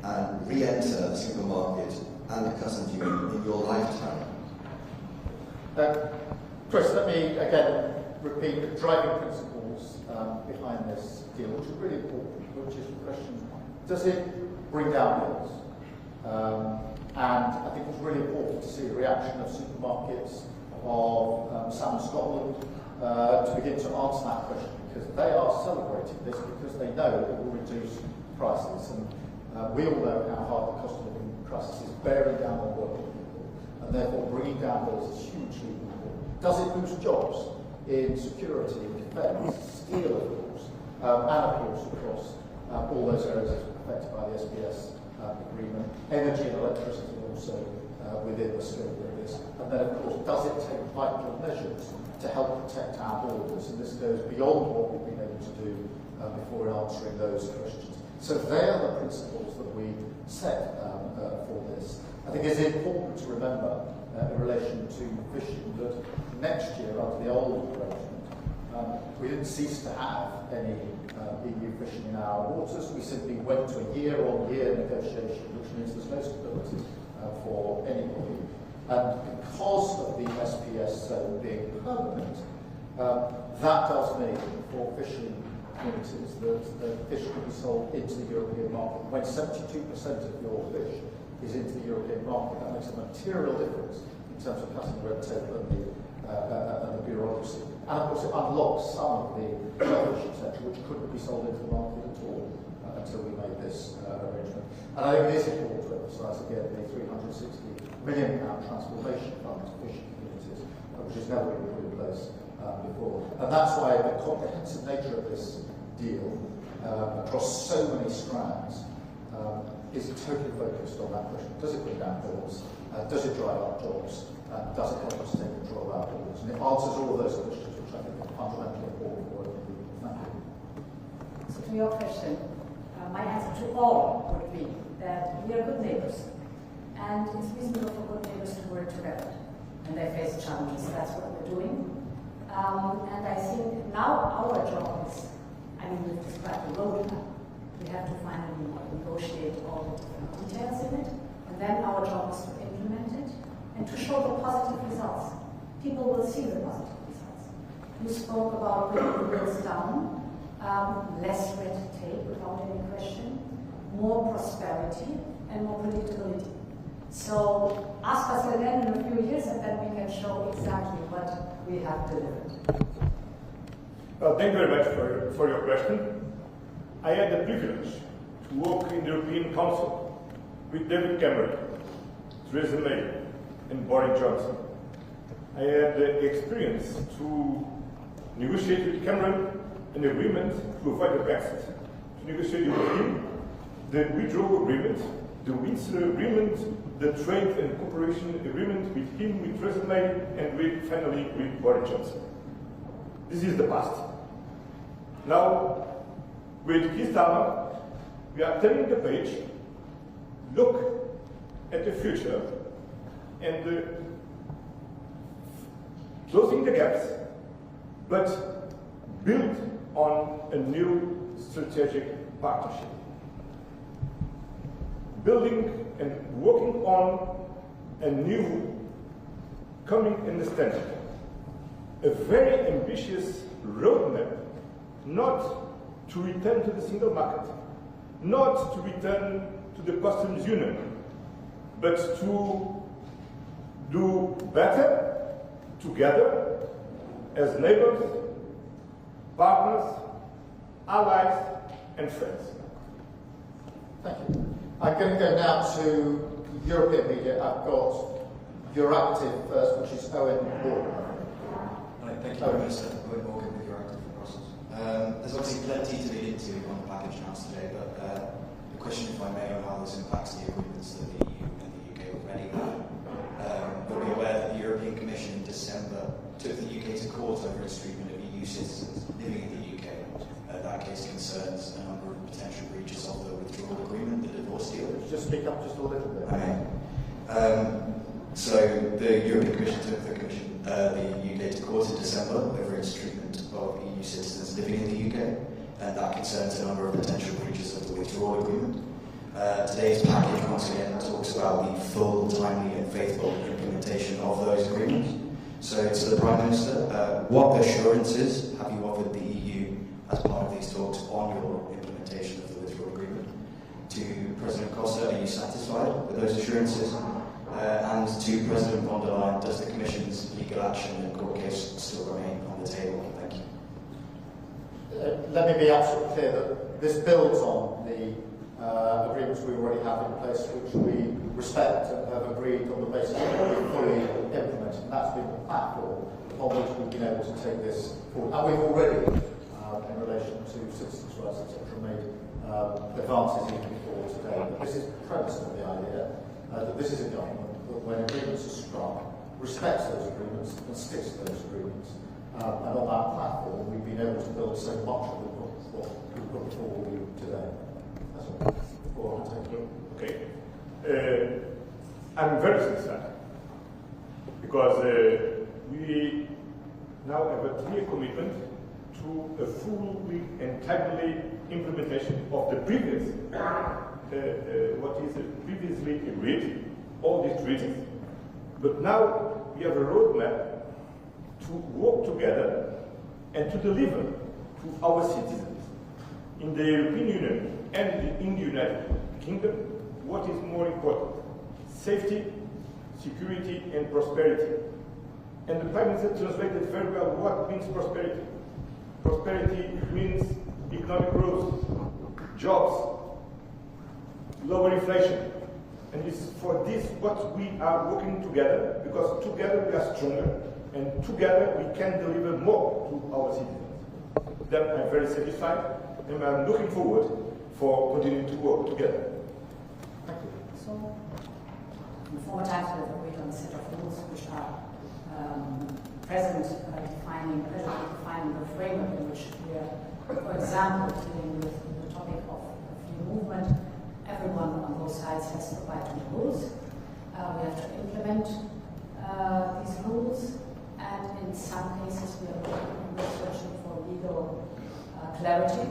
and re-enter the single market and the customs union in your lifetime? Chris, let me again repeat the driving principles behind this deal, which is really important, which is the question, does it bring down bills? And I think it's really important to see the reaction of supermarkets of Sam Scotland to begin to answer that question, because they are celebrating this because they know it will reduce prices. And we all know how hard the cost of living crisis is bearing down on working people, and therefore bringing down bills is hugely important. Does it boost jobs in security, in defence, steel, of course, and of course across all those areas affected by the SBS agreement, energy and electricity also within the scope of this. And then, of course, does it take vital measures to help protect our borders? And this goes beyond what we've been able to do before in answering those questions. So they are the principles that we set for this. I think it's important to remember in relation to fishing that next year, under the old arrangement, we didn't cease to have any EU fishing in our waters. We simply went to a year-on-year negotiation, which means there's no stability for anybody. And because of the SPS zone being permanent, that does mean for fishing communities that the fish can be sold into the European market. When 72% of your fish is into the European market, that makes a material difference in terms of cutting the red tape and the bureaucracy. And of course it unlocks some of the shellfish, etc., which couldn't be sold into the market at all until we made this arrangement. And I think it is important to emphasise again the £360 million transformation fund to fishing communities, which has never been put in place before. And that's why the comprehensive nature of this deal across so many strands is totally focused on that question. Does it bring down bills? Does it drive up jobs? Does it help us take control of our borders? And it answers all of those questions, which I think are fundamentally important for working people. Thank you. So to your question, my answer to all would be that we are good neighbours. And it's reasonable for good neighbours to work together. And they face challenges. That's what we're doing. And I think now our job is, I mean, we've described the roadmap. We have to finally negotiate all the different details in it. And then our job is to implement it and to show the positive results. People will see the positive results. You spoke about bringing the bills down, less red tape without any question, more prosperity and more predictability. So ask us again in a few years and then we can show exactly what we have delivered. Well, thank you very much for your question. I had the privilege to work in the European Council with David Cameron, Theresa May, and Boris Johnson. I had the experience to negotiate with Cameron an agreement to avoid the Brexit, to negotiate with him the withdrawal agreement, the Windsor agreement, the trade and cooperation agreement with him, with Theresa May, and finally with Boris Johnson. This is the past. Now, with Keir Starmer, we are turning the page, look at the future, and closing the gaps, but build on a new strategic partnership. Building and working on a new common understanding a very ambitious roadmap, not to return to the single market, not to return to the customs union, but to do better together as neighbors, partners, allies, and friends. Thank you. I'm going to go now to European media. I've got Euractiv first, which is Owen Morgan. Right, thank you, Minister. Owen Morgan with Euractiv from Brussels. There's obviously plenty to dig into on the package announced today, but the question, if I may, on how this impacts the agreements that the EU and the UK already have. You'll be aware that the European Commission in December took the UK to court over its treatment of EU citizens living in the UK. That case concerns a number of potential breaches of the withdrawal agreement, the divorce deal. Just speak up just a little bit. So the European Commission took the UK to court in December over its treatment of EU citizens living in the UK, and that concerns a number of potential breaches of the withdrawal agreement. Today's package once again talks about the full, timely and faithful implementation of those agreements. So to the Prime Minister, what assurances have you offered the EU as part of these talks on your implementation of the withdrawal agreement? To President Costa, are you satisfied with those assurances? And to President von der Leyen, does the Commission's legal action and court case still remain on the table? Thank you. Let me be absolutely clear that this builds on the agreements we already have in place, which we respect and have agreed on the basis of being fully implemented. And that's been the platform upon which we've been able to take this forward. And we've already, in relation to citizens' rights, etc., made advances even before today. But this is premise of the idea that this is a government that, when agreements are struck, respects those agreements and sticks to those agreements. And on that platform, we've been able to build so much of what we put before you today. That's all. Okay. I'm very satisfied because we now have a clear commitment to a fully and timely implementation of the previous, what is previously agreed, all these treaties. But now we have a roadmap to work together and to deliver to our citizens in the European Union and in the United Kingdom what is more important: safety, security, and prosperity. And the Prime Minister translated very well what means prosperity. Prosperity means economic growth, jobs, lower inflation. And it's for this what we are working together, because together we are stronger, and together we can deliver more to our citizens. Then I'm very satisfied, and I'm looking forward for continuing to work together. So, in former times we have agreed on a set of rules which are present defining the framework in which we are, for example, dealing with the topic of free movement. Everyone on both sides has to abide by the rules. We have to implement these rules, and in some cases we are searching for legal clarity.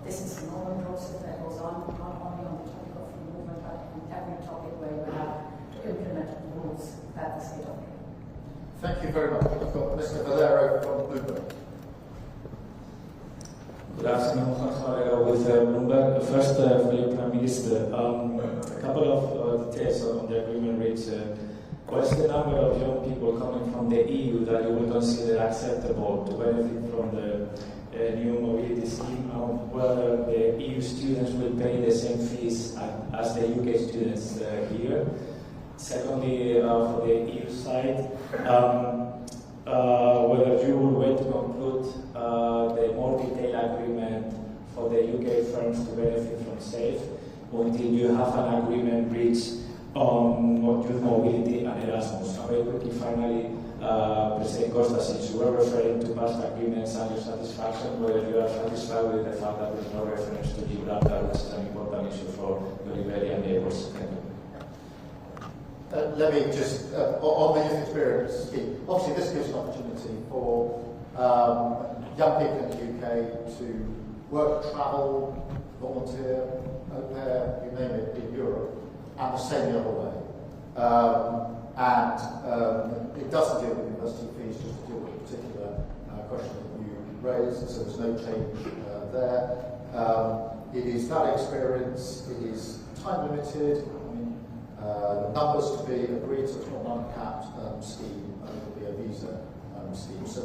This is an normal process that goes on, not only on the topic of free movement, but on every topic where you have to implement the rules that the state of. Thank you very much. I've got Mr. Valero from Bloomberg. Good afternoon, Juan Valero with Bloomberg. First, for your Prime Minister, a couple of details on the agreement reached. What's the number of young people coming from the EU that you would consider acceptable to benefit from the new mobility scheme? Whether the EU students will pay the same fees as the UK students here? Secondly, for the EU side, whether you will wait to conclude the more detailed agreement for the UK firms to benefit from SAFE until you have an agreement reached on youth mobility and Erasmus. And very quickly, finally, President Costa, since you were referring to past agreements and your satisfaction, whether you are satisfied with the fact that there is no reference to Gibraltar, which is an important issue for your Iberian neighbours. Thank you. Let me just, on the youth experience scheme, obviously this gives an opportunity for young people in the UK to work, travel, volunteer, au pair, you name it, in Europe, and the same the other way. and it doesn't deal with university fees, just to deal with a particular question that you raised, so there's no change there. It is that experience, it is time limited. I mean, the numbers to be agreed, so it's not an uncapped scheme, it will be a visa scheme. So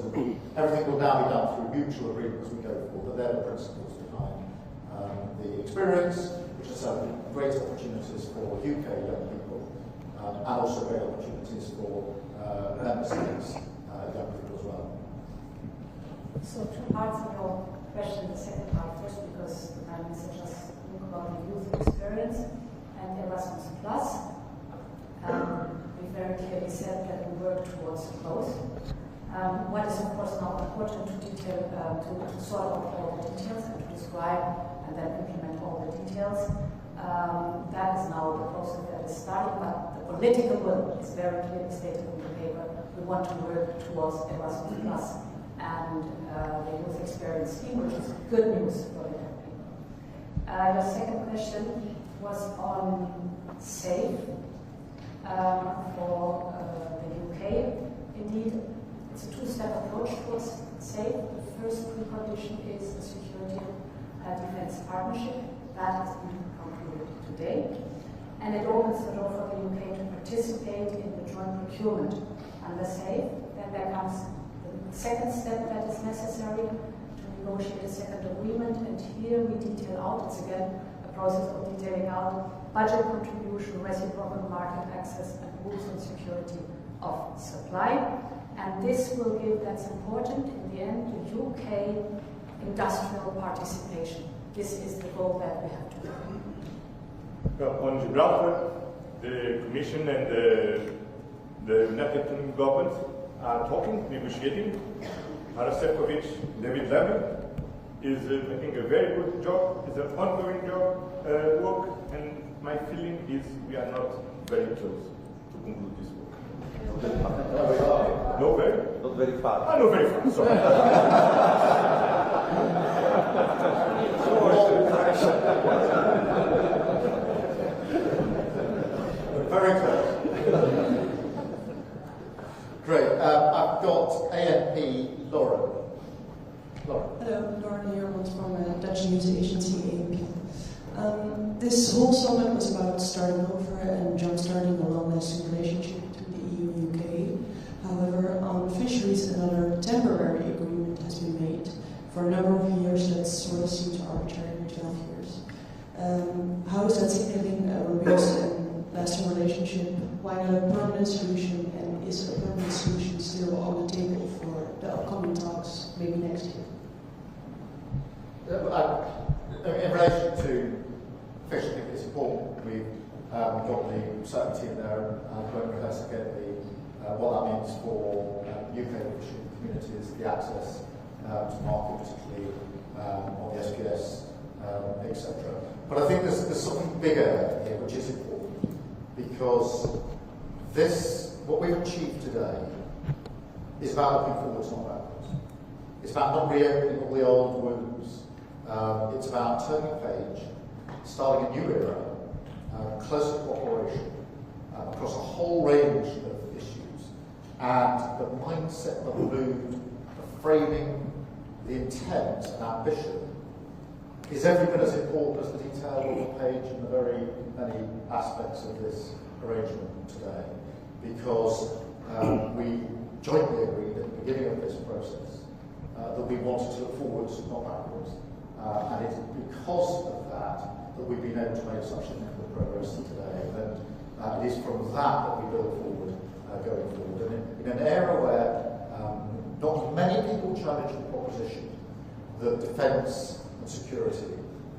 everything will now be done through mutual agreement as we go forward, but they're the principles behind the experience, which has great opportunities for UK young people, and also great opportunities for member states young people as well. So two parts of your question. The second part first, because the Prime Minister just spoke about the youth experience and Erasmus Plus. We very clearly said that we work towards both. What is of course now important to detail, to sort out all the details and to describe and then implement all the details. That is now the process that is starting, but the political will is very clearly stated in the paper. We want to work towards Erasmus Plus and the youth experience scheme, which is good news for the young people. Your second question was on SAFE for the UK. Indeed, it's a two-step approach towards SAFE. The first precondition is the security defence partnership. That has been concluded today. And it opens the door for the UK to participate in the joint procurement under SAFE. Then there comes the second step that is necessary to negotiate a second agreement, and here we detail out, it's again a process of detailing out budget contribution, reciprocal market access, and rules on security of supply. And this will give, that's important, in the end, the UK industrial participation. This is the goal that we have to do. On Gibraltar, the Commission and the United Kingdom government are talking, negotiating. Arasefcovic, David Levy is making a very good job. It's an ongoing job, work, and my feeling is we are not very close to conclude this work. No, very? Not very far. Ah, no, very far, sorry. Very close. Great. I've got ANP Laura. Laura. Hello, Laura Niermans from Dutch news agency ANP. This whole summit was about starting over and jump-starting a long-lasting relationship between the EU and UK. However, on fisheries, another temporary agreement has been made for a number of years that sort of seems arbitrary, 12 years. How is that signaling a robust and lasting relationship? Why not a permanent solution? And is a permanent solution still on the table for the upcoming talks, maybe next year? In relation to fish, I think it's important. We've got the certainty in there and won't rehearse again what that means for UK fishing communities, the access to market, particularly on the SPS, etc. But I think there's something bigger here which is important, because what we've achieved today is about looking forwards, not backwards. It's about not reopening all the old wounds. It's about turning a page, starting a new era, closer cooperation across a whole range of issues, and the mindset, the mood, the framing, the intent and ambition is every bit as important as the detail on the page and the very many aspects of this arrangement today, because we jointly agreed at the beginning of this process that we wanted to look forwards, not backwards. And it's because of that that we've been able to make such significant progress today. And it is from that we build forward, going forward. And in an era where not many people challenge the proposition that defence and security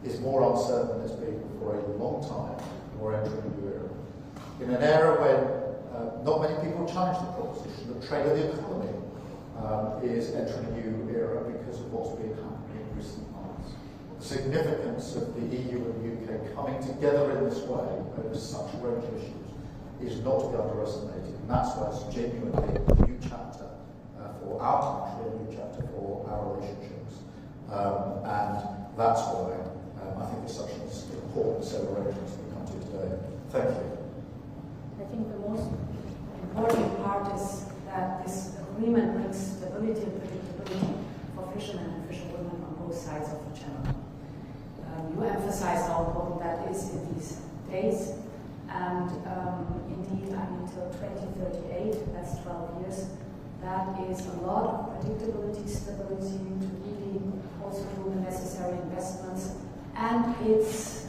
is more uncertain than it's been for a long time, we're entering a new era. In an era when not many people challenge the proposition that trade and the economy is entering a new era because of what's been happening in recent months. The significance of the EU and the UK coming together in this way over such a range of issues is not to be underestimated, and that's why it's genuinely a new chapter for our country, a new chapter for our relationships. And that's why I think it's such an important set of arrangements we come to today. Thank you. I think the most channel. You emphasized how important that is in these days, and indeed, I mean, till 2038, that's 12 years, that is a lot of predictability, stability, to really also do the necessary investments, and it's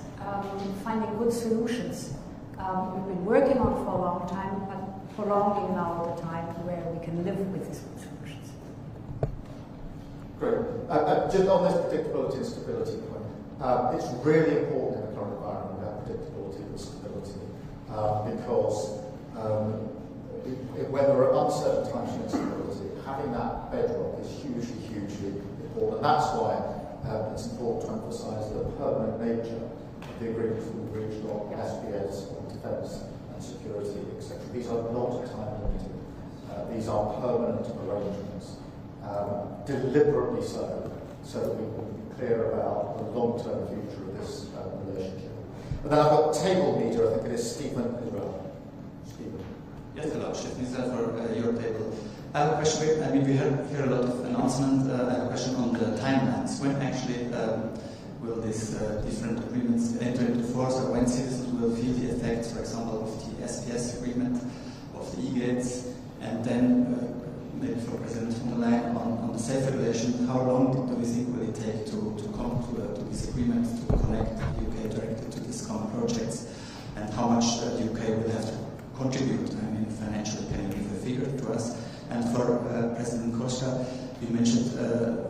finding good solutions. We've been working on for a long time, but prolonging now the time where we can live with these good solutions. Great. Just on this predictability and stability point, it's really important in the current environment to have predictability and stability because when there are uncertain times of instability, having that bedrock is hugely, hugely important. And that's why it's important to emphasise the permanent nature of the agreements that we've reached on SPS, on defence and security, etc. These are not time limited. These are permanent arrangements, deliberately so that we can be clear about the long-term future of this relationship. And then I've got table meter, I think it is Stephen Israel. Stephen. Yes, hello, Stephen Israel for your table. I have a question. I mean, we hear a lot of announcements. I have a question on the timelines. When actually will these different agreements enter into force, or when citizens will feel the effects, for example, of the SPS agreement, of the e-gates, and then maybe for President von der Leyen on the safe regulation, how long do we think will it take to come to this agreement, to connect the UK directly to these common projects, and how much the UK will have to contribute? I mean, financially, can you give a figure to us? And for President Costa, you mentioned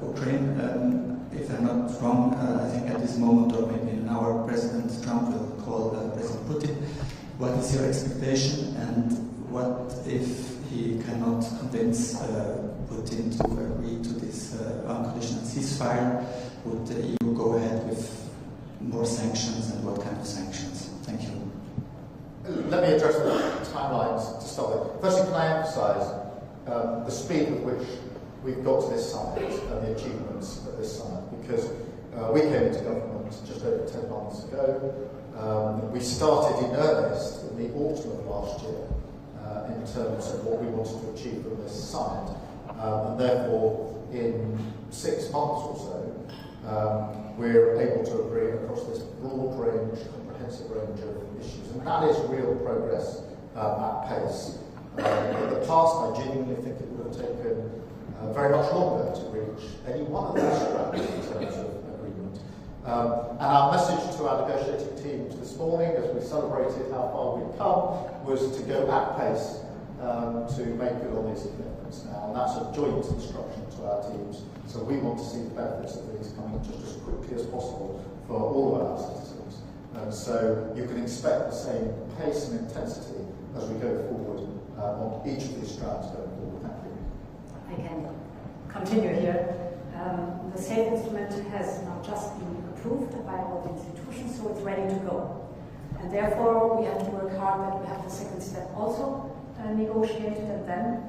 Ukraine. If I'm not wrong, I think at this moment, or maybe in an hour, President Trump will call President Putin. What is your expectation, and what if he cannot convince Putin to agree to this unconditional ceasefire? Would the EU go ahead with more sanctions, and what kind of sanctions? Thank you. Let me address the timelines to start with. Firstly, can I emphasise the speed with which we've got to this summit and the achievements at this summit, because we came into government just over 10 months ago. We started in earnest in the autumn of last year in terms of what we wanted to achieve from this summit, and therefore in 6 months or so we're able to agree across this broad range, comprehensive range of issues, and that is real progress at pace. In the past, I genuinely think it would have taken very much longer to reach any one of those strands in terms of agreement. And our message to our negotiating teams this morning, as we celebrated how far we'd come, was to go at pace to make good on these commitments now. And that's a joint instruction to our teams. So we want to see the benefits of these coming just as quickly as possible for all of our citizens. And so you can expect the same pace and intensity as we go forward on each of these strands going forward. Thank you. I can continue here. The SAFE instrument has now just been approved by all the institutions, so it's ready to go. And therefore, we have to work hard that we have the second step also negotiated, and then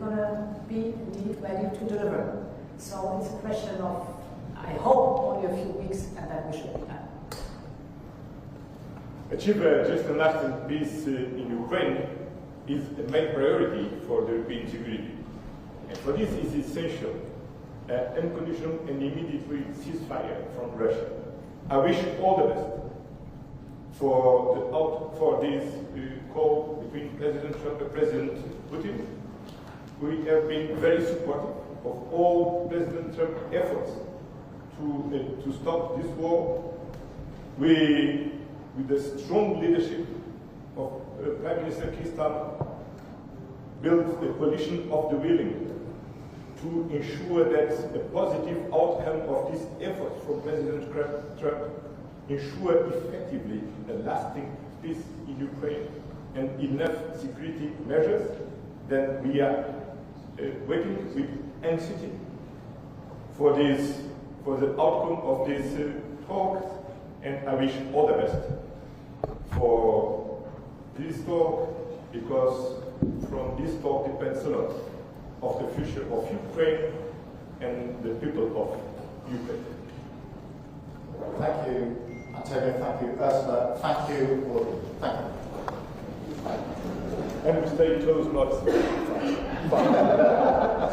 we're going to be indeed ready to deliver. So it's a question of, I hope, only a few weeks, and then we should be done. Achieve just and lasting peace in Ukraine is a main priority for the European security. And for this is essential unconditional and immediate ceasefire from Russia. I wish all the best for this call between President Trump and President Putin. We have been very supportive of all President Trump's efforts to stop this war. With the strong leadership of Prime Minister Keir Starmer, built a coalition of the willing to ensure that a positive outcome of this effort from President Trump ensure effectively a lasting peace in Ukraine and enough security measures. Then we are waiting with anxiety for the outcome of this talk, and I wish all the best for this talk, because from this talk depends a lot of the future of Ukraine and the people of Ukraine. Thank you, Antonio. Thank you, Ursula. Thank you, all. Thank you. And we stay close, not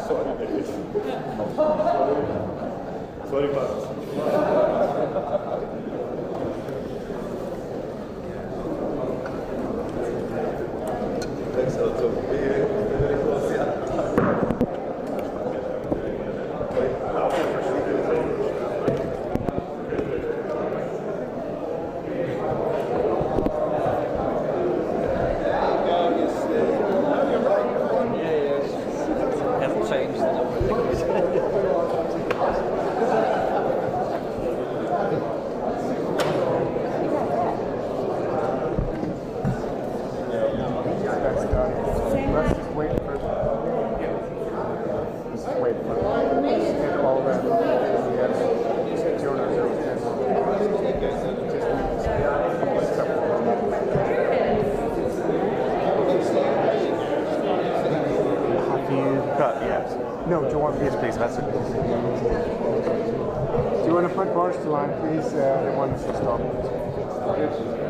sorry, David. Sorry, Marcus. Thanks a lot. So, very close, yeah. Hasn't changed. That's done. Let's just wait for. Just wait for. Get all that. Yes. Jonah, Have you got, yes. No, do you want me to please message? Do you want to put bars to line, please? The ones to stop.